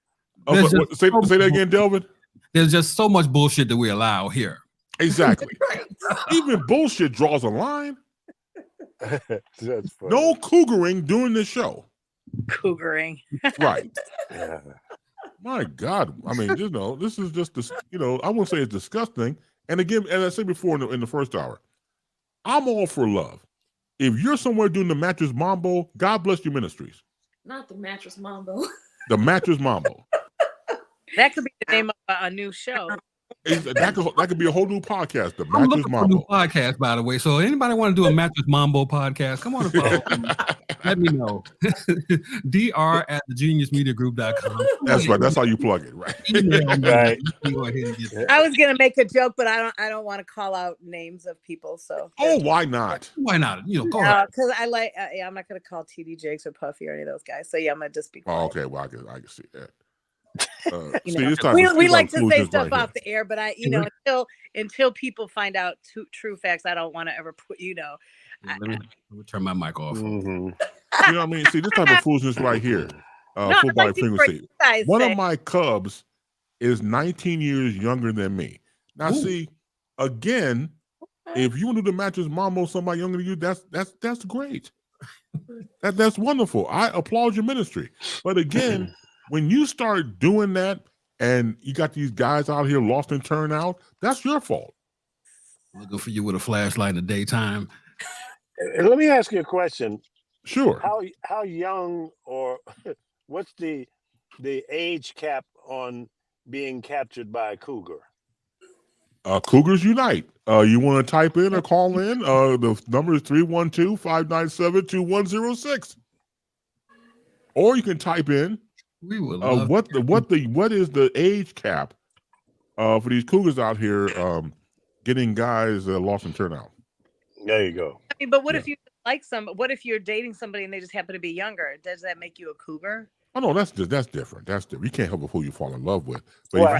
S1: Say that again, Delvin.
S9: There's just so much bullshit that we allow here.
S1: Exactly. Even bullshit draws a line.
S11: That's funny.
S1: No cougaring during this show.
S8: Cougaring.
S1: Right.
S11: Yeah.
S1: My God. I mean, this is just this, I won't say it's disgusting. And again, as I said before in the first hour, I'm all for love. If you're somewhere doing the Mattress Mambo, God bless your ministries.
S10: Not the Mattress Mambo.
S1: The Mattress Mambo.
S8: That could be the name of a new show.
S1: That could be a whole new podcast. The
S9: I'm
S1: Mattress
S9: looking for a
S1: Mambo.
S9: new podcast, by the way. So anybody want to do a Mattress Mambo podcast? Come on and follow. Let me know. dr@thegeniusmediagroup.com.
S1: That's right. That's how you plug it, right?
S11: Right.
S9: Go ahead and get that.
S8: I was gonna make a joke, but I don't want to call out names of people. So
S1: Oh, why not?
S9: Why not? Go ahead.
S8: because I like I'm not gonna call TD Jakes or Puffy or any of those guys. So yeah, I'm gonna just be quiet.
S1: Oh, okay. Well, I can see that.
S8: We like to say stuff off the air, but until people find out true facts, I don't want to ever put
S9: Let me turn my mic off.
S11: Mm-hmm.
S1: You know what I mean? See, this type of foolishness right here. Full Body Frequency. One of my cubs is 19 years younger than me. Now, see, again, if you want to do the match with mom or somebody younger than you, that's great. That's wonderful. I applaud your ministry. But again, when you start doing that and you got these guys out here lost in turnout, that's your fault.
S9: Looking for you with a flashlight in the daytime.
S11: Let me ask you a question.
S1: Sure.
S11: How young, or what's the age cap on being captured by a cougar?
S1: Cougars Unite. You want to type in or call in? The number is 312-597-2106. Or you can type in
S9: we will
S1: what is the age cap for these cougars out here getting guys lost in turnout.
S11: There you go.
S8: I mean, but what if you like what if you're dating somebody and they just happen to be younger? Does that make you a cougar?
S1: Oh no, that's different. That's different. You can't help who you fall in love with. But
S11: Well,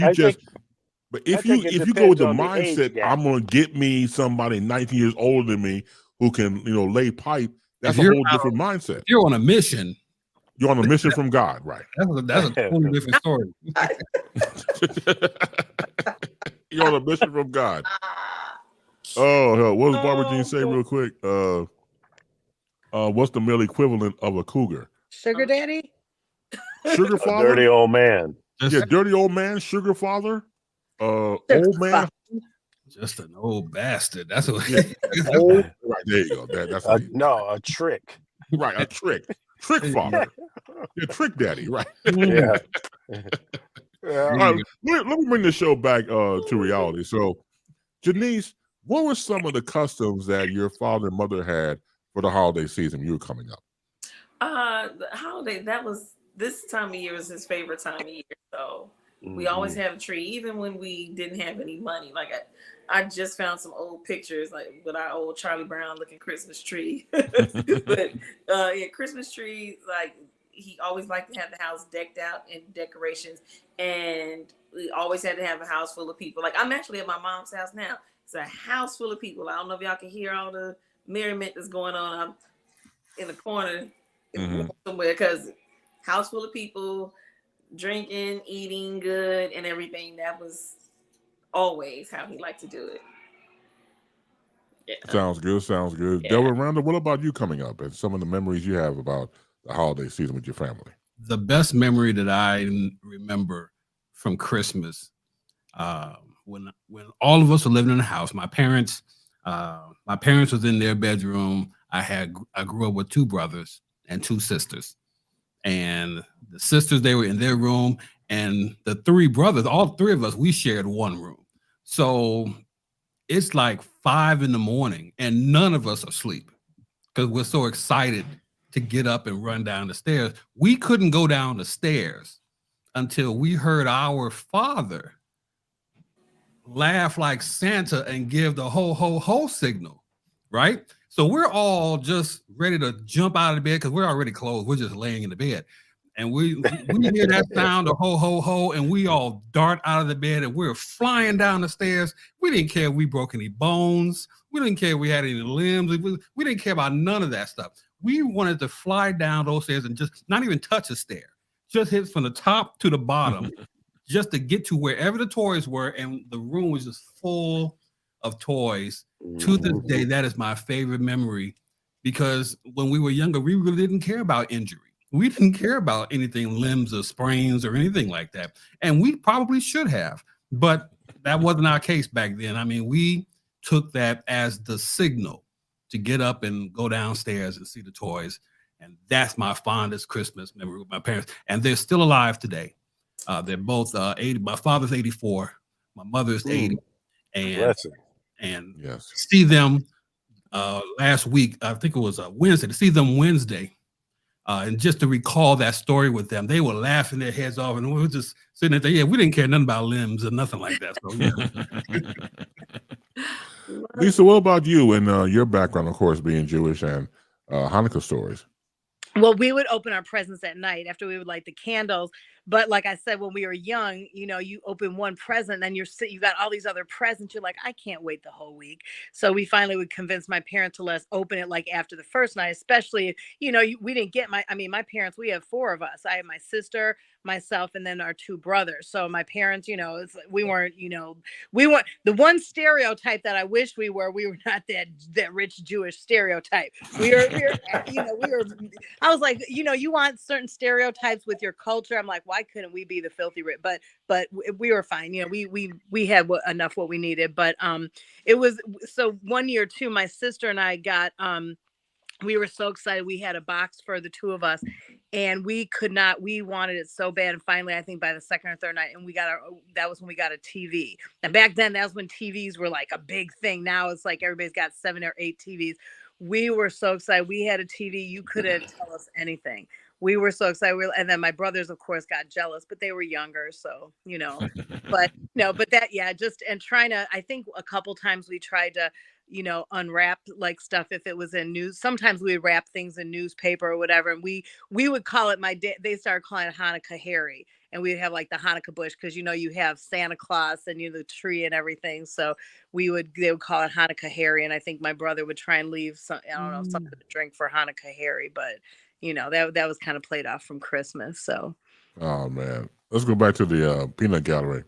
S1: if you go with the mindset, I'm gonna get me somebody 19 years older than me who can, lay pipe, that's a whole different mindset.
S9: If you're on a mission.
S1: You're on a mission from God, right?
S9: That's a totally different story.
S1: You're on a mission from God. Oh, hell. What does Barbara Jean say real quick? What's the male equivalent of a cougar?
S8: Sugar daddy?
S1: Sugar father?
S11: Dirty old man.
S1: Yeah, dirty old man, sugar father, old man.
S9: Just an old bastard. That's what.
S1: Right, there you go. That's
S11: a trick.
S1: Right, a trick. Trick father. Yeah, trick daddy, right?
S11: Yeah.
S1: All right, let me bring the show back to reality. So, Janice, what were some of the customs that your father and mother had for the holiday season when you were coming up?
S10: The holiday, this time of year was his favorite time of year. So we always had a tree, even when we didn't have any money. Like I just found some old pictures, like with our old Charlie Brown looking Christmas tree. But yeah, Christmas tree, like he always liked to have the house decked out in decorations, and we always had to have a house full of people. Like I'm actually at my mom's house now. It's a house full of people. I don't know if y'all can hear all the merriment that's going on. I'm in the corner somewhere because house full of people drinking, eating good, and everything. That was always how he liked to do it. Yeah.
S1: Sounds good.
S10: Yeah.
S1: Delbert Randall, what about you coming up and some of the memories you have about the holiday season with your family?
S9: The best memory that I remember from Christmas, when all of us were living in the house, my parents was in their bedroom. I grew up with 2 brothers and 2 sisters, and the sisters, they were in their room, and the 3 brothers, all 3 of us, we shared one room. So it's like 5 a.m. and none of us are asleep because we're so excited to get up and run down the stairs. We couldn't go down the stairs until we heard our father laugh like Santa and give the ho, ho, ho signal, right? So we're all just ready to jump out of the bed because we're already clothed. We're just laying in the bed. And we hear that sound of ho, ho, ho, and we all dart out of the bed and we're flying down the stairs. We didn't care if we broke any bones. We didn't care if we had any limbs. We didn't care about none of that stuff. We wanted to fly down those stairs and just not even touch a stair. Just hit from the top to the bottom just to get to wherever the toys were. And the room was just full of toys. To this day, that is my favorite memory because when we were younger, we really didn't care about injury. We didn't care about anything, limbs or sprains or anything like that. And we probably should have, but that wasn't our case back then. I mean, we took that as the signal to get up and go downstairs and see the toys. And that's my fondest Christmas memory with my parents. And they're still alive today. They're both 80. My father's 84. My mother's 80. And
S1: yes.
S9: See them last week, I think it was Wednesday, to see them Wednesday. And just to recall that story with them, they were laughing their heads off, and we were just sitting there. Yeah, we didn't care nothing about limbs or nothing like that. So, yeah.
S1: Lisa, what about you and your background, of course, being Jewish and Hanukkah stories?
S8: Well, we would open our presents at night after we would light the candles. But like I said, when we were young, you open one present, then you got all these other presents. You're like, I can't wait the whole week. So we finally would convince my parents to let us open it like after the first night, especially if, we didn't get my parents, we have 4 of us. I have my sister, myself, and then our 2 brothers. So my parents, we weren't the one stereotype that I wish we were not that rich Jewish stereotype. We were I was like, you want certain stereotypes with your culture. I'm like, why couldn't we be the filthy rich? But we were fine. We had enough what we needed. But it was so one year too. My sister and I got we were so excited. We had a box for the 2 of us, and we wanted it so bad. And finally, I think by the second or third night, and that was when we got a TV. And back then, that was when TVs were like a big thing. Now it's like everybody's got 7 or 8 TVs. We were so excited. We had a TV. You couldn't tell us anything. We were so excited. And then my brothers, of course, got jealous, but they were younger. So, but that, yeah, and trying to, I think a couple times we tried to, unwrap like stuff if it was in news. Sometimes we would wrap things in newspaper or whatever. And we would call it they started calling it Hanukkah Harry. And we'd have like the Hanukkah bush because, you have Santa Claus and, the tree and everything. So they would call it Hanukkah Harry. And I think my brother would try and leave something to drink for Hanukkah Harry. But, that was kind of played off from Christmas. So.
S1: Oh, man. Let's go back to the peanut gallery.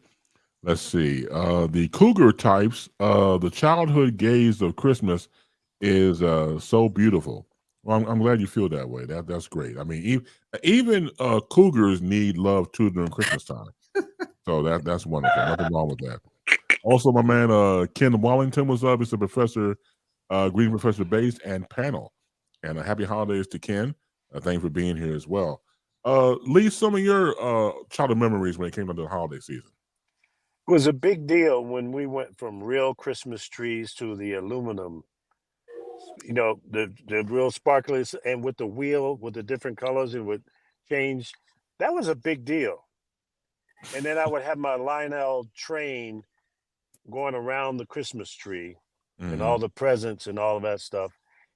S1: Let's see. The Cougar types, the childhood gaze of Christmas is so beautiful. Well, I'm glad you feel that way. That's great. I mean, even Cougars need love too during Christmas time. So that's wonderful. Nothing wrong with that. Also, my man Ken Wallington was up. He's a professor, greeting Professor Bass and panel. And happy holidays to Ken. Thank you for being here as well. Lee, some of your childhood memories when it came to the holiday season.
S11: It was a big deal when we went from real Christmas trees to the aluminum, the real sparklers, and with the wheel with the different colors and would change. That was a big deal. And then I would have my Lionel train going around the Christmas tree and all the presents and all of that stuff.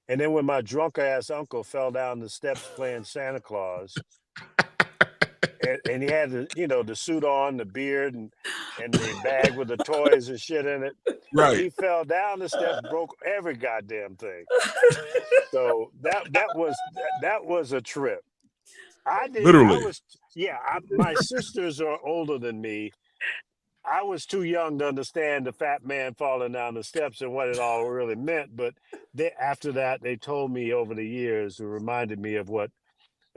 S11: And then when my drunk ass uncle fell down the steps playing Santa Claus, and he had the suit on, the beard, and the bag with the toys and shit in it.
S1: Right.
S11: He fell down the steps, broke every goddamn thing. So that was a trip.
S1: Literally.
S11: My sisters are older than me. I was too young to understand the fat man falling down the steps and what it all really meant. But after that, they told me over the years, it reminded me of what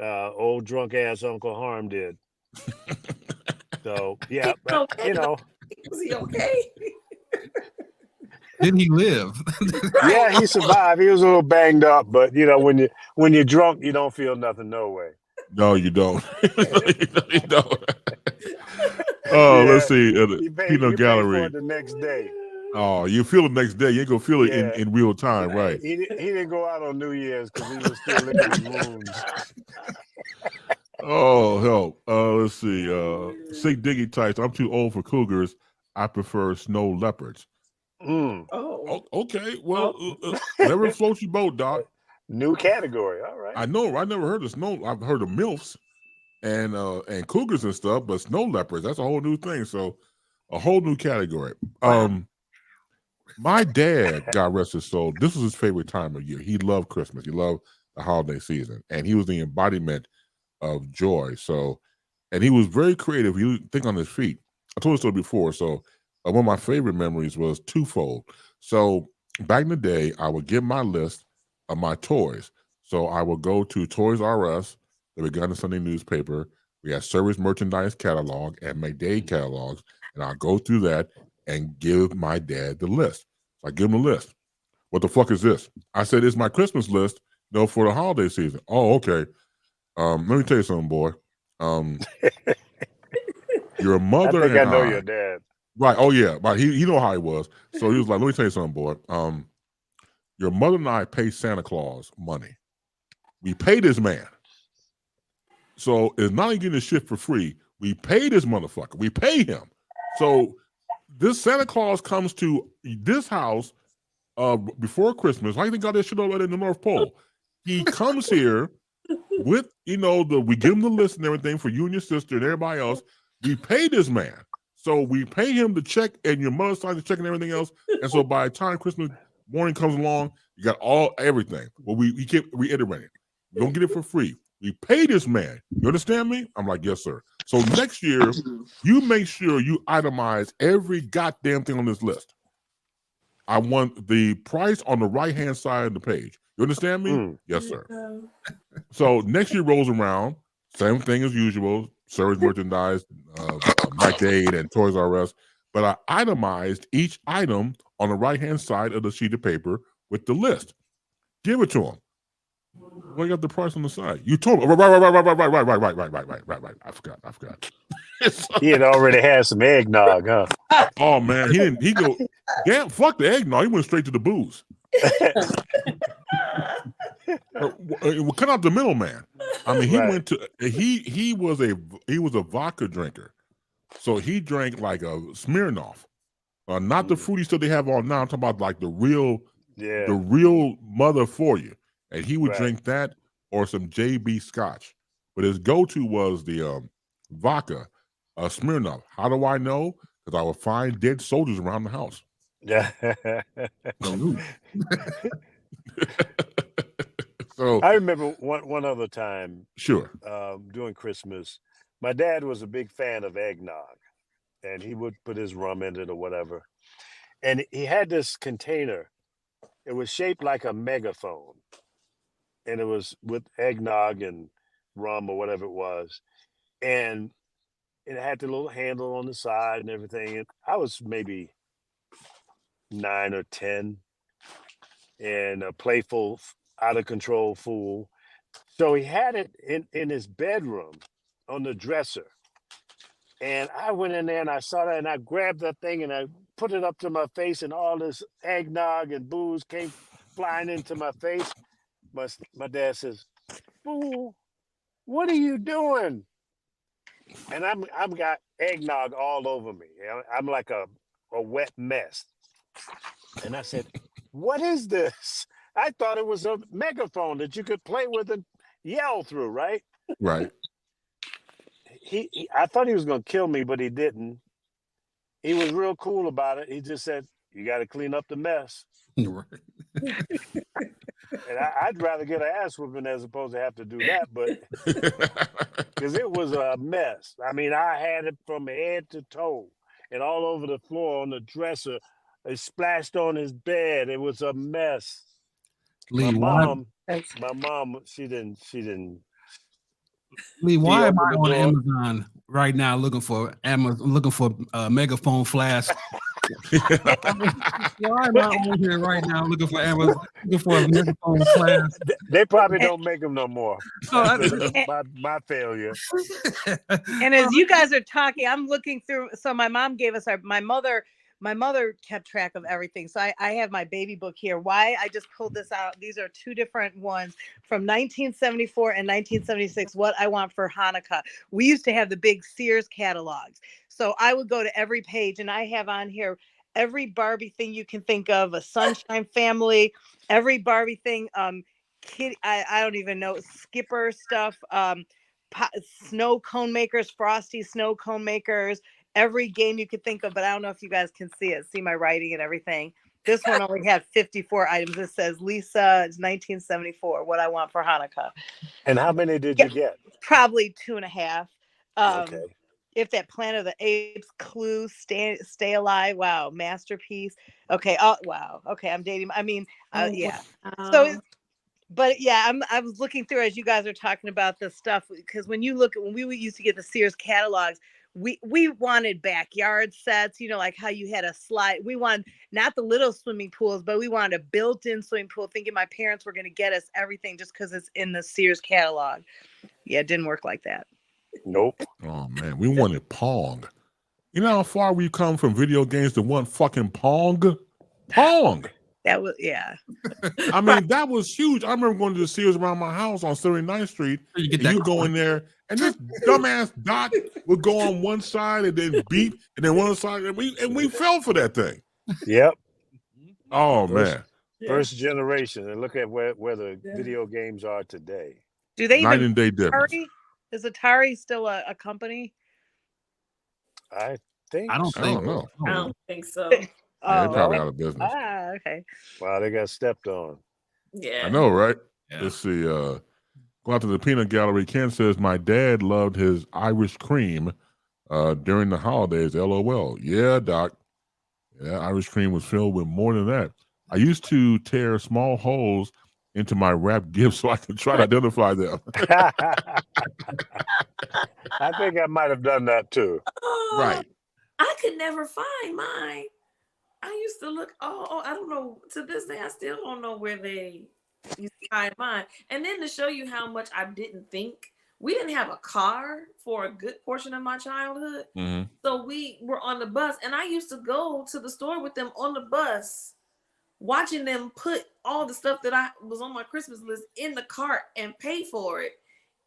S11: old drunk ass Uncle Harm did. So yeah,
S10: was he okay?
S9: Didn't he live?
S11: Yeah, he survived. He was a little banged up, but when you're drunk, you don't feel nothing, no way.
S1: No, you don't. You don't. Oh, yeah. Let's see. The peanut gallery.
S11: The next day.
S1: Oh, you feel it next day. You ain't gonna feel it in real time, right?
S11: He didn't go out on New Year's because he was still licking his wounds.
S1: Oh, help. Let's see. Sick Diggy types. I'm too old for cougars. I prefer snow leopards. Oh, okay. Well, never float your boat, Doc.
S11: New category. All right.
S1: I know. I never heard of snow. I've heard of MILFs and cougars and stuff, but snow leopards, that's a whole new thing. So a whole new category. My dad, God rest his soul, this was his favorite time of year. He loved Christmas. He loved the holiday season. And he was the embodiment of joy. So, and he was very creative. He would think on his feet. I told you so before. So one of my favorite memories was twofold. So back in the day, I would get my list of my toys. So I would go to Toys R Us, that we got in the Sunday newspaper. We had service merchandise catalog and Mayday catalogs. And I'll go through that and give my dad the list. So I give him a list. What the fuck is this? I said, it's my Christmas list, for the holiday season. Oh, okay. Let me tell you something, boy. Your mother
S11: I think I know your dad.
S1: Right. Oh, yeah. But he know how he was. So he was like, let me tell you something, boy. Your mother and I pay Santa Claus money. We pay this man. So it's not like getting this shit for free. We pay this motherfucker. We pay him. So this Santa Claus comes to this house before Christmas. How do you think got this shit over in the North Pole? He comes here with we give him the list and everything for you and your sister and everybody else. We pay this man, so we pay him the check and your mother signs the check and everything else. And so by the time Christmas morning comes along, you got everything. Well, we keep reiterating, we don't get it for free. We pay this man. You understand me? I'm like, yes, sir. So next year, you make sure you itemize every goddamn thing on this list. I want the price on the right-hand side of the page. You understand me? Yes, sir. So next year rolls around, same thing as usual, service merchandise, Mike Dade and Toys R Us, but I itemized each item on the right-hand side of the sheet of paper with the list. Give it to him. Well, you got the price on the side. You told me. Right. I forgot.
S11: He had already had some eggnog, huh?
S1: Oh man, he didn't. He go, damn, fuck the eggnog. He went straight to the booze. Cut out the middleman. I mean, he went to he was a vodka drinker, so he drank like a Smirnoff, not the fruity stuff they have on now. I'm talking about like the real mother for you. And he would drink that or some JB Scotch. But his go-to was the vodka, Smirnoff. How do I know? Because I would find dead soldiers around the house.
S11: Yeah.
S1: So
S11: I remember one other time.
S1: Sure.
S11: During Christmas, my dad was a big fan of eggnog, and he would put his rum in it or whatever. And he had this container. It was shaped like a megaphone. And it was with eggnog and rum or whatever it was. And it had the little handle on the side and everything. And I was maybe 9 or 10 and a playful, out of control fool. So he had it in his bedroom on the dresser. And I went in there and I saw that and I grabbed that thing and I put it up to my face and all this eggnog and booze came flying into my face. My dad says, "Fool, what are you doing?" And I'm got eggnog all over me. I'm like a wet mess. And I said, "What is this?" I thought it was a megaphone that you could play with and yell through, right?
S1: Right.
S11: I thought he was going to kill me, but he didn't. He was real cool about it. He just said, "You got to clean up the mess."
S9: Right.
S11: And I'd rather get an ass whooping as opposed to have to do that, but because it was a mess. I mean, I had it from head to toe and all over the floor on the dresser. It splashed on his bed. It was a mess.
S9: Lee,
S11: my mom, she didn't.
S9: Lee, why am I on Amazon right now looking for megaphone flask? Why am I on here right now looking for Amazon looking for a megaphone flask?
S11: They probably don't make them no more. My failure.
S8: And as you guys are talking, I'm looking through. So my mom gave us my mother kept track of everything. So I have my baby book here. Why I just pulled this out. These are two different ones from 1974 and 1976. What I want for Hanukkah. We used to have the big Sears catalogs. So I would go to every page and I have on here every Barbie thing you can think of, a Sunshine Family, every Barbie thing, Kitty, I don't even know, Skipper stuff, snow cone makers, Frosty snow cone makers, every game you could think of, but I don't know if you guys can see it, see my writing and everything. This one only had 54 items. It says, Lisa, it's 1974, what I want for Hanukkah.
S11: And how many did you get?
S8: Probably 2.5.
S11: Okay.
S8: If that Planet of the Apes, Clue, Stay Alive, wow, masterpiece. Okay, oh wow, okay, I'm dating. I mean, yeah.
S10: Wow.
S8: So, but yeah, I was looking through as you guys are talking about this stuff, because when you look at when we used to get the Sears catalogs, we wanted backyard sets, you know, like how you had a slide. We wanted not the little swimming pools, but we wanted a built-in swimming pool, thinking my parents were going to get us everything just because it's in the Sears catalog. Yeah, it didn't work like that.
S11: Nope.
S1: Oh man, we wanted Pong. You know how far we've come from video games to one fucking Pong? Pong.
S8: That was, yeah.
S1: I mean, that was huge. I remember going to the Sears around my house on 79th Street. You go in there, and this dumbass dot would go on one side and then beep, and then one side, and we fell for that thing.
S11: Yep.
S1: Oh man.
S11: First generation, and look at where the video games are today.
S8: Do they
S1: Night
S8: even
S1: and day difference.
S8: Atari? Is Atari still a company?
S11: I think
S9: I don't
S11: so.
S9: think.
S1: know.
S10: I don't think so.
S1: Yeah, they're
S8: Oh,
S1: probably
S8: okay.
S1: out of business.
S8: Ah, okay.
S11: Wow, they got stepped on.
S10: Yeah.
S1: I know, right?
S9: Yeah.
S1: Let's see. Go out to the peanut gallery. Ken says, my dad loved his Irish cream during the holidays. LOL. Yeah, Doc. Yeah, Irish cream was filled with more than that. I used to tear small holes into my wrapped gifts so I could try to identify them.
S11: I think I might have done that too.
S1: Right.
S10: I could never find mine. I used to look. I don't know. To this day, I still don't know where they used to hide mine. And then to show you how much I didn't think, we didn't have a car for a good portion of my childhood.
S1: Mm-hmm.
S10: So we were on the bus, and I used to go to the store with them on the bus, watching them put all the stuff that I was on my Christmas list in the cart and pay for it.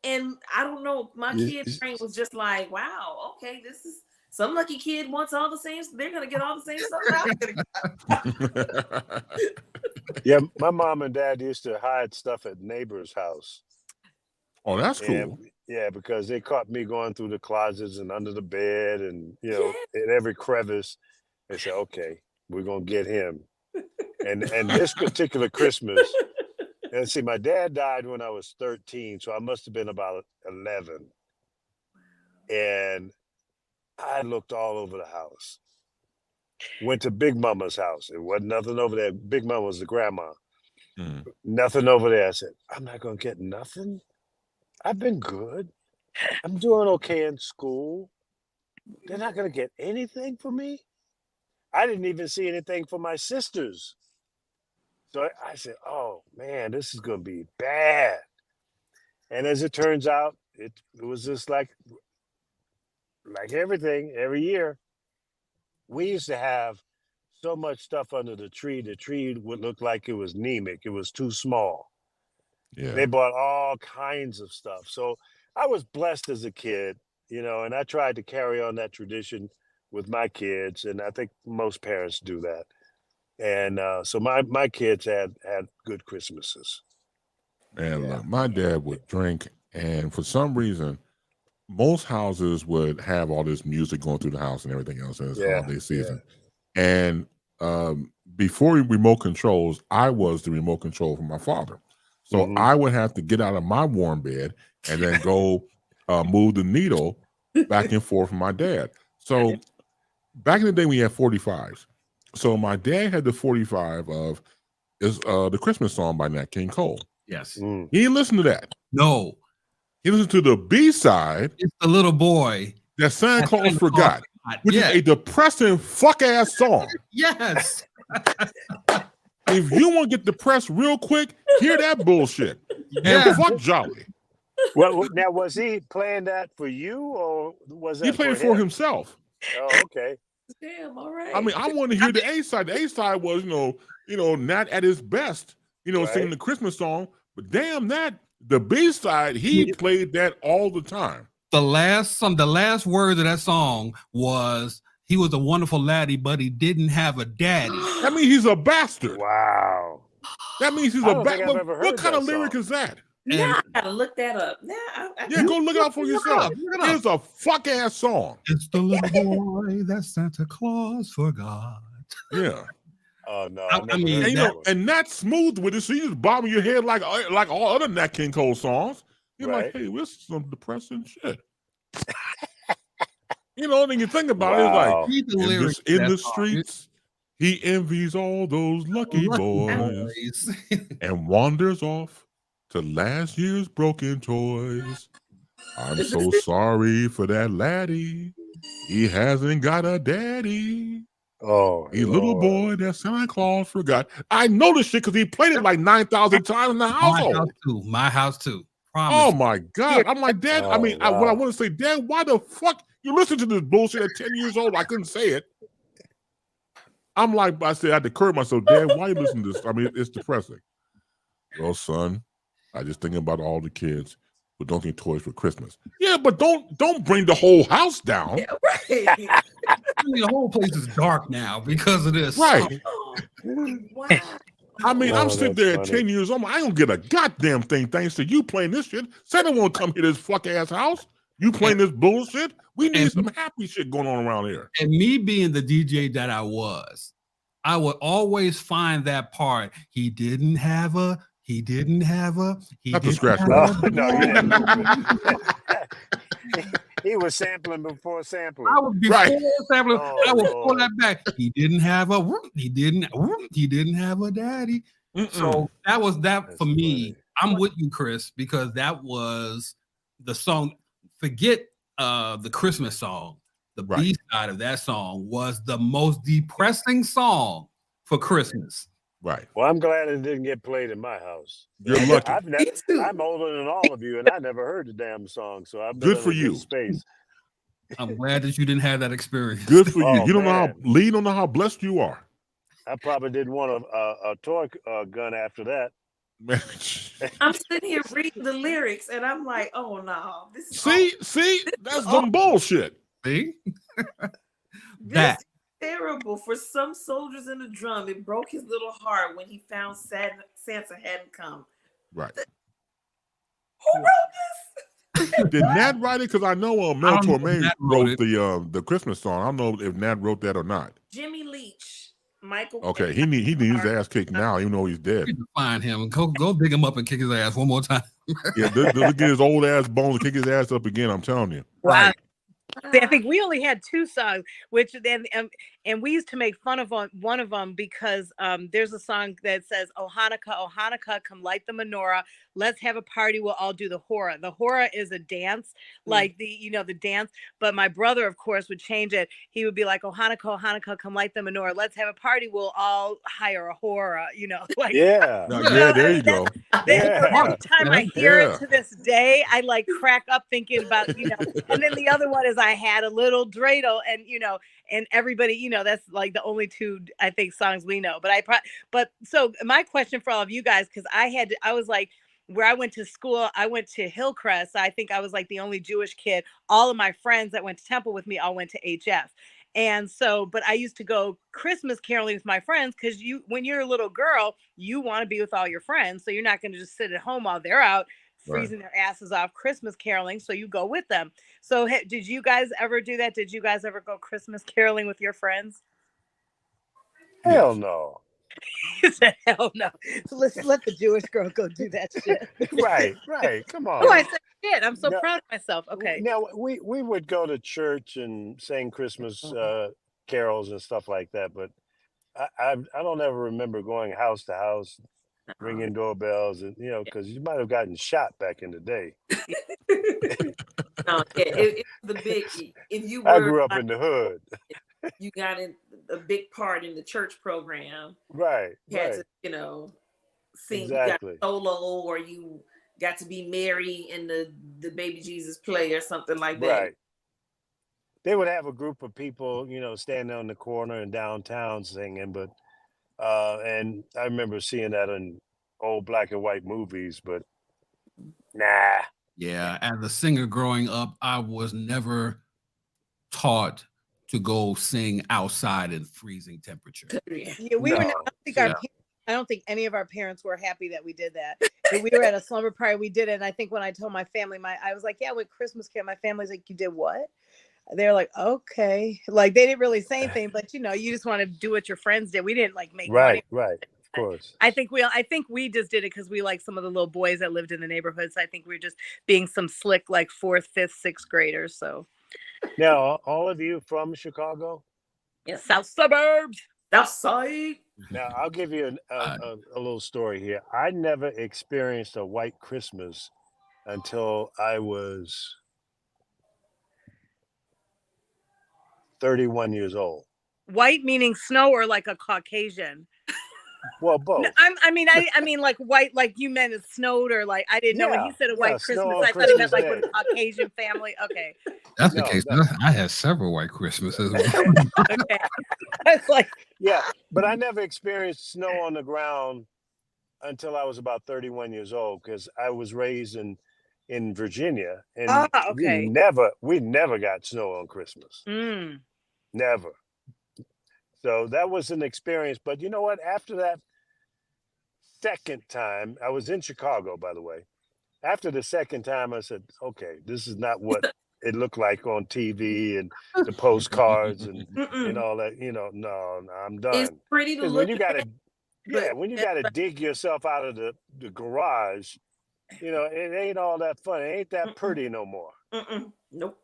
S10: And I don't know, my kid brain was just like, wow, okay, this is some lucky kid wants all the same. They're gonna get all the same stuff.
S11: Yeah, my mom and dad used to hide stuff at neighbors' house.
S1: Oh, that's cool.
S11: And, yeah, because they caught me going through the closets and under the bed and, you know, in every crevice. They said, okay, we're going to get him. And this particular Christmas, and see, my dad died when I was 13, so I must have been about 11. And I looked all over the house. Went to Big Mama's house. It wasn't nothing over there. Big Mama was the grandma.
S1: Mm.
S11: Nothing over there. I said, I'm not going to get nothing. I've been good. I'm doing okay in school. They're not going to get anything for me. I didn't even see anything for my sisters. So I said, oh, man, this is going to be bad. And as it turns out, it was just like everything, every year. We used to have so much stuff under the tree would look like it was anemic. It was too small.
S1: Yeah.
S11: They bought all kinds of stuff. So I was blessed as a kid, you know, and I tried to carry on that tradition with my kids. And I think most parents do that. And so my kids had good Christmases.
S1: And my dad would drink, and for some reason, most houses would have all this music going through the house and everything else in this holiday season. And before remote controls, I was the remote control for my father. So I would have to get out of my warm bed and then go move the needle back and forth for my dad. So back in the day, we had 45s. So my dad had the 45 of the Christmas song by Nat King Cole.
S9: Yes.
S1: He didn't listen to that.
S9: No.
S1: He listened to the B-side.
S9: It's the little boy
S1: that Santa Claus Forgot, which is a depressing fuck-ass song.
S9: Yes.
S1: If you want to get depressed real quick, hear that bullshit.
S9: Yeah.
S1: And fuck Jolly.
S11: Well, now, was he playing that for you, or was that
S1: He played it for himself.
S11: Oh, okay.
S10: Damn, all right.
S1: I mean, I want to hear the A-side. The A-side was, you know, Nat at his best, singing the Christmas song. But damn that, the B-side, he played that all the time.
S9: The last word of that song was, he was a wonderful laddie, but he didn't have a daddy.
S1: That means he's a bastard.
S11: Wow.
S1: That means he's a bastard. What kind of lyric is that?
S10: Yeah, I gotta look that up.
S1: Yeah, go look it up for yourself. It's a fuck ass song.
S9: It's the little boy that Santa Claus forgot.
S1: Yeah.
S11: Oh no!
S1: I mean, and Nat's smooth with it, so you just bobbing your head like all other Nat King Cole songs. You're like, hey, this is some depressing shit. Then you think about it, it's like in the streets, he envies all those lucky boys and wanders off to last year's broken toys. I'm so sorry for that laddie. He hasn't got a daddy.
S11: Oh,
S1: a little boy that Santa Claus forgot. I know this shit because he played it like 9,000 times in the household.
S9: My house too. Promise.
S1: Oh my God. I'm like, Dad,
S11: Oh,
S1: I mean,
S11: wow.
S1: what I want to say, Dad, why the fuck you listen to this bullshit at 10 years old? I couldn't say it. I'm like, I said, I had to curb myself, Dad, why you listen to this? I mean, it's depressing. Well, son, I just thinking about all the kids who don't get toys for Christmas. Yeah, but don't bring the whole house down.
S10: Yeah, right.
S9: The whole place is dark now because of this.
S1: Right.
S10: Wow.
S1: I mean, I'm
S11: Oh,
S1: sitting
S11: that's
S1: there at
S11: funny.
S1: 10 years old. I don't get a goddamn thing thanks to you playing this shit. Santa won't come to this fuck ass house. You playing this bullshit? We need some happy shit going on around here.
S9: And me being the DJ that I was, I would always find that part. He didn't have a. He didn't have a. He
S1: Not the
S9: didn't
S1: scratch
S9: have
S1: record.
S9: a-
S11: No, you didn't. He was sampling before sampling.
S9: I would before
S1: Right.
S9: sampling.
S11: Oh,
S9: I would pull
S11: Lord.
S9: that back. He didn't have a. He didn't have a daddy. So that was that
S11: That's
S9: for me.
S11: funny.
S9: I'm with you, Chris, because that was the song. Forget the Christmas song. The
S1: Right.
S9: B side of that song was the most depressing song for Christmas.
S1: Right.
S11: Well, I'm glad it didn't get played in my house.
S1: You're lucky.
S11: I'm older than all of you, and I never heard the damn song, so I've been
S1: Good
S11: in
S1: for
S11: a
S1: you.
S11: space.
S9: I'm glad that you didn't have that experience.
S1: Good for you.
S11: Oh,
S1: You don't know how
S11: man.
S1: Lee don't know how blessed you are.
S11: I probably didn't want a toy gun after that.
S1: Man.
S10: I'm sitting here reading the lyrics, and I'm like, oh no, this is
S1: See, that's some bullshit.
S9: See?
S10: this
S9: That.
S10: is terrible. For some soldiers in the drum, it broke his little heart when he found Santa hadn't come.
S1: Right.
S10: Who wrote this?
S1: Did Nat write it? Because I know Mel
S9: I don't know if
S1: Torme
S9: Nat wrote
S1: wrote the Christmas song. I don't know if Nat wrote that or not.
S10: Jimmy Leach, Michael.
S1: Okay, he needs his ass kicked now, even though he's dead.
S9: We need to find him and go dig him up and kick his ass one more time.
S1: Yeah, look at his old ass bones and kick his ass up again. I'm telling you.
S8: Wow. See, I think we only had 2 songs, which then and we used to make fun of one of them because there's a song that says, "Oh Hanukkah, come light the menorah. Let's have a party. We'll all do the hora." The hora is a dance, like the dance. But my brother, of course, would change it. He would be like, "Oh Hanukkah, come light the menorah. Let's have a party. We'll all hire a hora." Like
S11: Yeah.
S1: Yeah, there you go.
S8: every time I hear
S1: Yeah.
S8: it to this day, I like crack up thinking about, and then the other one is I had a little dreidel, and and everybody, that's like the only 2 I think songs we know. But so my question for all of you guys, because I was like, where I went to school, I went to Hillcrest. I think I was like the only Jewish kid. All of my friends that went to Temple with me all went to HF. And so, but I used to go Christmas caroling with my friends because when you're a little girl, you want to be with all your friends. So you're not going to just sit at home while they're out freezing their asses off Christmas caroling. So you go with them. So did you guys ever do that? Did you guys ever go Christmas caroling with your friends?
S11: Hell no.
S8: He said, hell no. So let's let the Jewish girl go do that shit.
S11: Right. Come on.
S8: Oh, I said shit. I'm so
S11: No.
S8: proud of myself. Okay.
S11: Now we would go to church and sing Christmas carols and stuff like that, but I don't ever remember going house to house, ringing doorbells, and because you might have gotten shot back in the day.
S10: No, it was the big. If you were,
S11: I grew up in the hood.
S10: You got a big part in the church program.
S11: Right.
S10: You had
S11: Right.
S10: to, sing.
S11: Exactly.
S10: You got solo, or you got to be Mary in the baby Jesus play or something like that.
S11: Right. They would have a group of people, standing on the corner in downtown singing, but and I remember seeing that in old black and white movies, but nah.
S9: Yeah, as a singer growing up, I was never taught to go sing outside in freezing temperature.
S8: Yeah, we were. I don't think any of our parents were happy that we did that. But we were at a slumber party. We did it, and I think when I told my family, I was like, "Yeah, with Christmas care." My family's like, "You did what?" They're like, "Okay." Like they didn't really say anything, but you just want to do what your friends did. We didn't like make money.
S11: Right. Of course.
S8: I think we just did it because we like some of the little boys that lived in the neighborhood. So I think we were just being some slick like 4th, 5th, 6th graders. So
S11: Now, all of you from Chicago?
S8: yes, South suburbs,
S10: South side.
S11: Now, I'll give you a little story here. I never experienced a white Christmas until I was 31 years old.
S8: white meaning snow or like a Caucasian.
S11: Well, both.
S8: No, I mean like white, like you meant it snowed or like I didn't know when he said a white
S11: snow
S8: Christmas.
S11: on
S8: I thought he meant
S11: Christmas
S8: like with
S11: Day.
S8: a Caucasian family. Okay,
S9: That's the
S11: No,
S9: case.
S11: no.
S9: I had several white Christmases.
S8: okay. It's like
S11: Yeah, but I never experienced snow on the ground until I was about 31 years old because I was raised in Virginia, and
S8: okay.
S11: we never got snow on Christmas.
S8: Mm.
S11: Never. So that was an experience. But you know what? After that, second time, I was in Chicago, by the way. After the second time, I said, okay, this is not what it looked like on TV and the postcards and all that. No, I'm
S10: It's
S11: done.
S10: pretty to
S11: Because when
S10: look
S11: you
S10: at.
S11: got to, when you got to dig yourself out of the garage, it ain't all that fun. It ain't that pretty no more.
S10: Nope.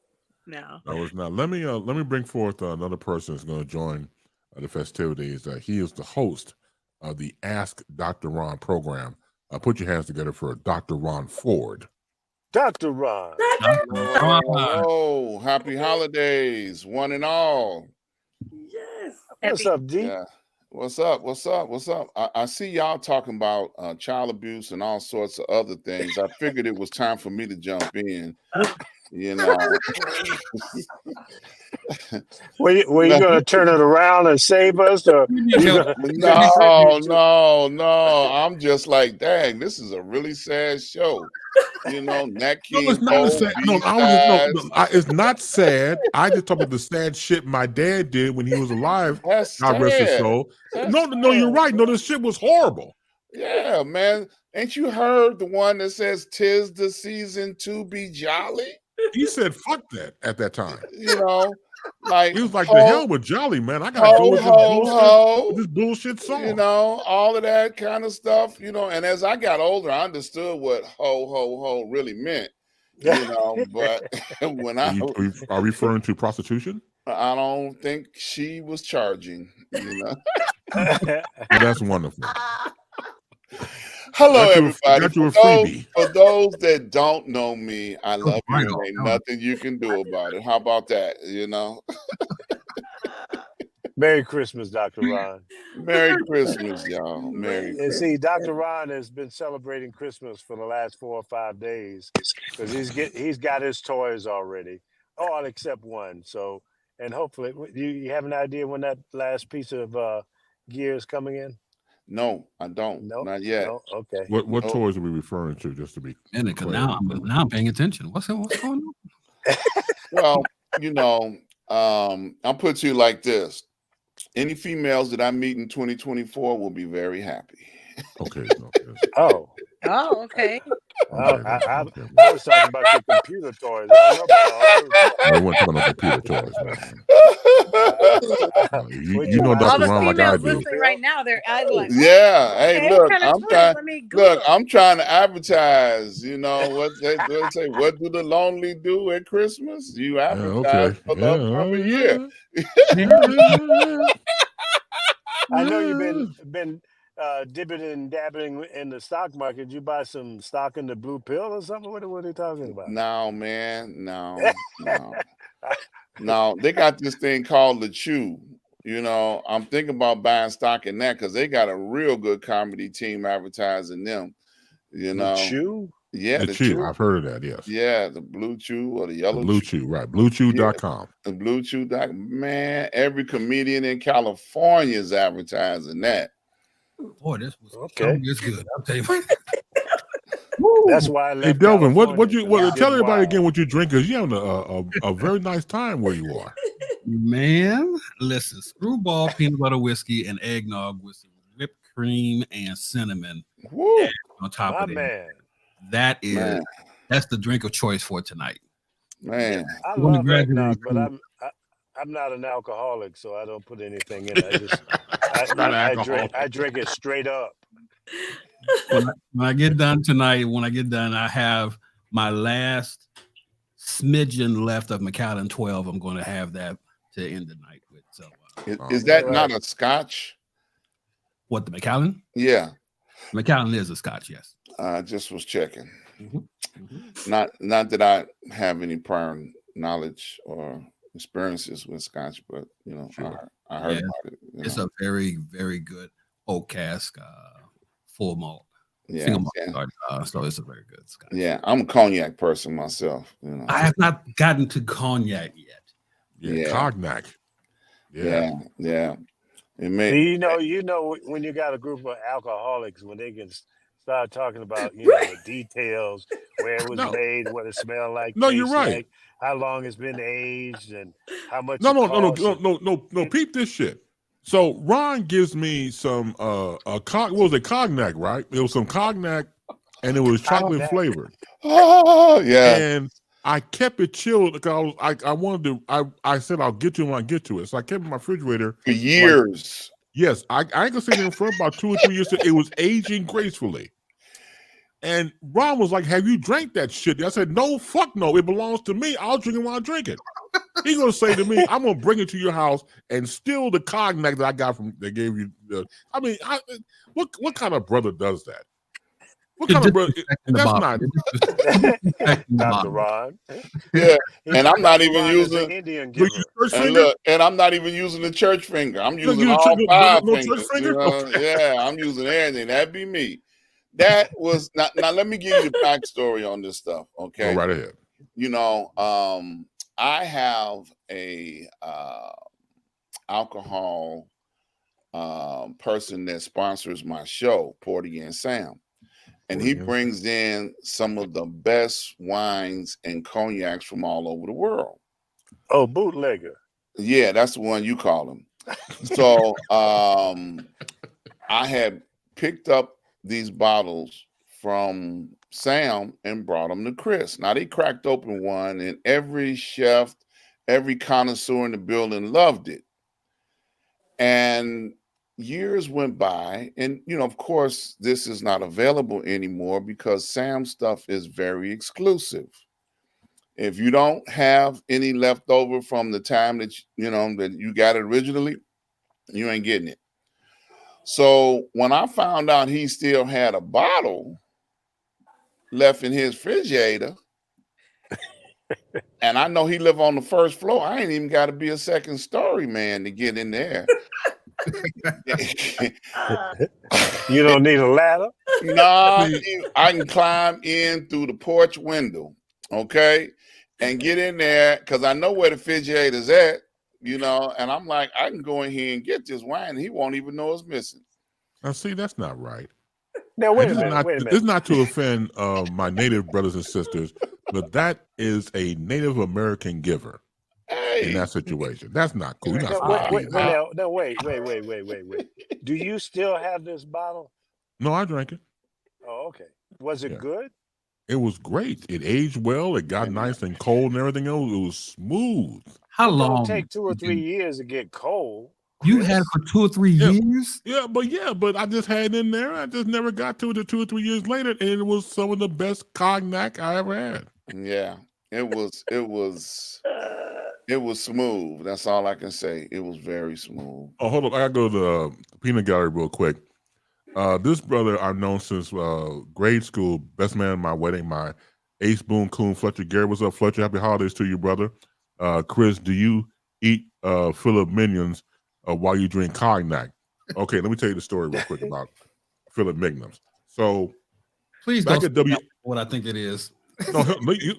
S8: No.
S1: I was not. Let me bring forth another person that's going to join the festivities. He is the host of the Ask Dr. Ron program. Put your hands together for Dr. Ron Ford.
S11: Dr. Ron.
S12: Hello, happy holidays, one and all.
S10: Yes.
S11: What's up, D?
S12: Yeah. What's up? I see y'all talking about child abuse and all sorts of other things. I figured it was time for me to jump in.
S11: Were you going to turn it around and save us? Or
S12: No. I'm just like, dang, this is a really sad show. Nat King
S1: it's not sad. It's not sad. I just talk about the sad shit my dad did when he was alive.
S12: That's
S1: God rest his
S12: sad.
S1: soul. No, you're right. No, this shit was horrible.
S12: Yeah, man. Ain't you heard the one that says 'tis the season to be jolly?
S1: He said fuck that at that time.
S12: Like
S1: he was like, the hell with jolly, man. I gotta go with this bullshit song.
S12: All of that kind of stuff, and as I got older, I understood what ho ho ho really meant. But when
S1: are you referring to prostitution?
S12: I don't think she was charging,
S1: Well, that's wonderful.
S12: Hello, everybody.
S1: Got you a freebie.
S12: For those that don't know me, I love you. And ain't nothing you can do about it. How about that?
S11: Merry Christmas, Dr. Ron.
S12: Merry Christmas, y'all. Merry
S11: And
S12: Christmas.
S11: see, Dr. Ron has been celebrating Christmas for the last 4 or 5 days because he's got his toys already, all except one. So, and hopefully, you have an idea when that last piece of gear is coming in?
S12: No, I don't.
S11: No,
S12: not yet.
S11: No? Okay.
S1: What toys are we referring to? Just to be
S9: because now I'm paying attention. What's going on?
S12: Well, I'll put you like this. Any females that I meet in 2024 will be very happy.
S1: Okay.
S11: Oh,
S8: okay.
S11: I was talking about your computer toys.
S1: I wasn't talking about computer toys, man. You know Dr. Ron like I do.
S8: Right now, they're like,
S12: yeah. Hey, look, I'm trying to advertise. What they say? What do the lonely do at Christmas? You advertise for the upcoming year.
S11: I know you've been dipping and dabbing in the stock market. You buy some stock in the blue pill or something? What are they talking about?
S12: No, man. No. No, they got this thing called the Chew. I'm thinking about buying stock in that because they got a real good comedy team advertising them.
S11: The Chew?
S12: Yeah,
S1: the Chew. I've heard of that, yes.
S12: Yeah, the Blue Chew or the Yellow
S1: Blue Chew, right. BlueChew.com.
S12: The Blue Chew. Man, every comedian in California is advertising that.
S9: Boy, this was okay. It's good. I'll tell you.
S11: That's why I left.
S1: Hey, Delvin, tell everybody again what you drink, because you're having a very nice time where you are.
S9: Man, listen, Screwball peanut butter whiskey and eggnog with some whipped cream and cinnamon on top of it.
S11: Man.
S9: That's the drink of choice for tonight.
S12: Man,
S11: I love eggnog, but I'm not an alcoholic, so I don't put anything in it. I drink it straight up.
S9: When I get done tonight, I have my last smidgen left of Macallan 12. I'm going to have that to end the night with. So,
S12: is that not a Scotch?
S9: What, the Macallan?
S12: Yeah,
S9: Macallan is a Scotch. Yes.
S12: I just was checking. Not that I have any prior knowledge or experiences with Scotch, but I heard about it.
S9: It's a very, very good oak cask, full malt.
S12: Yeah,
S9: single malt, so it's a very good Scotch.
S12: Yeah, I'm a cognac person myself.
S9: I have not gotten to cognac yet.
S1: Yeah. Cognac.
S12: Yeah. It may,
S11: you know when you got a group of alcoholics, when they can start talking about the details, where it was made, what it smelled like.
S1: No, you're right.
S11: Like, how long it's been aged, and how much.
S1: No. Peep this shit. So Ron gives me some what was it, cognac, right? It was some cognac and it was chocolate flavored.
S12: Oh yeah.
S1: And I kept it chilled because I wanted to. I said I'll get to it when I get to it. So I kept it in my refrigerator
S12: for years.
S1: Yes, I ain't gonna sit there for about 2 or 3 years. It was aging gracefully. And Ron was like, "Have you drank that shit?" I said, "No, fuck no. It belongs to me. I'll drink it when I drink it." He's gonna say to me, "I'm gonna bring it to your house and steal the cognac that I got from they gave you." I mean, what kind of brother does that? What kind of brother? That's not
S11: Dr. Ron.
S12: Yeah, and I'm not even
S11: Ron is
S12: using
S11: an Indian giver.
S12: and look, and I'm not even using the church finger. I'm using all five fingers. You know? Yeah, I'm using everything. That'd be me. That was not. Now let me give you the backstory on this stuff. Okay,
S1: go right ahead.
S12: You know, I have a alcohol person that sponsors my show, Porty and Sam. And he brings in some of the best wines and cognacs from all over the world.
S11: Oh, bootlegger.
S12: Yeah, that's the one you call him. So I had picked up these bottles from Sam and brought them to Chris. Now they cracked open one and every chef, every connoisseur in the building loved it. And years went by, and you know, of course, this is not available anymore because Sam's stuff is very exclusive. If you don't have any left over from the time that that you got it originally, you ain't getting it. So when I found out he still had a bottle left in his refrigerator, and I know he lived on the first floor, I ain't even got to be a second story man to get in there.
S11: You don't need a ladder?
S12: No, I can climb in through the porch window, okay, and get in there because I know where the refrigerator's at, and I'm like, I can go in here and get this wine, and he won't even know it's missing.
S1: Now, see, that's not right.
S11: Now, wait a minute.
S1: It's not to offend my Native brothers and sisters, but that is a Native American giver. In that situation, that's not cool.
S11: Wait. Do you still have this bottle?
S1: No, I drank it.
S11: Oh, okay. Was it good?
S1: It was great. It aged well. It got nice and cold and everything else. It was smooth.
S9: How long?
S11: It'll take 2 or 3 years to get cold.
S9: You had it for 2 or 3 years?
S1: Yeah, but I just had it in there. I just never got to it 2 or 3 years later, and it was some of the best cognac I ever had.
S12: Yeah, it was smooth. That's all I can say. It was very smooth.
S1: Oh, hold up. I gotta go to the peanut gallery real quick. This brother I've known since grade school, best man at my wedding, my ace boon coon Fletcher Gary. What's up, Fletcher? Happy holidays to you, brother. Chris, do you eat Philip Minions while you drink cognac? Okay, let me tell you the story real quick about Philip Mignons. So
S9: please
S1: back
S9: don't
S1: at
S9: what I think it is.
S1: No,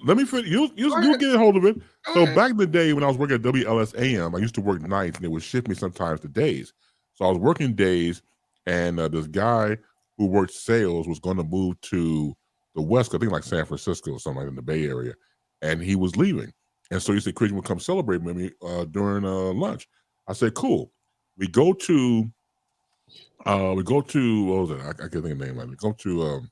S1: let me finish. You get a hold of it. So back in the day when I was working at WLSAM, I used to work nights and they would shift me sometimes to days. So I was working days, and this guy who worked sales was going to move to the West, I think like San Francisco or something like in the Bay Area, and he was leaving. And so he said, "Chris, you will come celebrate with me during lunch." I said, "Cool." We go to what was it? I can't think of the name. We go to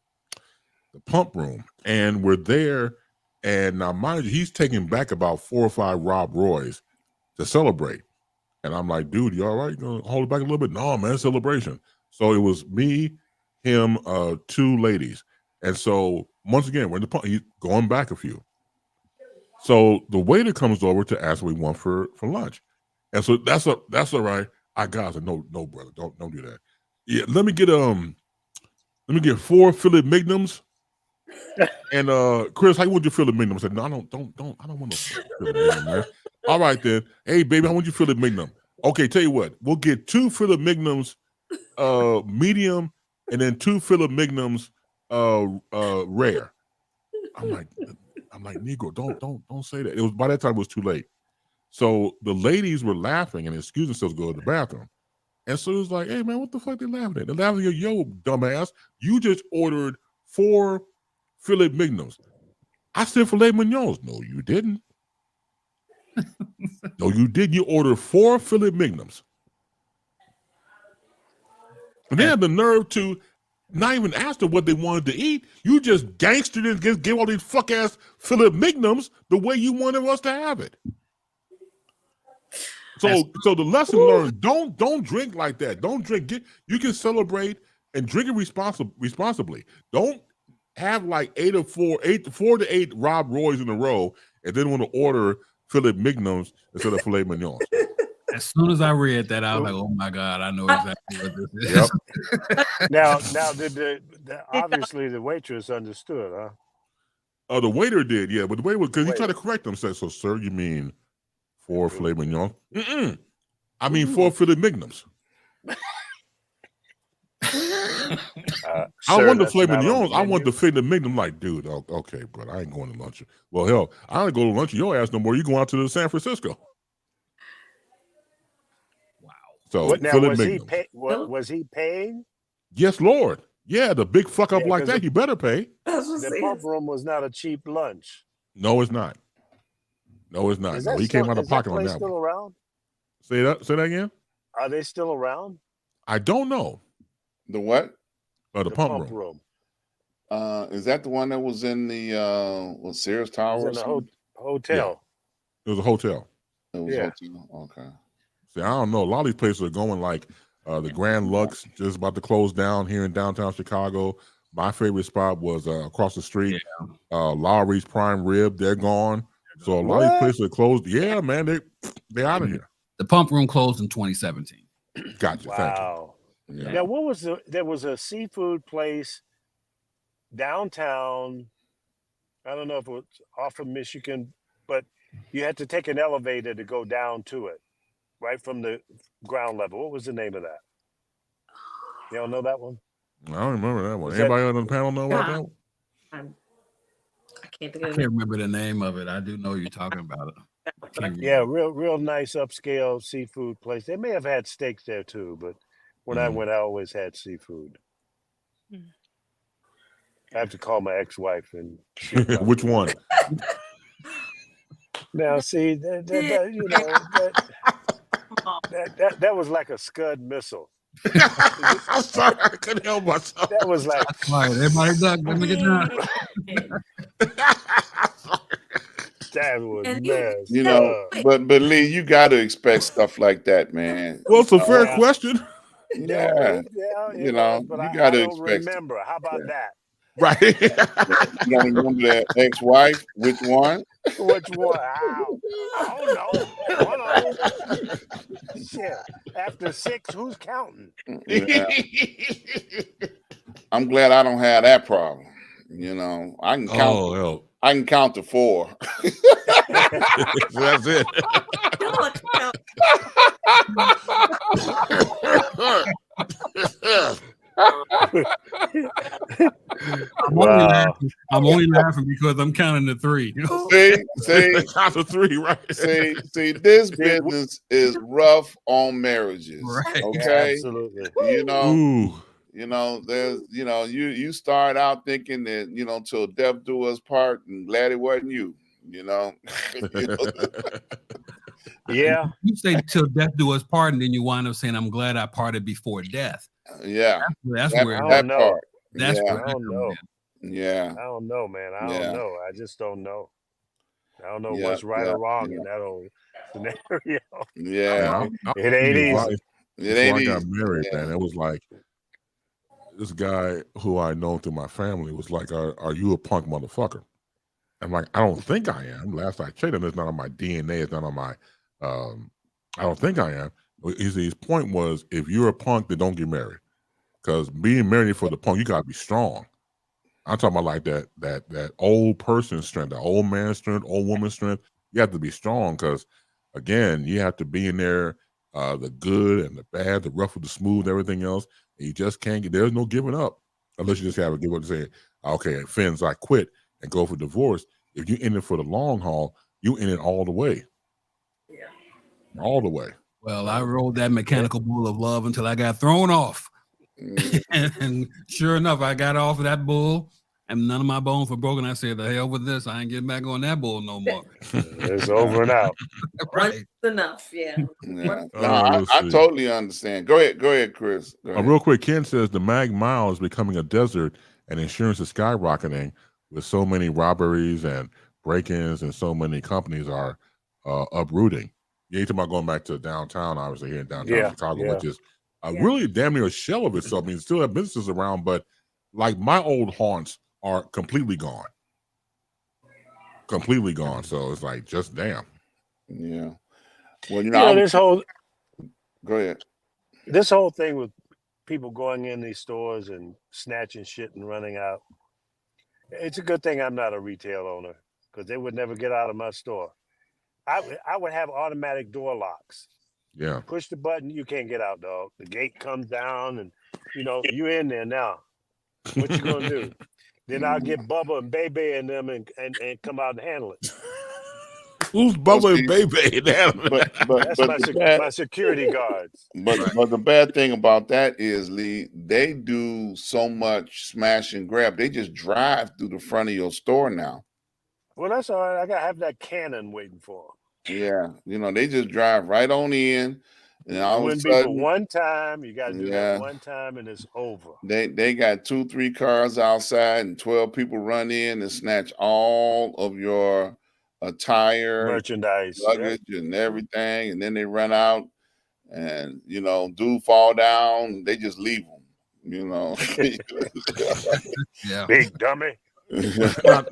S1: the pump room, and we're there, and now mind you, he's taking back about 4 or 5 Rob Roys to celebrate, and I'm like, "Dude, you all right? You gonna hold it back a little bit?" "No, man, celebration." So it was me, him, 2 ladies, and so once again, we're in the pump. He's going back a few. So the waiter comes over to ask what we want for lunch, and so that's all right. I said, no, brother, don't do that. Yeah, let me get 4 Philip Mignons. And Chris, how would you feel the Mignum? I said, "No, I don't want no Philip Mignum, man." "All right then. Hey baby, how would you feel the Mignum?" "Okay, tell you what, we'll get 2 Philip Mignums medium and then 2 Philip Mignums rare. I'm like, Negro, don't say that. It was by that time it was too late. So the ladies were laughing and excusing themselves to go to the bathroom. And so it was like, "Hey man, what the fuck they laughing at?" They're laughing at, "Yo, dumbass, you just ordered 4 Philip Mignons." I said filet mignons. "No, you didn't." "No, you didn't. You ordered 4 Philip Mignons." And they had the nerve to not even ask them what they wanted to eat. You just gangstered and gave all these fuck ass Philip Mignums the way you wanted us to have it. So the lesson learned: don't drink like that. Don't drink. You can celebrate and drink it responsibly. Don't have like 4 to 8 Rob Roys in a row, and then want to order Philip Mignums instead of filet mignons.
S9: As soon as I read that, I was like, "Oh my god, I know exactly what this is."
S1: Yep.
S11: Now, obviously the waitress understood, huh?
S1: Oh, the waiter did, yeah, but the waiter, because he tried to correct him, said, "So, sir, you mean 4 filet mignons? I mean 4 Philip Mignums." I want the filet mignons. I want the filet mignon. Like, dude, okay, but I ain't going to lunch. Well, hell, I don't go to lunch your ass no more. You going out to the San Francisco? So
S11: now, was he paying?
S1: Yes, Lord. Yeah, the big fuck up like that, he better pay.
S11: The pump room was not a cheap lunch.
S1: No, it's not. No, it's not. No, he came out of pocket on that
S11: still
S1: one.
S11: Around?
S1: Say that again.
S11: Are they still around?
S1: I don't know.
S12: The what?
S1: The pump room.
S12: Is that the one that was in the Sears Tower?
S11: It was in a hotel.
S1: Yeah. It was a hotel.
S12: It was a hotel. Okay.
S1: See, I don't know. A lot of these places are going like the Grand Lux, just about to close down here in downtown Chicago. My favorite spot was across the street. Lowry's Prime Rib, they're gone. So a lot of these places are closed. Yeah, man, they're out of here.
S9: The pump room closed in 2017.
S1: Gotcha.
S11: Wow.
S1: Thank you. Yeah.
S11: Now, what was there was a seafood place downtown. I don't know if it was off of Michigan, but you had to take an elevator to go down to it, right from the ground level. What was the name of that? You don't know that one?
S1: I don't remember that one. Anybody on the panel know about that one?
S10: I can't think
S9: I
S10: of
S9: can't remember the name of it. I do know you're talking about it.
S11: Yeah, real nice upscale seafood place. They may have had steaks there too, but when I went, I always had seafood. I have to call my ex-wife and see
S1: which one?
S11: Now, see, that was like a Scud missile.
S1: I'm sorry, I couldn't help myself.
S11: That was like,
S9: everybody duck. Let me get down.
S11: That was mess.
S12: You know, but Lee, you got to expect stuff like that, man.
S1: Well, it's a fair question.
S12: Yeah, you know,
S11: but
S12: you
S11: I
S12: got to
S11: don't
S12: expect.
S11: remember. How about that?
S1: Right.
S12: You don't remember that ex-wife? Which one?
S11: Which one? Ow. Oh no! Hold on. Shit. After 6, who's counting?
S12: Yeah. I'm glad I don't have that problem. You know, I can count.
S1: Oh,
S12: I can count to 4.
S1: So that's it.
S9: I'm only laughing because I'm counting to 3.
S12: See,
S1: count to 3, right?
S12: See, this business is rough on marriages.
S9: Right.
S12: Okay,
S11: absolutely.
S12: You know, there's, you start out thinking that, till death do us part, and glad it wasn't you.
S11: Yeah.
S9: You say till death do us part, and then you wind up saying, "I'm glad I parted before death."
S12: Yeah,
S9: that's where
S12: that part.
S9: That's
S12: yeah.
S9: where
S11: I don't know.
S12: Yeah,
S11: I don't know, man. I don't know. I just don't know. I don't know
S12: Yeah,
S11: what's right
S12: yeah,
S11: or wrong
S12: yeah.
S11: in that old scenario.
S12: Yeah,
S11: It ain't easy.
S12: It ain't
S1: Before I got
S12: easy.
S1: married,
S12: Yeah.
S1: man, it was like this guy who I know through my family was like, "Are you a punk motherfucker?" I'm like, "I don't think I am." Last I checked, it's not on my DNA. It's not on my. I don't think I am. His point was, if you're a punk, then don't get married, because being married for the punk, you gotta be strong. I'm talking about like that old person strength, that old man strength, old woman strength. You have to be strong because, again, you have to be in there, the good and the bad, the rough with the smooth, everything else. And you just can't get. There's no giving up unless you just have to give up and say, "Okay, Fins, I quit," and go for divorce. If you in it for the long haul, you in it all the way.
S10: Yeah.
S1: All the way.
S9: Well, I rode that mechanical bull of love until I got thrown off. And sure enough, I got off of that bull and none of my bones were broken. I said, "The hell with this! I ain't getting back on that bull no more."
S11: It's over and out.
S10: Right. Enough, yeah.
S12: Yeah. No, I totally understand. Go ahead, Chris. Go ahead.
S1: Real quick, Ken says the Mag Mile is becoming a desert, and insurance is skyrocketing with so many robberies and break-ins, and so many companies are uprooting. You're talking about going back to downtown, obviously here in downtown Chicago, which is really damn near a shell of itself. I mean, still have businesses around, but like my old haunts are completely gone. Completely gone. So it's like, just damn.
S12: Yeah. Well, you know,
S11: this whole
S12: go ahead.
S11: This whole thing with people going in these stores and snatching shit and running out. It's a good thing I'm not a retail owner, because they would never get out of my store. I would have automatic door locks.
S1: Yeah.
S11: Push the button, you can't get out, dog. The gate comes down, and you're in there now. What you gonna do? Then I'll get Bubba and Bebe and them and come out and handle it.
S1: Who's Bubba and Bebe?
S11: That's my security guards.
S12: But the bad thing about that is, Lee, they do so much smash and grab. They just drive through the front of your store now.
S11: Well, that's all right. I gotta have that cannon waiting for them.
S12: Yeah, they just drive right on in, and all of a
S11: Wouldn't be for
S12: sudden,
S11: one time. You gotta do that one time, and it's over.
S12: they got 2-3 cars outside, and 12 people run in and snatch all of your attire,
S11: merchandise,
S12: luggage, and everything, and then they run out, and dude fall down. They just leave them.
S9: Yeah,
S11: big dummy.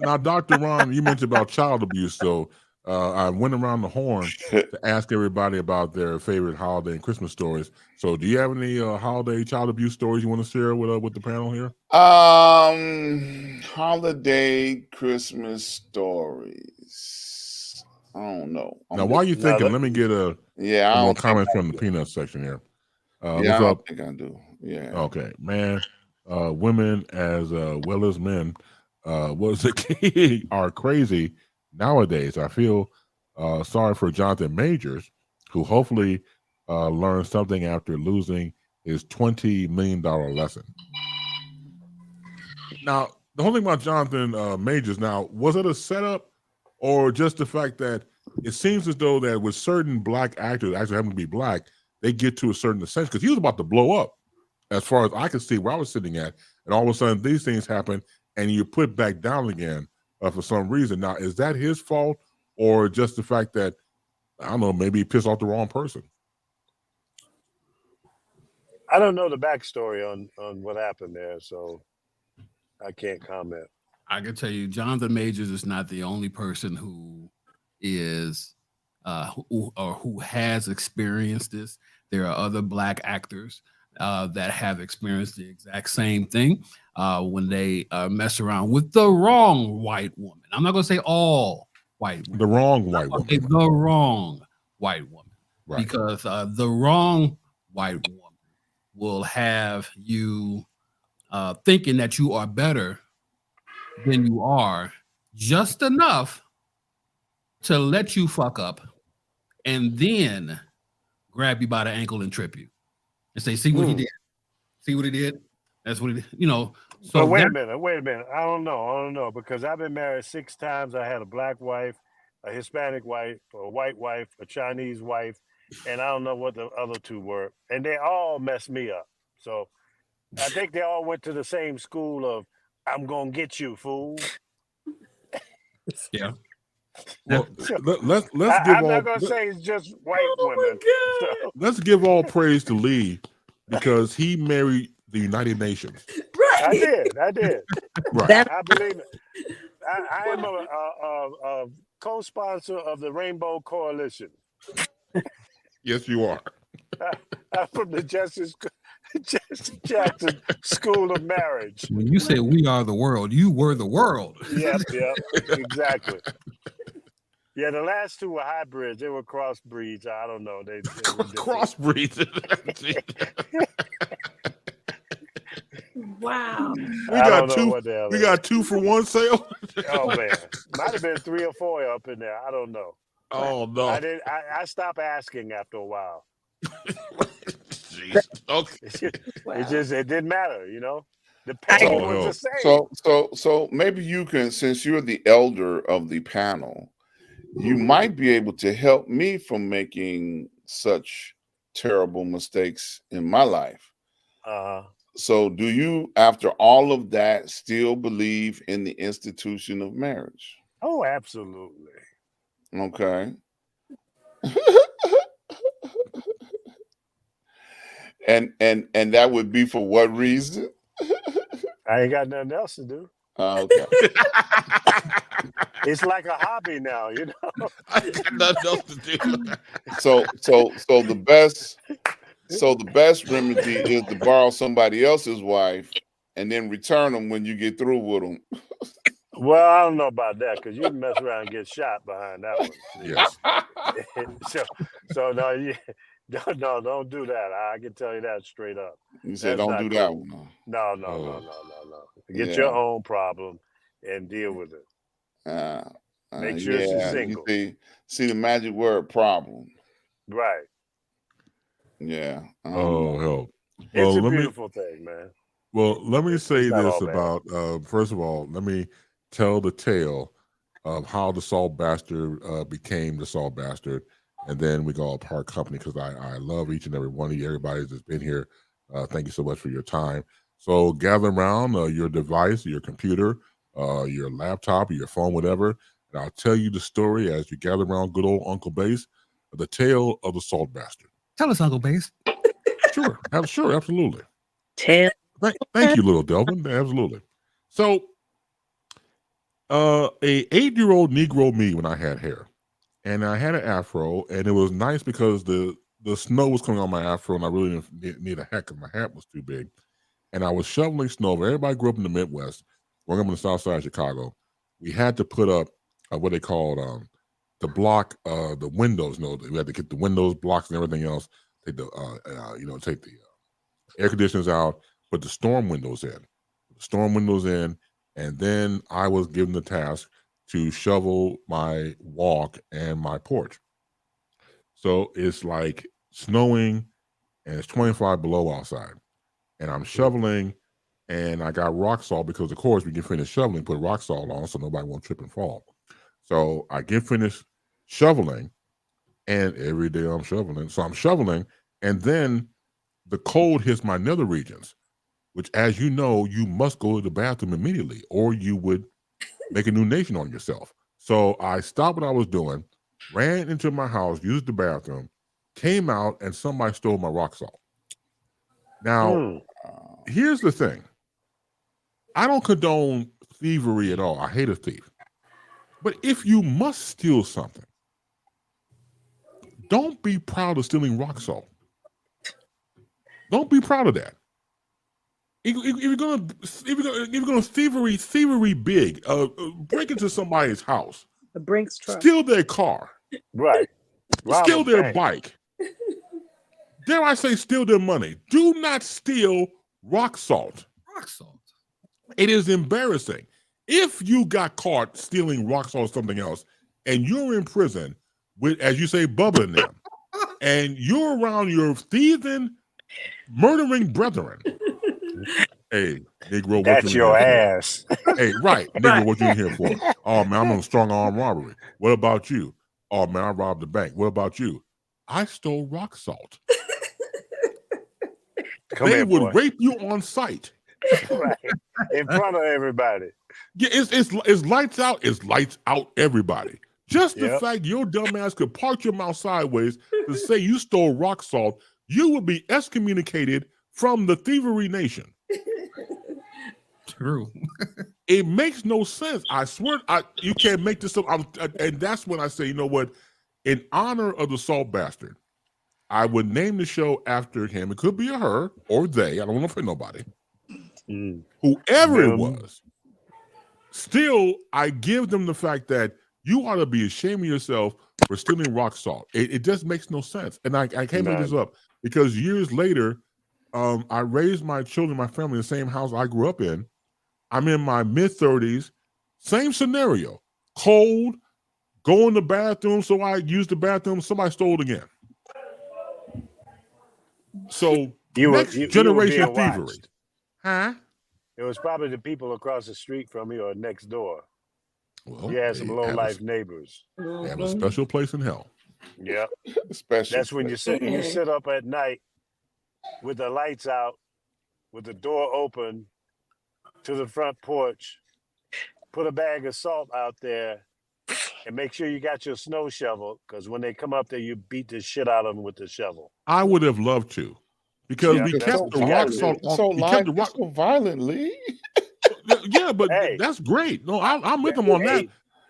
S1: Now, Dr. Ron, you mentioned about child abuse, so I went around the horn to ask everybody about their favorite holiday and Christmas stories. So, do you have any holiday child abuse stories you want to share with the panel here?
S12: Holiday Christmas stories. I don't know.
S1: Now, while you're thinking, let me get a more comments from the peanut section here.
S12: I don't think I do. Yeah.
S1: Okay, man. Women as well as men, are crazy nowadays. I feel sorry for Jonathan Majors, who hopefully learned something after losing his $20 million lesson. Now, the whole thing about Jonathan Majors, now, was it a setup or just the fact that it seems as though that with certain black actors actually having to be black, they get to a certain ascension, because he was about to blow up as far as I could see where I was sitting at, and all of a sudden these things happen and you put back down again for some reason. Now, is that his fault or just the fact that, I don't know, maybe he pissed off the wrong person?
S11: I don't know the backstory on what happened there, so I can't comment.
S9: I can tell you, Jonathan Majors is not the only person who is who has experienced this. There are other black actors that have experienced the exact same thing when they mess around with the wrong white woman. I'm not going to say all white women.
S1: The wrong white woman.
S9: The wrong white woman.
S1: Right.
S9: Because the wrong white woman will have you thinking that you are better than you are, just enough to let you fuck up and then grab you by the ankle and trip you and say, see what he did. See what he did? That's what he did. So
S11: but wait a minute. I don't know. Because I've been married 6 times. I had a black wife, a Hispanic wife, a white wife, a Chinese wife, and I don't know what the other 2 were. And they all messed me up. So I think they all went to the same school of, I'm going to get you, fool.
S9: Yeah.
S1: Well, let's give
S11: I'm
S1: all.
S11: not going to say it's just white women. So.
S1: Let's give all praise to Lee, because he married the United Nations.
S10: Right.
S11: I did.
S1: Right.
S11: I believe it. I am a co-sponsor of the Rainbow Coalition.
S1: Yes, you are.
S11: I'm from the Justice Jackson School of Marriage.
S9: When you say we are the world, you were the world.
S11: Yep, exactly. Yeah, the last 2 were hybrids. They were crossbreeds. I don't know. They
S1: crossbreeds.
S10: Wow.
S1: We got 2 for 1 sale.
S11: Oh man, might have been 3 or 4 up in there. I don't know.
S1: Oh no.
S11: I stopped asking after a while.
S1: Jeez. Okay.
S11: It didn't matter, The panel
S12: So,
S11: was the same.
S12: so maybe you can, since you're the elder of the panel, you might be able to help me from making such terrible mistakes in my life. So do you, after all of that, still believe in the institution of marriage?
S11: Oh, absolutely.
S12: Okay. and that would be for what reason?
S11: I ain't got nothing else to do.
S12: Okay.
S11: It's like a hobby now, you know.
S3: I got nothing else to do.
S12: So the best remedy is to borrow somebody else's wife and then return them when you get through with them.
S11: Well, I don't know about that because you can mess around and get shot behind that one.
S1: Yes.
S11: so no, don't do that. I can tell you that straight up.
S12: You said
S11: That's
S12: don't
S11: not
S12: do
S11: cool.
S12: that one.
S11: No. Get
S12: Yeah.
S11: your own problem and deal with it. Make sure she's single.
S12: You see the magic word problem.
S11: Right.
S12: Yeah.
S1: Oh, hell.
S11: It's a beautiful thing, man.
S1: Well, let me say
S11: not
S1: this
S11: all bad.
S1: about, first of all, let me tell the tale of how the Salt Bastard became the Salt Bastard. And then we go part company because I love each and every one of you, everybody that's been here. Thank you so much for your time. So gather around your device, your computer, your laptop, your phone, whatever. And I'll tell you the story as you gather around good old Uncle Bass, the tale of the Salt Bastard.
S9: Tell us, Uncle Bass.
S1: Sure, absolutely.
S8: Thank
S1: you, little Delvin. Absolutely. So, a 8-year-old Negro me when I had hair, and I had an afro, and it was nice because the snow was coming on my afro, and I really didn't need a hat because my hat was too big. And I was shoveling snow. Everybody grew up in the Midwest, growing up on the South Side of Chicago. We had to put up what they called the block, the windows. We had to get the windows, blocks, and everything else. Take the take the air conditioners out, put the storm windows in, and then I was given the task to shovel my walk and my porch. So it's like snowing, and it's 25 below outside, and I'm shoveling, and I got rock salt because, of course, we can finish shoveling, put rock salt on so nobody won't trip and fall. So I get finished shoveling, and every day I'm shoveling. So I'm shoveling, and then the cold hits my nether regions, which, as you know, you must go to the bathroom immediately, or you would make a new nation on yourself. So I stopped what I was doing, ran into my house, used the bathroom, came out, and somebody stole my rock salt. Now, here's the thing. I don't condone thievery at all. I hate a thief. But if you must steal something, don't be proud of stealing rock salt. Don't be proud of that. If you're gonna thievery big, break into somebody's house,
S8: The Brinks truck.
S1: steal their car,
S11: Right.
S1: steal their bike. Dare I say, steal their money? Do not steal rock salt.
S9: Rock salt.
S1: It is embarrassing. If you got caught stealing rock salt or something else, and you're in prison with, as you say, Bubba and them, and you're around your thieving, murdering brethren. Hey, Negro, what
S11: That's
S1: you
S11: your
S1: in here
S11: ass.
S1: for? Hey, right, Negro, what you in here for? Oh man, I'm on strong arm robbery. What about you? Oh man, I robbed the bank. What about you? I stole rock salt. They would rape you on sight.
S11: Right. In front of everybody.
S1: Yeah, it's lights out. It's lights out, everybody. Just the fact your dumb ass could park your mouth sideways to say you stole rock salt, you would be excommunicated from the thievery nation.
S9: True.
S1: It makes no sense. I swear, you can't make this up. And that's when I say, you know what? In honor of the Salt Bastard, I would name the show after him. It could be a her or they. I don't want to offend nobody. Whoever it was. Still, I give them the fact that you ought to be ashamed of yourself for stealing rock salt. It just makes no sense. And I can't make this up because years later, I raised my children, my family in the same house I grew up in. I'm in my mid-30s. Same scenario. Cold, go in the bathroom, so I used the bathroom, somebody stole it again. So, next generation of thievery. Huh?
S11: It was probably the people across the street from me or next door.
S1: Well,
S11: You had some
S1: they
S11: low
S1: have
S11: life neighbors.
S1: They have a special place in hell.
S11: Yep.
S12: Special.
S11: That's when you sit up at night with the lights out, with the door open to the front porch, put a bag of salt out there, and make sure you got your snow shovel, because when they come up there, you beat the shit out of them with the shovel.
S1: I would have loved to, because we kept the rock salt on.
S12: So
S1: We kept the
S12: life is so violently.
S1: Yeah, but that's great. No, I'm with them on that.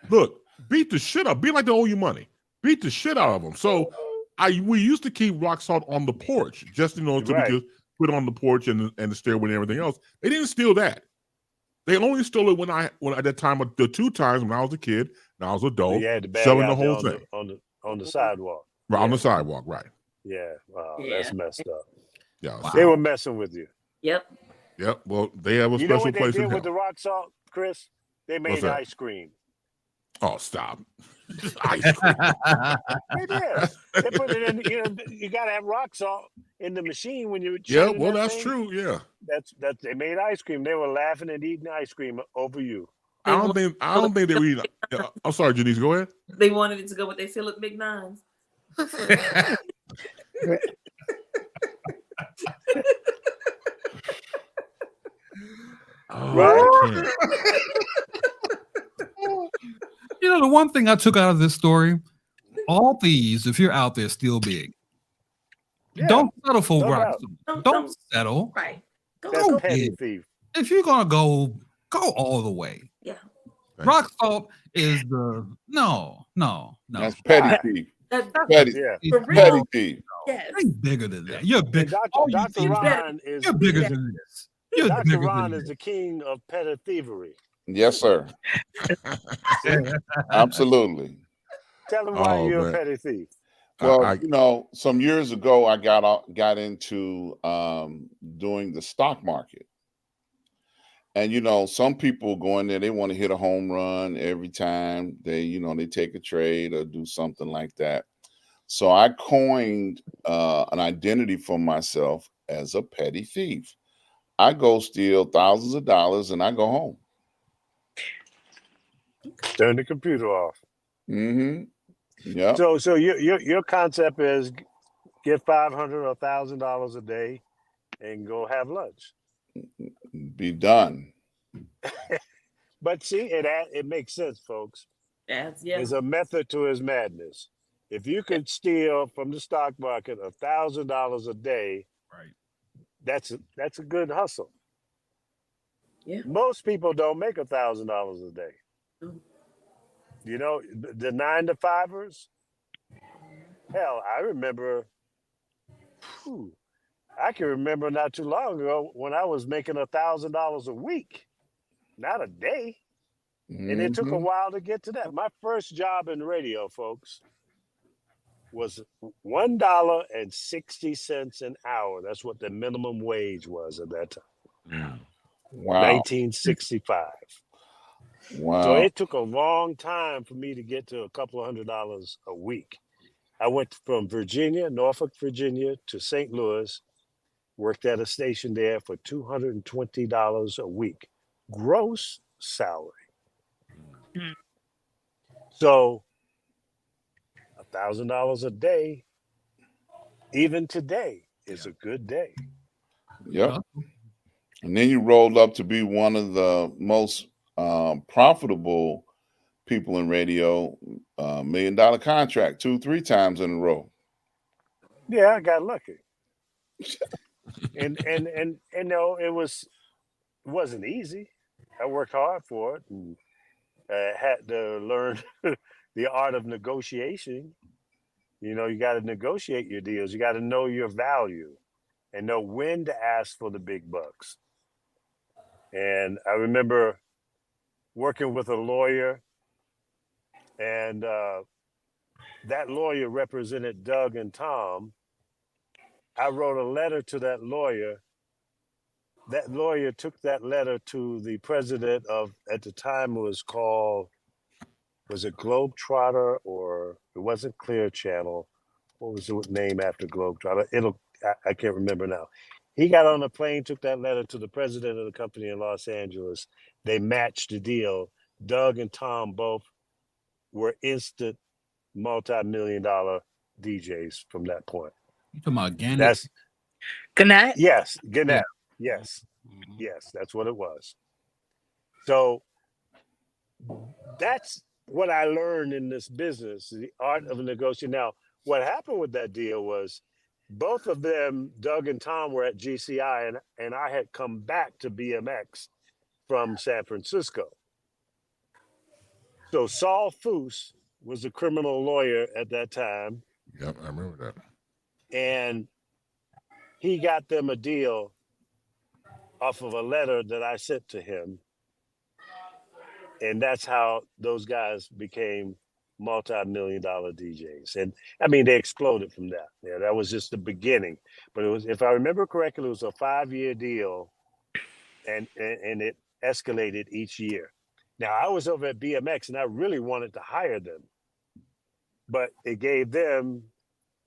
S1: Look, beat the shit up. Be like they owe you money. Beat the shit out of them. So we used to keep rock salt on the porch, just so we could put it on the porch and the stairway and everything else. They didn't steal that. They only stole it when at that time, the 2 times when I was a kid and I was an adult,
S11: You had the bag
S1: selling the
S11: out there
S1: whole thing.
S11: on the sidewalk.
S1: Right, on the sidewalk, right.
S11: Yeah. Wow, that's messed up.
S1: Yeah.
S11: They were messing with you.
S10: Yep.
S1: Yep. Well, they have a
S11: You know
S1: special
S11: what they
S1: place in
S11: did
S1: hell.
S11: with the rock salt, Chris? They
S1: What's
S11: made
S1: that?
S11: ice cream.
S1: Oh, stop. Ice cream.
S11: They did. They put it in. You got to have rock salt in the machine when you.
S1: Yeah,
S11: churning
S1: well,
S11: that
S1: that's
S11: thing.
S1: true. Yeah.
S11: That's they made ice cream. They were laughing and eating ice cream over you.
S1: I don't think they were eating. I'm sorry, Janice. Go ahead.
S10: They wanted it to go with their Philip McNines.
S9: Right. You know, the one thing I took out of this story, all thieves, if you're out there, steal big.
S11: Yeah,
S9: don't settle for
S11: no
S9: rock.
S11: doubt.
S9: Don't settle.
S10: Right.
S11: That's
S9: Go
S11: petty
S9: big.
S11: thief.
S9: If you're gonna go all the way.
S10: Yeah.
S9: Rock salt is the no.
S12: That's petty thief.
S10: That's
S12: Petty,
S10: For real.
S12: petty thief.
S10: Yes.
S9: You're bigger than that. You're big.
S11: Dr. Ron is
S9: You're bigger than this. You're
S11: Dr.
S9: bigger
S11: Ron
S9: than
S11: is the king of petty thievery.
S12: Yes, sir. Absolutely.
S11: Tell him why
S12: Oh,
S11: you're
S12: man.
S11: a petty thief.
S12: Well, some years ago, I got into doing the stock market. And some people go in there, they want to hit a home run every time they take a trade or do something like that. So I coined an identity for myself as a petty thief. I go steal thousands of dollars and I go home.
S11: Turn the computer off.
S12: Mm-hmm. Yeah.
S11: So your concept is get $500 or $1,000 a day and go have lunch.
S12: Be done.
S11: But see, it makes sense, folks.
S10: Yeah.
S11: There's a method to his madness. If you could steal from the stock market $1,000 a day,
S9: right?
S11: That's a good hustle.
S10: Yeah.
S11: Most people don't make $1,000 a day. You know, the 9-to-5ers. Hell, I remember. I can remember not too long ago when I was making $1,000 a week, not a day. And it took a while to get to that. My first job in radio, folks, was $1.60 an hour. That's what the minimum wage was at that time.
S12: Wow.
S11: 1965.
S12: Wow.
S11: So it took a long time for me to get to a couple of $100 a week. I went from Norfolk, Virginia to St. Louis, worked at a station there for $220 a week, gross salary. So $1,000 a day, even today, is a good day.
S12: Yep. And then you rolled up to be one of the most profitable people in radio, $1 million contract 2-3 times in a row.
S11: Yeah, I got lucky. and no, it wasn't easy. I worked hard for it and had to learn the art of negotiation. You know, you got to negotiate your deals. You got to know your value and know when to ask for the big bucks. And I remember working with a lawyer, and that lawyer represented Doug and Tom. I wrote a letter to that lawyer. That lawyer took that letter to the president of, at the time it was called, was it Globetrotter, or it wasn't Clear Channel? What was the name after Globetrotter? I can't remember now. He got on a plane, took that letter to the president of the company in Los Angeles. They matched the deal. Doug and Tom both were instant multi-million-dollar DJs from that point.
S9: You talking about Gannett?
S11: That's
S8: Gannett?
S11: Yes, Gannett.
S9: Yeah.
S11: Yes. Yes, that's what it was. So that's what I learned in this business, the art of negotiating. Now, what happened with that deal was both of them, Doug and Tom, were at GCI, and I had come back to BMX from San Francisco. So Saul Foose was a criminal lawyer at that time.
S1: Yep, I remember that.
S11: And he got them a deal off of a letter that I sent to him. And that's how those guys became multi-million-dollar DJs. And I mean, they exploded from that. Yeah, that was just the beginning. But it was, if I remember correctly, it was a 5-year deal, and it escalated each year. Now, I was over at BMX, and I really wanted to hire them, but it gave them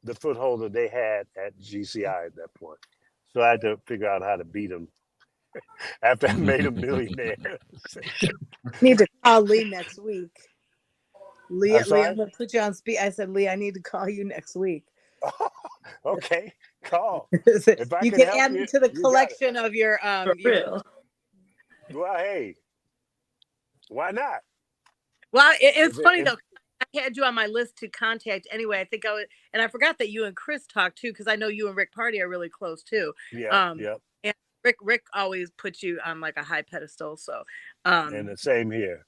S11: the foothold that they had at GCI at that point. So I had to figure out how to beat them after I made them millionaires.
S8: Need to call Lee next week. Lee,
S11: I'm sorry?
S8: I'm gonna put you on speed. I said, Lee, I need to call you next week.
S11: Okay, call.
S8: You
S11: If I
S8: can
S11: help
S8: add
S11: you,
S8: me to the
S11: you got it.
S8: collection of your
S11: Well, hey, why not?
S8: Well, it's
S11: If it-
S8: funny
S11: if-
S8: though. I had you on my list to contact anyway. I think and I forgot that you and Chris talked too, because I know you and Rick Party are really close too.
S11: Yeah,
S8: And Rick always puts you on like a high pedestal. So,
S11: and the same here.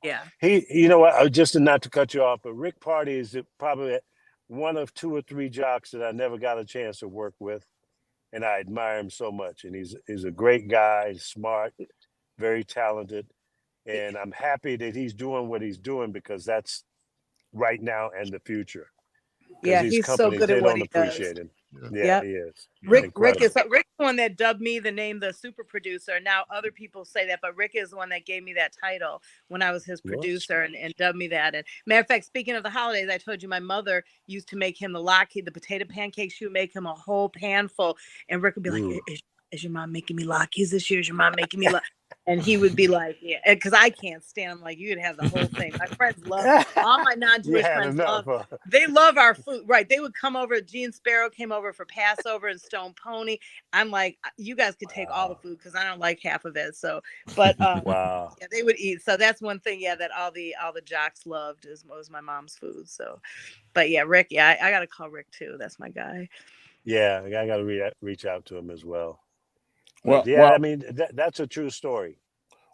S8: yeah.
S11: You know what? Just not to cut you off, but Rick Party is probably one of 2 or 3 jocks that I never got a chance to work with, and I admire him so much. And he's a great guy, smart, very talented, and I'm happy that he's doing what he's doing, because that's right now and the future.
S8: Yeah,
S11: these
S8: he's so
S11: companies,
S8: good
S11: they
S8: at what
S11: don't
S8: he does.
S11: appreciate him. Yeah,
S8: Yep.
S11: he is.
S8: Rick's
S11: Incredible.
S8: the one that dubbed me the name the super producer. Now other people say that, but Rick is the one that gave me that title when I was his producer and dubbed me that. And matter of fact, speaking of the holidays, I told you my mother used to make him the potato pancakes. She would make him a whole pan full, and Rick would be like, is your mom making me latkes this year? Is your mom making me latkes? And he would be like, yeah, because I can't stand him. Like, you could have the whole thing. My friends love all my non-Jewish friends they love our food. Right. They would come over. Gene Sparrow came over for Passover and Stone Pony. I'm like, you guys could take all the food because I don't like half of it. So, but
S11: wow.
S8: Yeah, they would eat. So that's one thing, yeah, that all the jocks loved was my mom's food. So, but yeah, Rick, yeah, I gotta call Rick too. That's my guy.
S11: Yeah, I got to reach out to him as well.
S12: Well,
S11: yeah, I mean, that's a true story.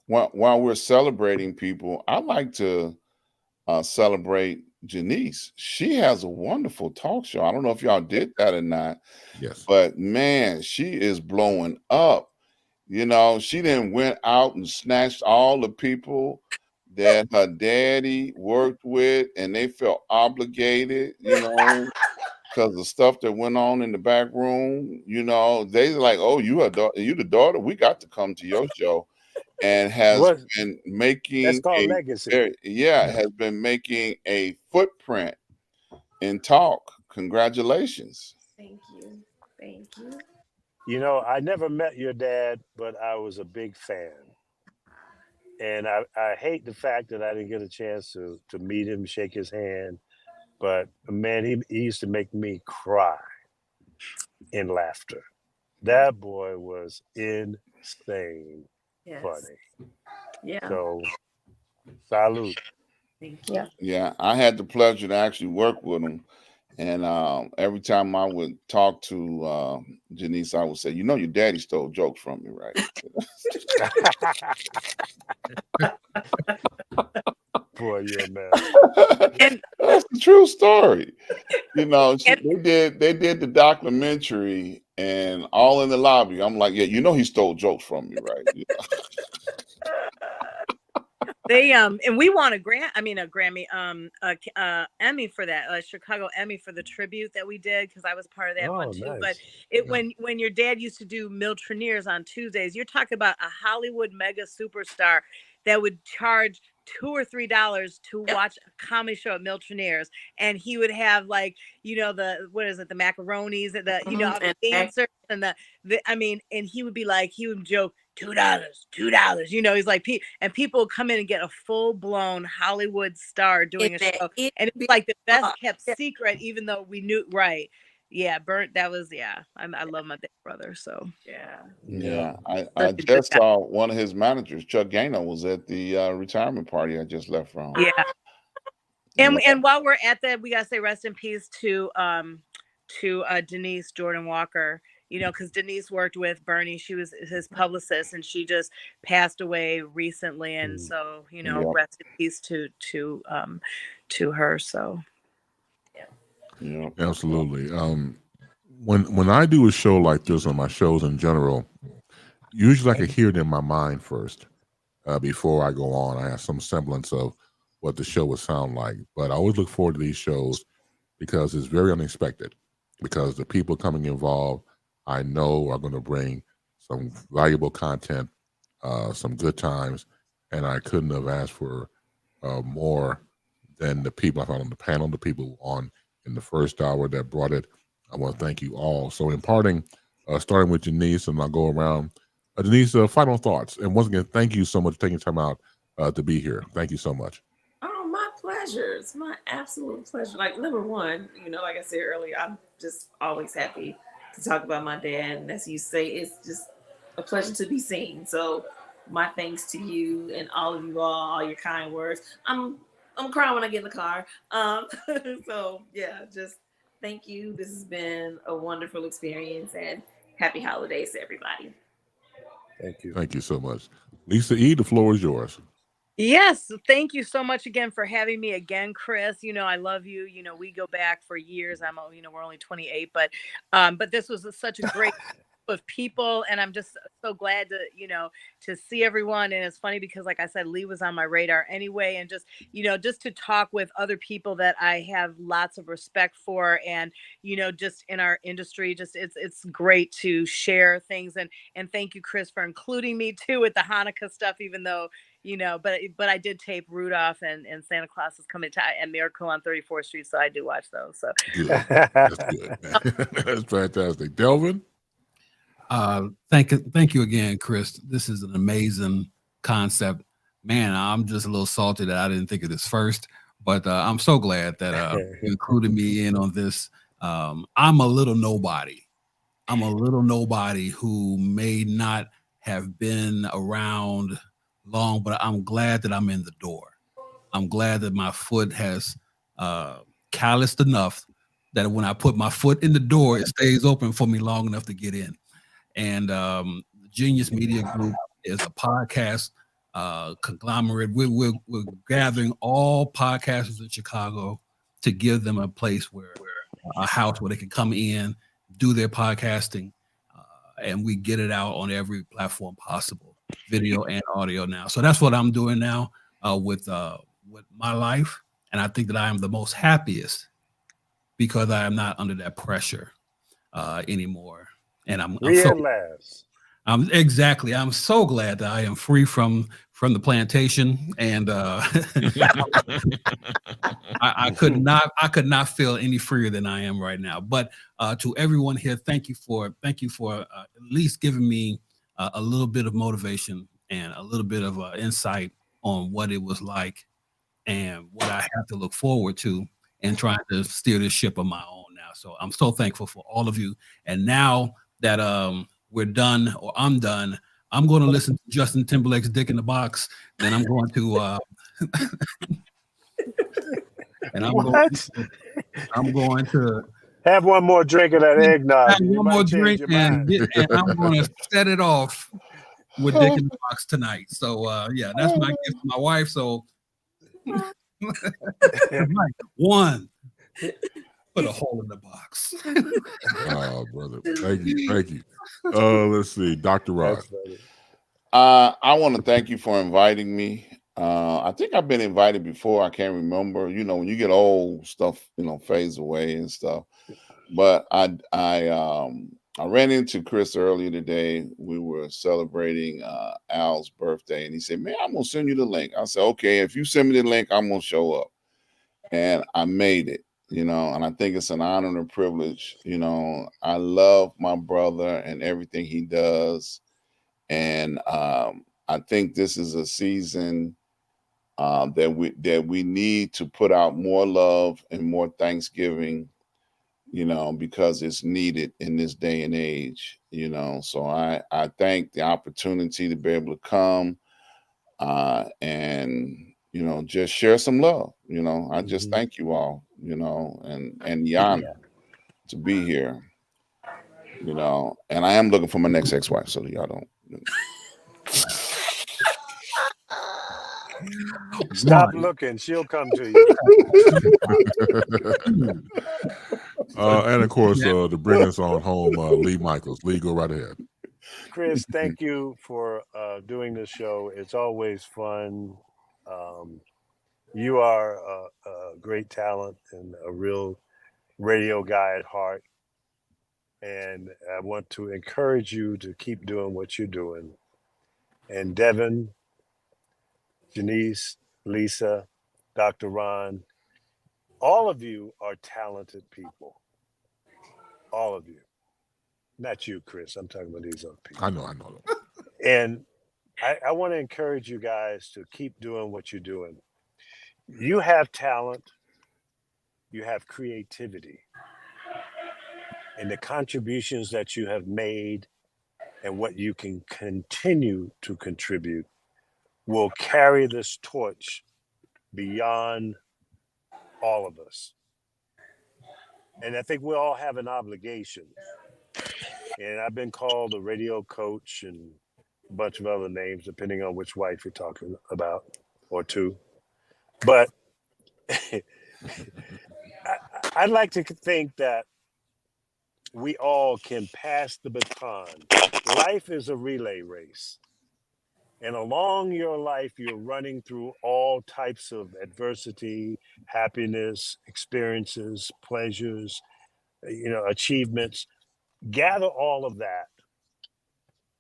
S12: While we're celebrating people, I like to celebrate Janice. She has a wonderful talk show. I don't know if y'all did that or not.
S1: Yes.
S12: But man, she is blowing up. You know, she then went out and snatched all the people that her daddy worked with, and they felt obligated, you know, because the stuff that went on in the back room. You know, they like, oh, you the daughter? We got to come to your show. And has been making
S11: that's called legacy.
S12: Has been making a footprint in talk. Congratulations.
S10: Thank you. Thank you.
S11: You know, I never met your dad, but I was a big fan. And I hate the fact that I didn't get a chance to meet him, shake his hand. But man, he used to make me cry in laughter. That boy was insane.
S10: Yes.
S11: Funny.
S10: Yeah.
S11: So, salute.
S10: Thank you.
S12: Yeah, I had the pleasure to actually work with him, and every time I would talk to Janice, I would say, "You know, your daddy stole jokes from me, right?"
S11: Boy, you're a man.
S12: That's the true story. You know, they did the documentary, and all in the lobby, I'm like, "Yeah, you know, he stole jokes from me, right?" You know?
S8: They and we won a Grammy, Emmy for that, Chicago Emmy for the tribute that we did, because I was part of that one too.
S11: Nice.
S8: But when your dad used to do Miltroneers on Tuesdays, you're talking about a Hollywood mega superstar that would charge $2 or $3 to watch a comedy show at Miltronaires, and he would have like, the the macaronis and the the dancers and the I mean, and he would be like, he would joke $2, he's like, and people would come in and get a full blown Hollywood star doing a show, and it's like the best kept secret, even though we knew Yeah, Burnt. That was I love my big brother. So
S12: yeah. I just saw one of his managers, Chuck Gaino, was at the retirement party I just left from.
S8: Yeah, and while we're at that, we gotta say rest in peace to Denise Jordan Walker. Because Denise worked with Bernie. She was his publicist, and she just passed away recently. And so rest in peace to her. So.
S1: Yeah, absolutely. When I do a show like this, on my shows in general, usually I can hear it in my mind first before I go on. I have some semblance of what the show would sound like, but I always look forward to these shows because it's very unexpected. Because the people coming involved, I know, are going to bring some valuable content, some good times, and I couldn't have asked for more than the people I found on the panel, the people on in the first hour that brought it. I want to thank you all. So in parting, starting with Denise, and I'll go around. Denise, final thoughts. And once again, thank you so much for taking time out to be here. Thank you so much.
S10: Oh, my pleasure. It's my absolute pleasure. Like, number one, like I said earlier, I'm just always happy to talk about my dad. And as you say, it's just a pleasure to be seen. So my thanks to you and all of you all your kind words. I'm crying when I get in the car. So yeah, just thank you. This has been a wonderful experience, and happy holidays to everybody.
S11: Thank you.
S1: Thank you so much. Lisa E., the floor is yours.
S8: Yes, thank you so much again for having me again, Chris. I love you. We go back for years. We're only 28, but this was such a great of people, and I'm just so glad to see everyone. And it's funny because, like I said, Lee was on my radar anyway, and just to talk with other people that I have lots of respect for, and just in our industry, it's great to share things. And thank you, Chris, for including me too with the Hanukkah stuff, even though but I did tape Rudolph and Santa Claus is Coming to and Miracle on 34th Street, so I do watch those. So
S1: good. That's good. That's fantastic. Delvin.
S9: Thank you again, Chris. This is an amazing concept. Man, I'm just a little salty that I didn't think of this first, but I'm so glad that you included me in on this. I'm a little nobody. I'm a little nobody who may not have been around long, but I'm glad that I'm in the door. I'm glad that my foot has calloused enough that when I put my foot in the door, it stays open for me long enough to get in. And the Genius Media Group is a podcast conglomerate. We're gathering all podcasters in Chicago to give them a place a house where they can come in, do their podcasting, and we get it out on every platform possible, video and audio now. So that's what I'm doing now with my life, and I think that I am the most happiest because I am not under that pressure anymore. And I'm so glad that I am free from the plantation, and I could not feel any freer than I am right now. But to everyone here, thank you for at least giving me a little bit of motivation and a little bit of insight on what it was like and what I have to look forward to and trying to steer this ship on my own now. So I'm so thankful for all of you. And now that we're done, or I'm done, I'm going to listen to Justin Timberlake's "Dick in the Box." Then I'm going to I'm going to
S11: have one more drink of that eggnog.
S9: Have one more drink, and I'm going to set it off with "Dick in the Box" tonight. So yeah, that's my gift to my wife. So one. Put a hole in the box.
S1: Oh, brother. Thank you. Let's see. Dr. Rod.
S12: I want to thank you for inviting me. I think I've been invited before. I can't remember. When you get old, stuff, fades away and stuff. But I I ran into Chris earlier today. We were celebrating Al's birthday, and he said, "Man, I'm gonna send you the link." I said, "Okay, if you send me the link, I'm gonna show up." And I made it, and I think it's an honor and a privilege. I love my brother and everything he does, and I think this is a season that we need to put out more love and more Thanksgiving, because it's needed in this day and age. So I thank the opportunity to be able to come and just share some love. I just thank you all, and the honor to be here. And I am looking for my next ex-wife, so y'all don't.
S11: Stop looking; she'll come to you.
S1: And of course, to bring us on home, Lee Michaels. Lee, go right ahead.
S11: Chris, thank you for doing this show. It's always fun. You are a great talent and a real radio guy at heart. And I want to encourage you to keep doing what you're doing. And Devin, Janice, Lisa, Dr. Ron, all of you are talented people. All of you. Not you, Chris. I'm talking about these other people.
S1: I know.
S11: And I want to encourage you guys to keep doing what you're doing. You have talent. You have creativity. And the contributions that you have made and what you can continue to contribute will carry this torch beyond all of us. And I think we all have an obligation. And I've been called a radio coach and a bunch of other names, depending on which wife you're talking about, or two. But I'd like to think that we all can pass the baton. Life is a relay race. And along your life, you're running through all types of adversity, happiness, experiences, pleasures, achievements. Gather all of that,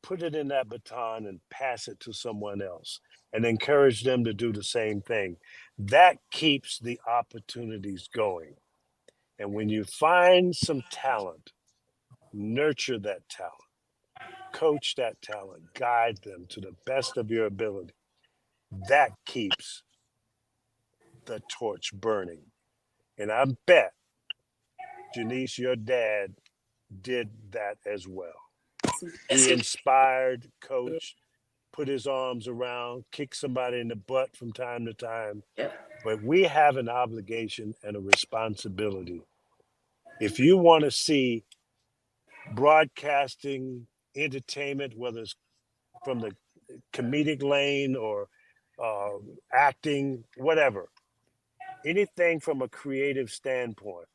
S11: put it in that baton and pass it to someone else and encourage them to do the same thing. That keeps the opportunities going. And when you find some talent, nurture that talent, coach that talent, guide them to the best of your ability. That keeps the torch burning. And I bet, Janice, your dad did that as well. He inspired, coached, put his arms around, kicked somebody in the butt from time to time. But we have an obligation and a responsibility. If you want to see broadcasting, entertainment, whether it's from the comedic lane or acting, whatever, anything from a creative standpoint,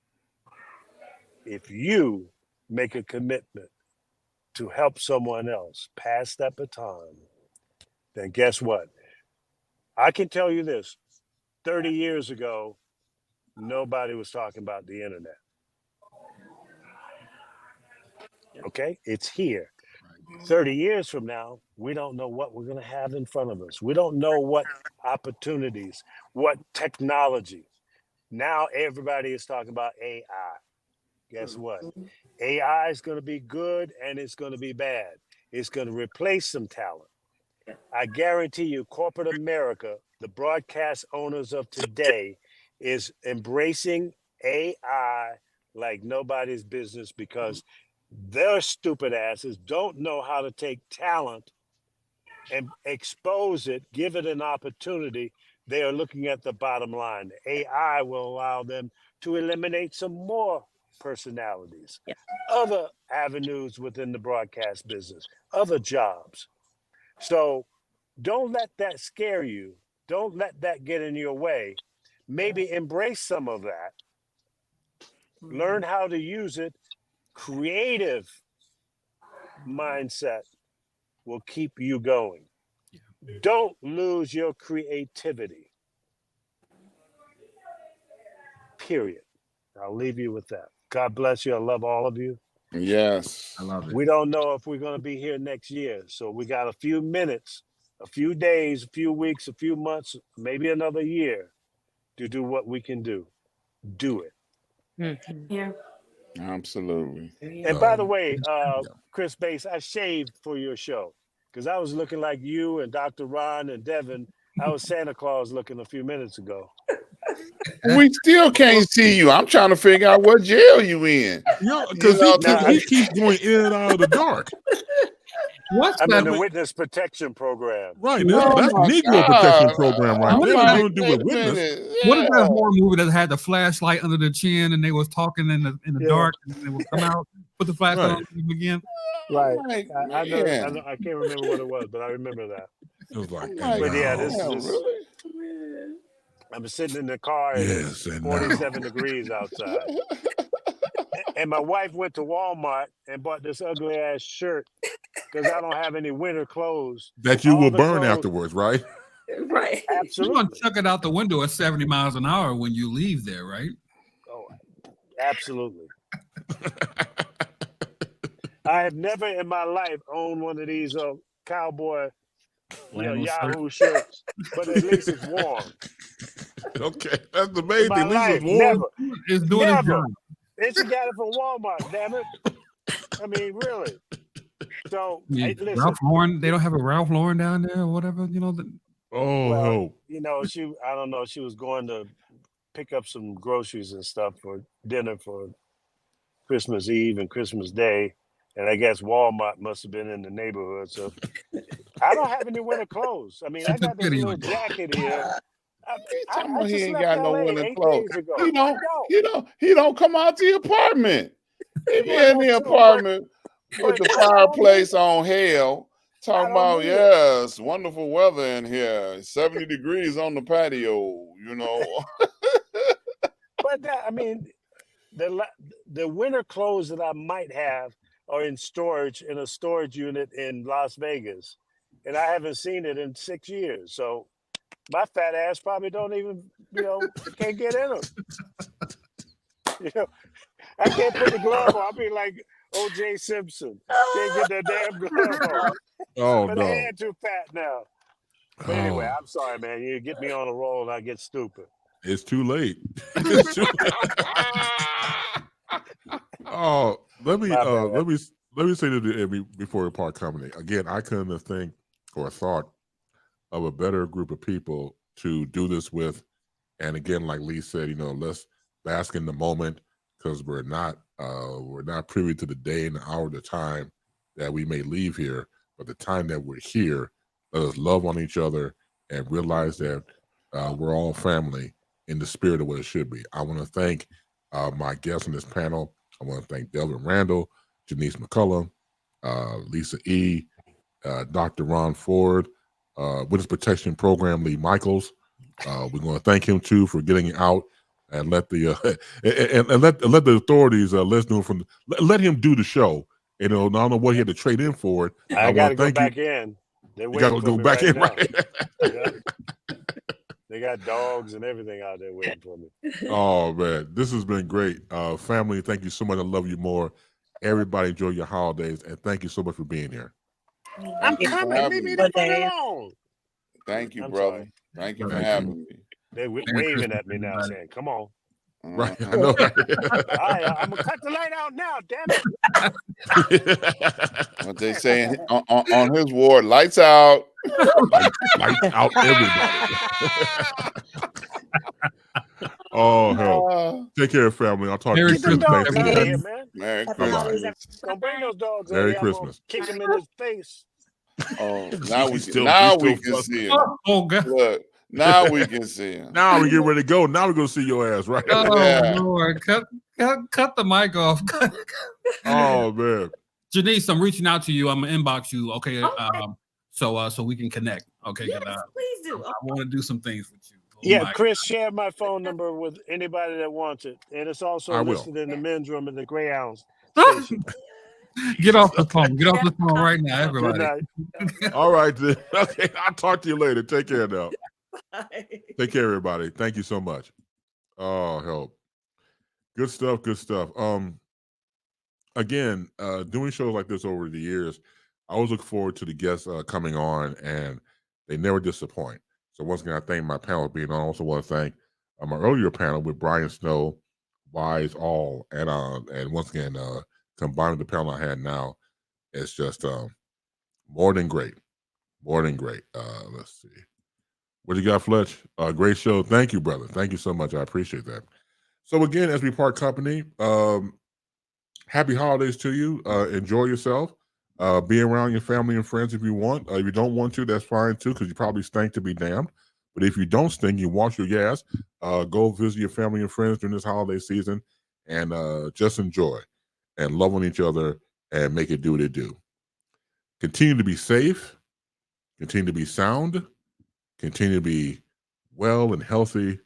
S11: if you make a commitment to help someone else pass that baton, then guess what? I can tell you this, 30 years ago, nobody was talking about the internet. Okay, it's here. 30 years from now, we don't know what we're going to have in front of us. We don't know what opportunities, what technology. Now everybody is talking about AI. Guess what? AI is going to be good and it's going to be bad. It's going to replace some talent. I guarantee you, corporate America, the broadcast owners of today, is embracing AI like nobody's business because their stupid asses don't know how to take talent and expose it, give it an opportunity. They are looking at the bottom line. AI will allow them to eliminate some more personalities, other avenues within the broadcast business, other jobs. So don't let that scare you. Don't let that get in your way. Maybe embrace some of that. Learn how to use it. Creative mindset will keep you going. Don't lose your creativity. Period. I'll leave you with that. God bless you. I love all of you.
S12: Yes.
S9: I love it.
S11: We don't know if we're going to be here next year. So we got a few minutes, a few days, a few weeks, a few months, maybe another year to do what we can do. Do it.
S10: Yeah.
S12: Absolutely.
S11: And by the way, Chris Bass, I shaved for your show because I was looking like you and Dr. Ron and Devin. I was Santa Claus looking a few minutes ago.
S12: We still can't see you. I'm trying to figure out what jail you in.
S1: Yeah, because he keeps going in and out of the dark.
S11: I'm in the witness protection program.
S1: Right. That's Negro protection program right there. Nothing to do with witness.
S9: What is that horror movie that had the flashlight under their chin and they was talking in the dark and they would come out, put the flashlight on them again?
S11: Right. I know. I can't remember what it was, but I remember that.
S1: It was like,
S11: but yeah, this is. I'm sitting in the car and it's 47 degrees outside. And my wife went to Walmart and bought this ugly ass shirt because I don't have any winter clothes.
S1: That you will burn afterwards, right?
S10: Right.
S11: Absolutely.
S9: You're gonna chuck it out the window at 70 miles an hour when you leave there, right?
S11: Oh, absolutely. I have never in my life owned one of these cowboy Yahoo shirts, but at least it's warm.
S1: Okay, that's the main thing. At least it's warm.
S11: Never.
S9: It's doing its job.
S11: And she got it from Walmart, damn it. I mean, really. So, hey, listen.
S9: Ralph Lauren, they don't have a Ralph Lauren down there or whatever, you know.
S11: You know, I don't know, she was going to pick up some groceries and stuff for dinner for Christmas Eve and Christmas Day. And I guess Walmart must have been in the neighborhood. So I don't have any winter clothes. I mean, I got this little jacket here.
S12: He ain't got no winter clothes. He don't come out the apartment. He be in the apartment with the fireplace on hell, talking about it's wonderful weather in here, 70 degrees on the patio, you know.
S11: But I mean, the winter clothes that I might have are in storage in a storage unit in Las Vegas, and I haven't seen it in 6 years. So my fat ass probably don't even, can't get in them. I can't put the glove on. I'll be like O.J. Simpson. Can't get that damn glove on.
S1: Oh,
S11: but
S1: no.
S11: I ain't too fat now. But anyway, I'm sorry, man. You get me on a roll and I get stupid.
S1: It's too late. It's too late. Oh, let me say this before we part company. Again, I couldn't have think or thought of a better group of people to do this with. And again, like Lee said, let's bask in the moment because we're not privy to the day and the hour, the time that we may leave here. But the time that we're here, let us love on each other and realize that we're all family in the spirit of what it should be. I want to thank my guests on this panel. I want to thank Delvin Randall, Janice McCullum, Lisa E., Dr. Ron Ford, Witness Protection Program Lee Michaels. We're going to thank him too for getting out and let the let the authorities let him do the show. I don't know what he had to trade in for it.
S11: I got to go back in.
S1: You got to go back in, right?
S11: Yeah. They got dogs and everything out there waiting for me.
S1: Oh, man. This has been great. Family, thank you so much. I love you more. Everybody enjoy your holidays, and thank you so much for being here.
S11: I'm coming. Leave me the fuck alone.
S12: Thank you, brother.
S11: Sorry.
S12: Thank you for having me.
S11: They're waving at me now saying, come on.
S1: Right, I know.
S11: All right, I'm going to cut the light out now, damn it.
S12: What they saying on his ward, lights out.
S1: Lights out, everybody. Oh, hell. Take care, family. I'll talk to you soon.
S11: Dogs
S1: Thank
S11: out
S1: you.
S11: here, man.
S12: Merry Christmas.
S11: Don't bring those dogs out
S1: Merry
S11: here.
S1: Christmas.
S11: I'm gonna kick him in his face.
S12: Oh, now we
S1: Still
S12: can see him.
S9: Oh, God.
S12: Look, now we can see him.
S1: Now we get ready to go. Now we're going to see your ass, right?
S9: Oh,
S12: Yeah.
S9: Lord. Cut the mic off.
S1: Oh, man.
S9: Janice, I'm reaching out to you. I'm going to inbox you. Okay. So we can connect. Okay.
S10: Yes, please do.
S9: I want to do some things with you. Oh,
S11: Yeah,
S9: my
S11: Chris, share my phone number with anybody that wants it. And it's also
S1: I will.
S11: listed in the men's room in the Greyhounds
S9: God.
S11: station.
S9: Get off the phone. Get off the phone right now,
S11: Good
S9: everybody.
S11: night.
S1: All right. Then. Okay. I'll talk to you later. Take care now. Take care, everybody. Thank you so much. Oh, help. Good stuff. Good stuff. again, doing shows like this over the years, I always look forward to the guests coming on, and they never disappoint. So once again, I thank my panel for being on. I also want to thank my earlier panel with Brian Snow, Wise All, and once again, combined with the panel I had now, it's just more than great. More than great. Let's see. What you got, Fletch? Great show. Thank you, brother. Thank you so much. I appreciate that. So again, as we part company, happy holidays to you. Enjoy yourself. Be around your family and friends if you want. If you don't want to, that's fine too, because you probably stink to be damned. But if you don't stink, you wash your gas. Go visit your family and friends during this holiday season, and just enjoy and love on each other and make it do what it do. Continue to be safe. Continue to be sound. Continue to be well and healthy,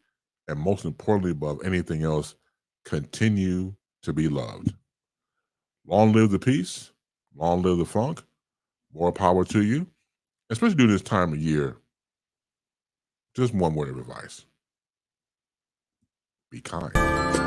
S1: and most importantly, above anything else, continue to be loved. Long live the peace. Long live the funk. More power to you, especially during this time of year. Just one word of advice. Be kind.